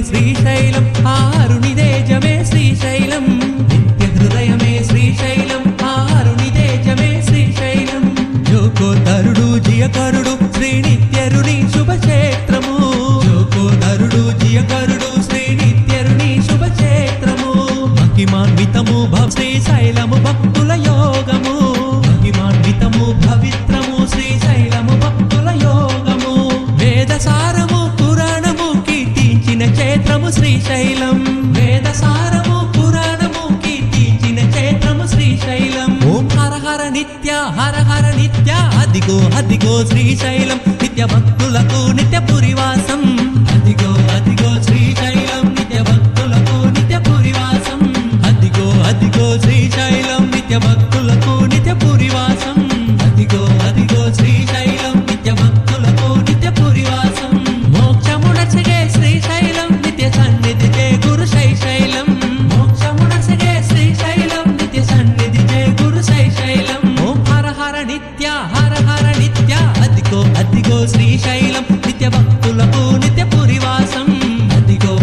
శ్రీశైలం ఆరునిదేజమే శ్రీశైలం. నిత్య హృదయమే శ్రీశైలం ఆరునిదేజమే శ్రీశైలం. జోకోదరుడు జియకరుడు శ్రీ నిత్యరుని శుభక్షేత్రము. జోకోదరుడు జియకరుడు శ్రీ నిత్యరుని శుభక్షేత్రము. మహిమాన్వితము శ్రీశైలము భక్తుల యోగము. మహిమాన్వితము పవిత్రము శ్రీశైలము భక్తుల యోగము. వేదసారము పురాణము కీర్తించిన క్షేత్రము శ్రీశైలం. వేదసారము పురాణము కీర్తించిన క్షేత్రము శ్రీశైలం. ఓం హర హర నిత్య హర హర నిత్య. అదిగో అదిగో శ్రీశైలం నిత్య భక్తులకు నిత్య పురివాసం. అదిగో అదిగో శ్రీశైలం నిత్య భక్తులకు నిత్య పురివాసం. అదిగో అదిగో శ్రీశైలం నిత్య భక్తులకు నిత్య పురివాసం. అదిగో అదిగో శ్రీశైలం నిత్య భక్తులకు నిత్య పురివాసం. మోక్షమునర్చగే శ్రీశైలం నిత్య సన్నిధి జయ గురు శైశైలం. మోక్షమునర్చగే శ్రీశైలం నిత్య సన్నిధి జయ గురు శైశైలం. ఓం హర హర నిత్య హర హర నిత్య. అదిగో అదిగో శ్రీశైలం నిత్య భక్తులకు నిత్య పురివాసం. అదిగో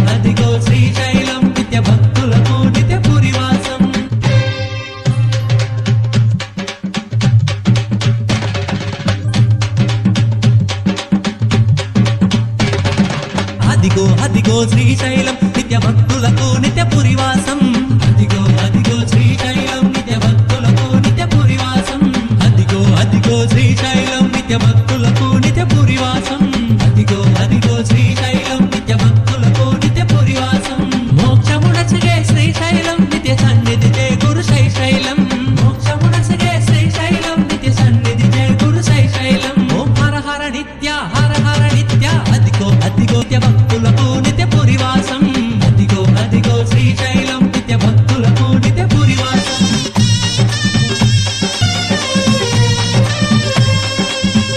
భక్తులకు నిత్య పురివాసం అదిగో అదిగో శ్రీశైలం నిత్య భక్తులకు నిత్య పురివాసం అదిగో అదిగో శ్రీశైలం నిత్య భక్తులకు నిత్య పురివాసం అదిగో అదిగో శ్రీశైలం నిత్య భక్తులకు నిత్య పురివాసం మోక్షమునసగే శ్రీశైలం నిత్య సన్నిధి జయ గురు శైశైలం మోక్షమునసగే శ్రీశైలం నిత్య సన్నిధి జయ గురు శైశైలం ఓం హర హర నిత్య అదిగో అదిగో నిత్య భక్తులకు నిత్య పురివాసం అదిగో అదిగో శ్రీశైలం నిత్య భక్తులకు నిత్య పురివాసం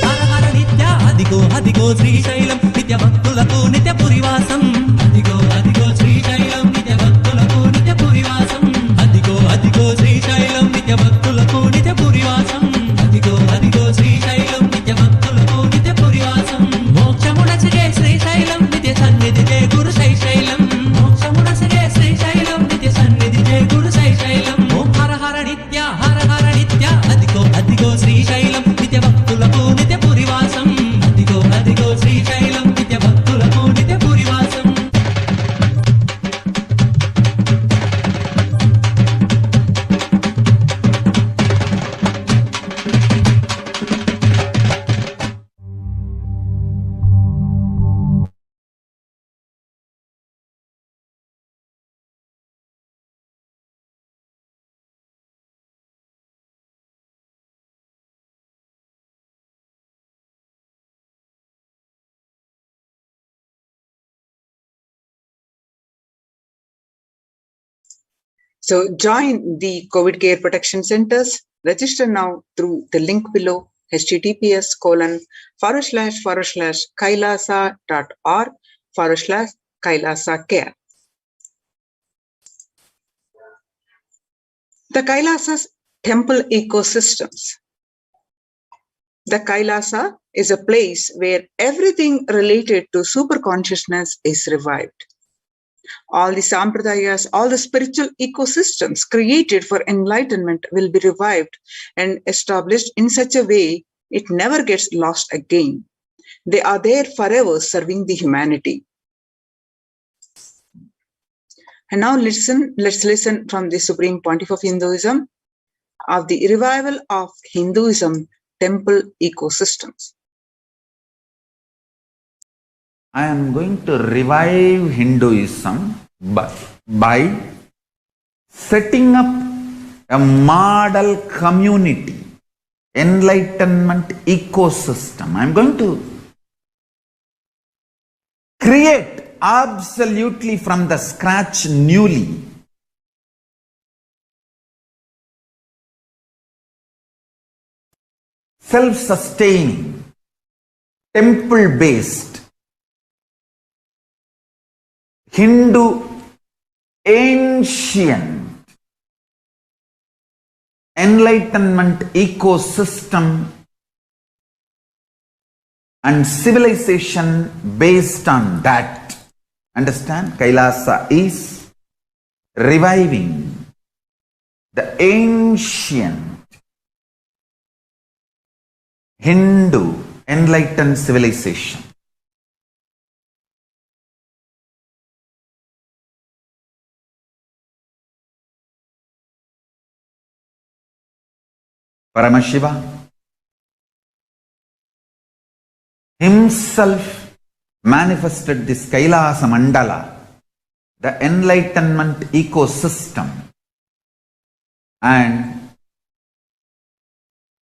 హర హర నిత్య అదిగో అదిగో శ్రీశైలం నిత్య భక్తులకు నిత్య పురివాసం అదిగో అదిగో శ్రీశైలం నిత్య భక్తులకు నిత్య పురివాసం అదిగో అదిగో శ్రీశైలం నిత్య భక్తులకు నిత్య పురివాసం అదిగో అదిగో శ్రీశైలం నిత్య భక్తులకు నిత్య పురివాసం మోక్షమునసగే శ్రీశైలం నిత్య సన్నిధి జయ గురు శైశైలం మోక్షమునసగే శ్రీశైలం నిత్య సన్నిధి జయ గురు శైశైలం ఓం హర హర నిత్య అదిగో అదిగో శ్రీశైలం నిత్య భక్తులకు నిత్య పురివాసం అదిగో అదిగో శ్రీశైలం నిత్య భక్తులకు నిత్య పురివాసం So join the COVID care protection centers. Register now through the link below https://kailasa.org/kailasa care. The Kailasa's temple ecosystems. The Kailasa is a place where everything related to superconsciousness is revived. All the sampradayas, all the spiritual ecosystems created for enlightenment will be revived and established in such a way it never gets lost again. They are there forever serving the humanity. And now let's listen from the Supreme Pontiff of Hinduism of the revival of Hinduism temple ecosystems. I am going to revive Hinduism by setting up a model community, enlightenment ecosystem. I am going to create absolutely from the scratch newly self-sustaining, temple-based Hindu ancient enlightenment ecosystem and civilization based on that. Understand? Kailasa is reviving the ancient Hindu enlightened civilization. Paramashiva himself manifested this Kailasa Mandala, the enlightenment ecosystem, and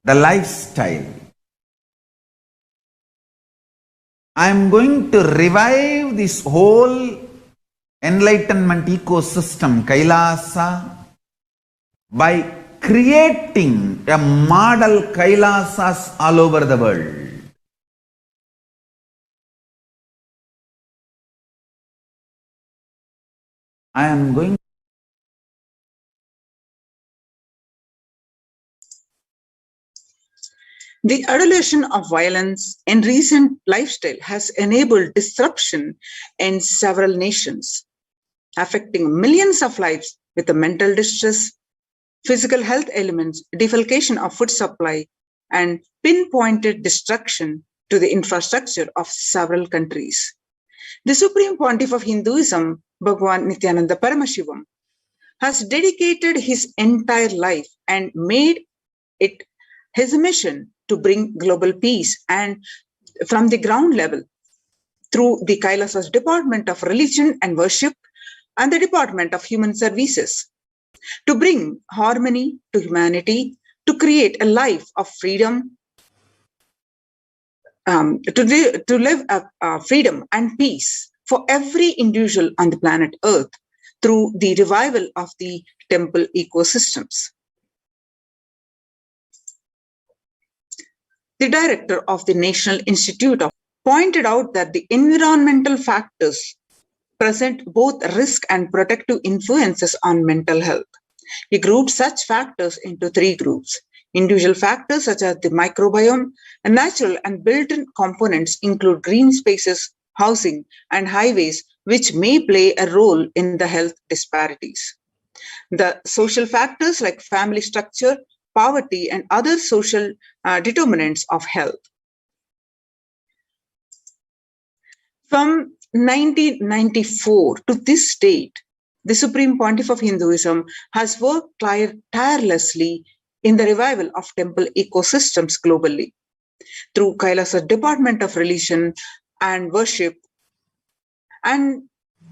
the lifestyle. I am going to revive this whole enlightenment ecosystem, Kailasa, by creating a model Kailasas all over the world. I am going The adulation of violence in recent lifestyle has enabled disruption in several nations, affecting millions of lives with the mental distress, physical health elements, defalcation of food supply, and pinpointed destruction to the infrastructure of several countries. The Supreme Pontiff of Hinduism Bhagwan Nithyananda Paramashivam, has dedicated his entire life and made it his mission to bring global peace and from the ground level through the Kailasa's Department of Religion and Worship and the Department of Human Services to bring harmony to humanity, to create a life of freedom, to live freedom and peace for every individual on the planet Earth through the revival of the temple ecosystems. The director of the National Institute pointed out that the environmental factors present both risk and protective influences on mental health. He grouped such factors into 3 groups. Individual factors such as the microbiome and natural and built-in components include green spaces, housing, and highways, which may play a role in the health disparities. The social factors like family structure, poverty, and other social determinants of health. From 1994 to this date, the Supreme Pontiff of Hinduism has worked tirelessly in the revival of temple ecosystems globally through Kailasa's Department of Religion and Worship and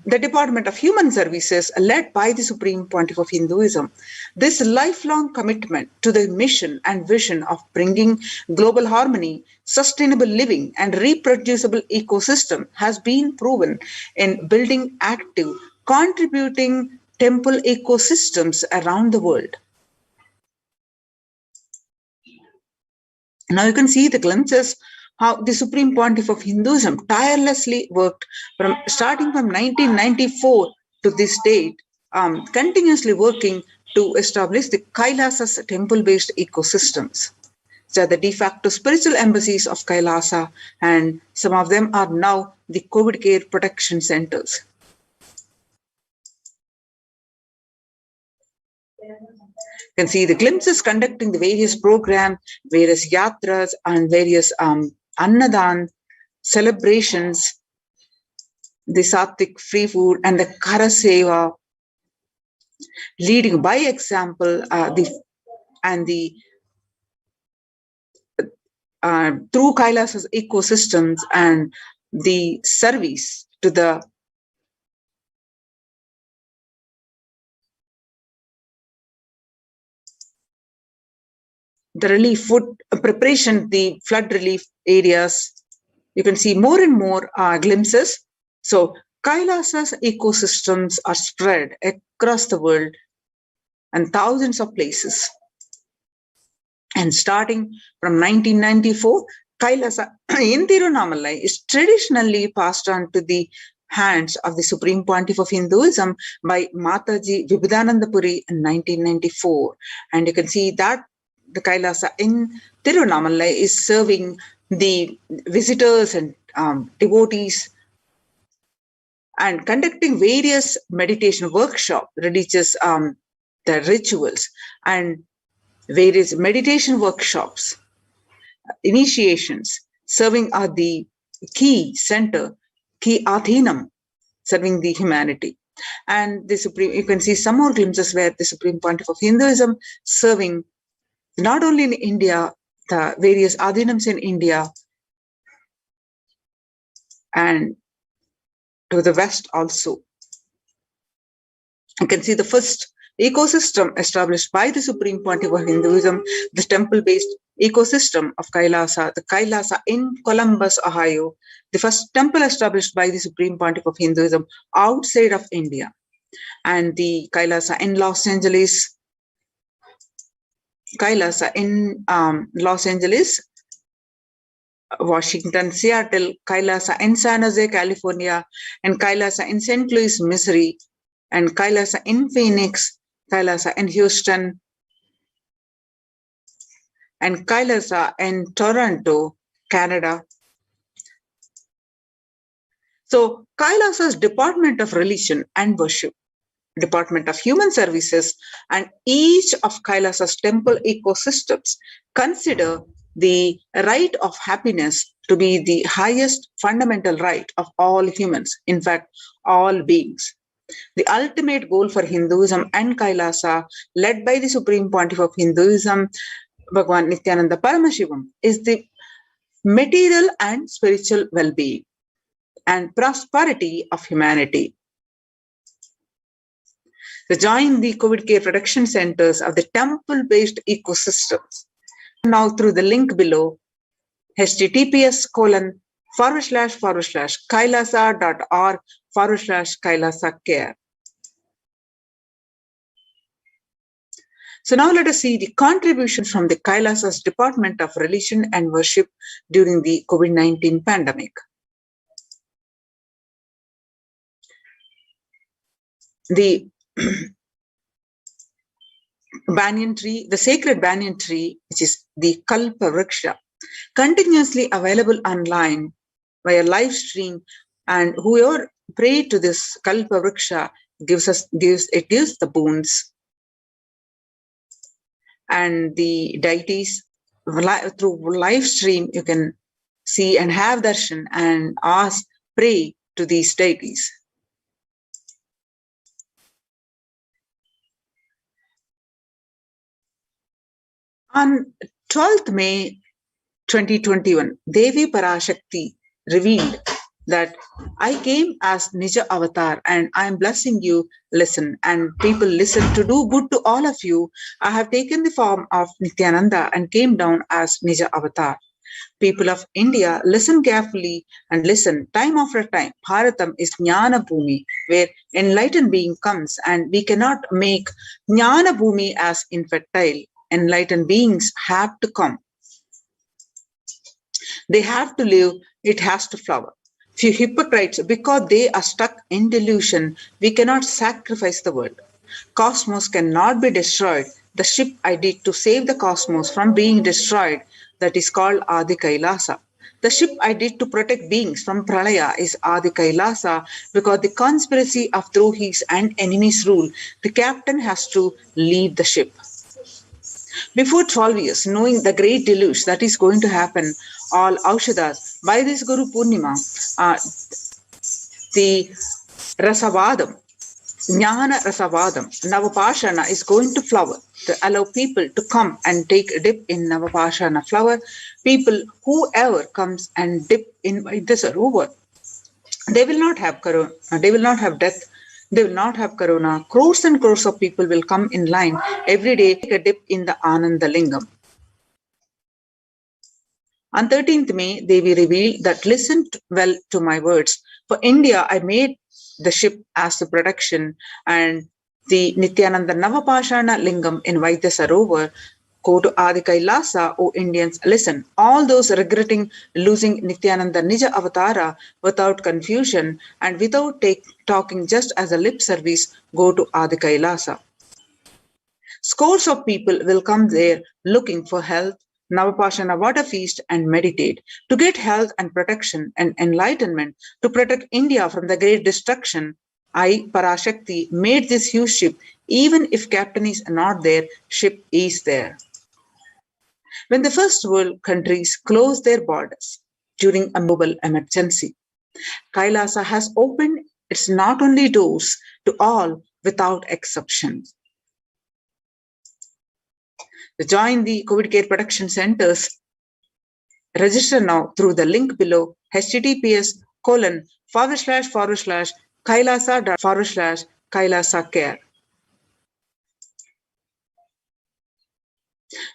the Department of Human Services led by the Supreme Pontiff of Hinduism. This lifelong commitment to the mission and vision of bringing global harmony, sustainable living, and reproducible ecosystem has been proven in building active, contributing temple ecosystems around the world. Now you can see the glimpses how the Supreme Pontiff of Hinduism tirelessly worked starting from 1994 to this date, continuously working to establish the Kailasa's temple-based ecosystems. These are the de facto spiritual embassies of Kailasa, and some of them are now the COVID care protection centers. You can see the glimpses conducting the various programs, various yatras, and various Annadan celebrations, the Sattvic free food and the Karaseva, leading by example through Kailasa's ecosystems and the service to the relief food preparation, the flood relief areas. You can see more and more glimpses. So Kailasa's ecosystems are spread across the world and thousands of places. And starting from 1994, Kailasa in Tirunamalai is traditionally passed on to the hands of the Supreme Pontiff of Hinduism by Mataji Vibhudananda Puri in 1994. And you can see that the Kailasa in Tirunamalai is serving the visitors and devotees and conducting various meditation workshops, religious the rituals and various meditation workshops, initiations, serving at the key center, key Athinam, serving the humanity. And the Supreme, you can see some more glimpses where the Supreme Pontiff of Hinduism serving not only in India, the various Adhinams in India and to the West also. You can see the first ecosystem established by the Supreme Pontiff of Hinduism, the temple-based ecosystem of Kailasa, the Kailasa in Columbus, Ohio, the first temple established by the Supreme Pontiff of Hinduism outside of India, and the Kailasa in Los Angeles, Kailasa in Los Angeles, Washington, Seattle, Kailasa in San Jose, California, and Kailasa in St. Louis, Missouri, and Kailasa in Phoenix, Kailasa in Houston, and Kailasa in Toronto, Canada. So Kailasa's Department of Religion and Worship, Department of Human Services, and each of Kailasa's temple ecosystems consider the right of happiness to be the highest fundamental right of all humans, in fact, all beings. The ultimate goal for Hinduism and Kailasa, led by the Supreme Pontiff of Hinduism, Bhagwan Nithyananda Paramashivam, is the material and spiritual well-being and prosperity of humanity. To join the COVID care production centers of the temple-based ecosystems. Now through the link below, https://kailasa.org/kailasa-care. So now let us see the contributions from the Kailasa's Department of Religion and Worship during the COVID-19 pandemic. The banyan tree, the sacred banyan tree, which is the Kalpa Vriksha, continuously available online via live stream, and whoever pray to this Kalpa Vriksha gives the boons. And the deities, through live stream, you can see and have darshan and pray to these deities. On 12th May 2021, Devi Parashakti revealed that I came as Nija Avatar and I am blessing you, listen, and people listen to do good to all of you. I have taken the form of Nithyananda and came down as Nija Avatar. People of India, listen carefully and listen. Time after time, Bharatam is Jnana Bhumi, where enlightened being comes, and we cannot make Jnana Bhumi as infertile. Enlightened beings have to come. They have to live, it has to flower. Few hypocrites, because they are stuck in delusion, we cannot sacrifice the world. Cosmos cannot be destroyed. The ship I did to save the cosmos from being destroyed, that is called Adi Kailasa. The ship I did to protect beings from Pralaya is Adi Kailasa, because the conspiracy of Drohis and enemies rule, the captain has to leave the ship. Before 12 years, knowing the great deluge that is going to happen, all Aushadas, by this Guru Purnima, the Rasavadam, Jnana Rasavadam, Navapashana is going to flower to allow people to come and take a dip in Navapashana flower. People, whoever comes and dip in this Sarovar, they will not have corona, they will not have death, they will not have corona. Crores and crores of people will come in line every day, take a dip in the Ananda Lingam. On 13th May, they will reveal that listen well to my words. For India, I made the ship as the production, and the Nithyananda Navapashana Lingam in Vaidya Sarovar. Go to Adi Kailasa, O Indians, listen. All those regretting losing Nithyananda Nija Avatara without confusion and without talking just as a lip service, go to Adi Kailasa. Scores of people will come there looking for health, Navapashana water feast, and meditate to get health and protection and enlightenment to protect India from the great destruction. I, Parashakti, made this huge ship. Even if captain is not there, ship is there. When the first world countries closed their borders during a global emergency, Kailasa has opened its not only doors to all without exception. To join the COVID care production centers, register now through the link below, https://kailasa.kailasa care.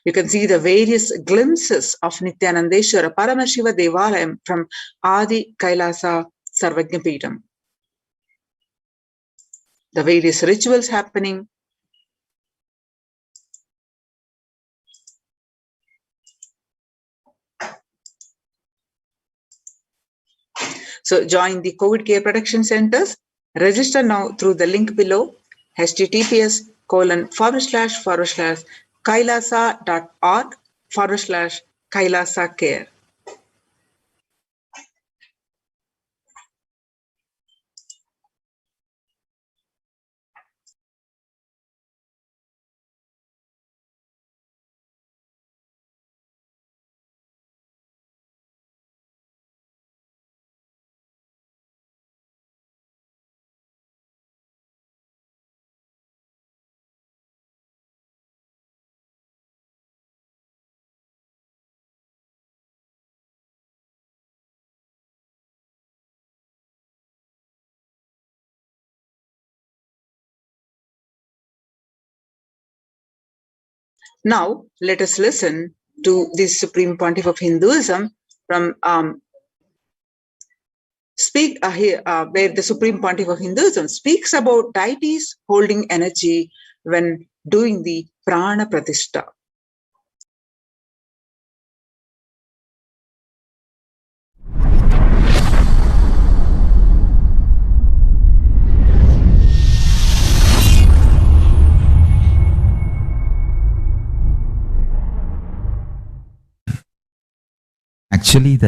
You can see the various glimpses of Nithyanandeshwara Paramashiva Devalayam from Adi Kailasa Sarvajnapeetham. The various rituals happening. So join the COVID care production centers. Register now through the link below, https://kailasa.org/kailasa care. Now, let us listen to the Supreme Pontiff of Hinduism from where the Supreme Pontiff of Hinduism speaks about deities holding energy when doing the prana pratishtha. Actually,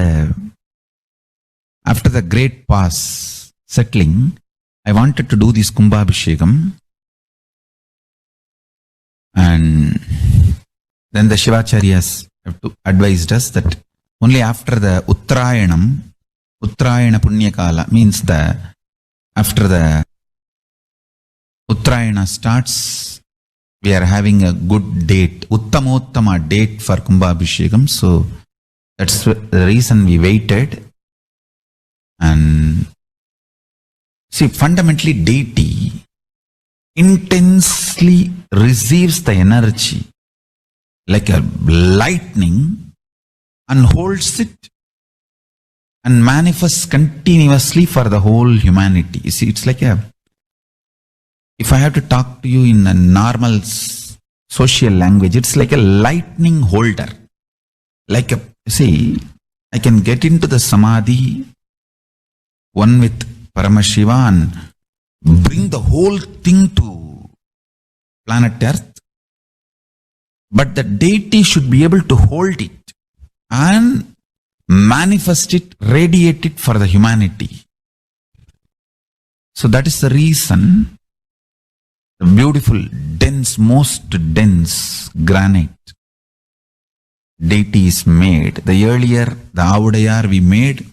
after the great pause settling, I wanted to do this Kumbhabhishekam, and then the Shivacharyas have advised us that only after the Uttrayanam, Uttrayana Punyakala means after the Uttrayana starts, we are having a good date, Uttamottama date for Kumbhabhishekam. So that's the reason we waited. And see, fundamentally, deity intensely receives the energy like a lightning and holds it and manifests continuously for the whole humanity. You see, it's like if I have to talk to you in a normal social language, it's like a lightning holder. See, I can get into the samadhi, one with Paramashiva, and bring the whole thing to planet Earth. But the deity should be able to hold it and manifest it, radiate it for the humanity. So that is the reason the beautiful, dense, most dense granite deity is made. The earlier, the Avudayar we made,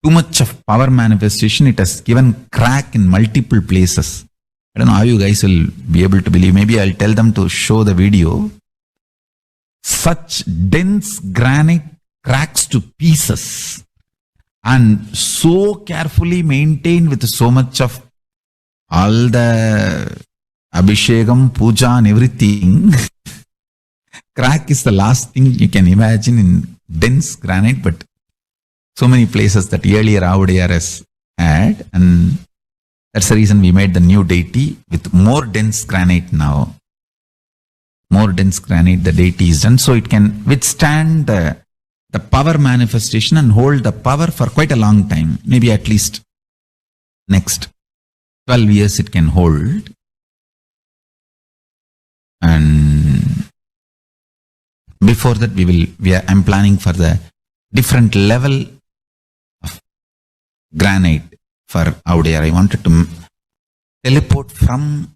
too much of power manifestation, it has given crack in multiple places. I don't know how you guys will be able to believe. Maybe I'll tell them to show the video. Such dense granite cracks to pieces and so carefully maintained with so much of all the Abhishekam, Puja and everything. Crack is the last thing you can imagine in dense granite, but so many places that earlier Avudayar has had, and that's the reason we made the new deity with more dense granite now. More dense granite, the deity is done, so it can withstand the power manifestation and hold the power for quite a long time. Maybe at least next 12 years it can hold. And before that I'm planning for the different level of granite for Avudayar. I wanted to teleport from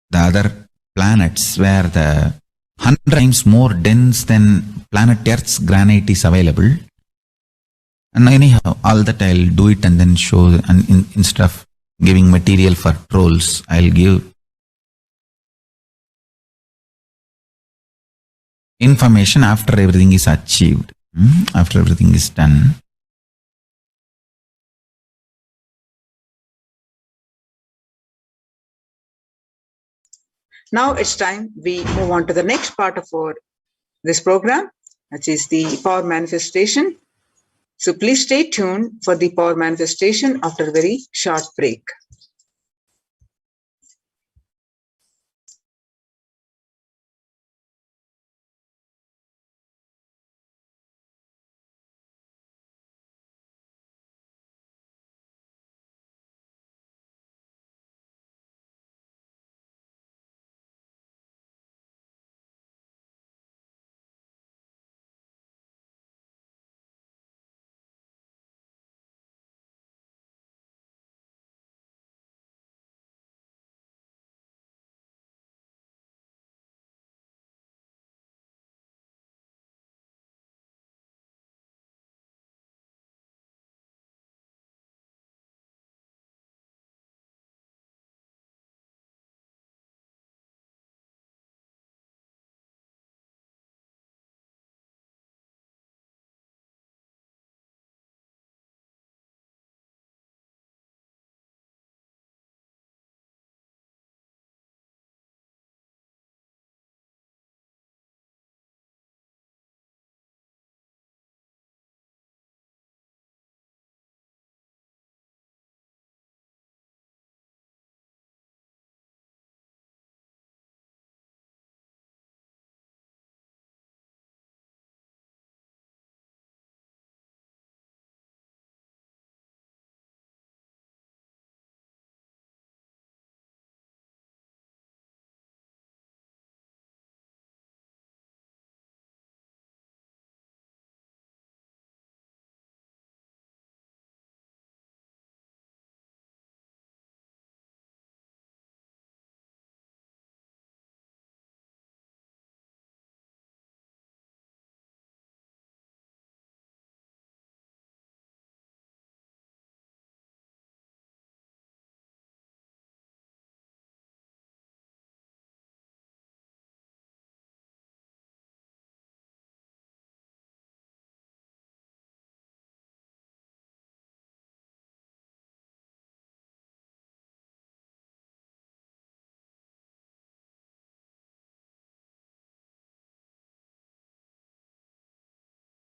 the other planets where the 100 times more dense than planet Earth's granite is available. And anyhow, all that I'll do it and then show, and instead of giving material for trolls, I'll give information after everything is achieved, after everything is done. Now it's time we move on to the next part of this program, which is the power manifestation. So please stay tuned for the power manifestation after a very short break.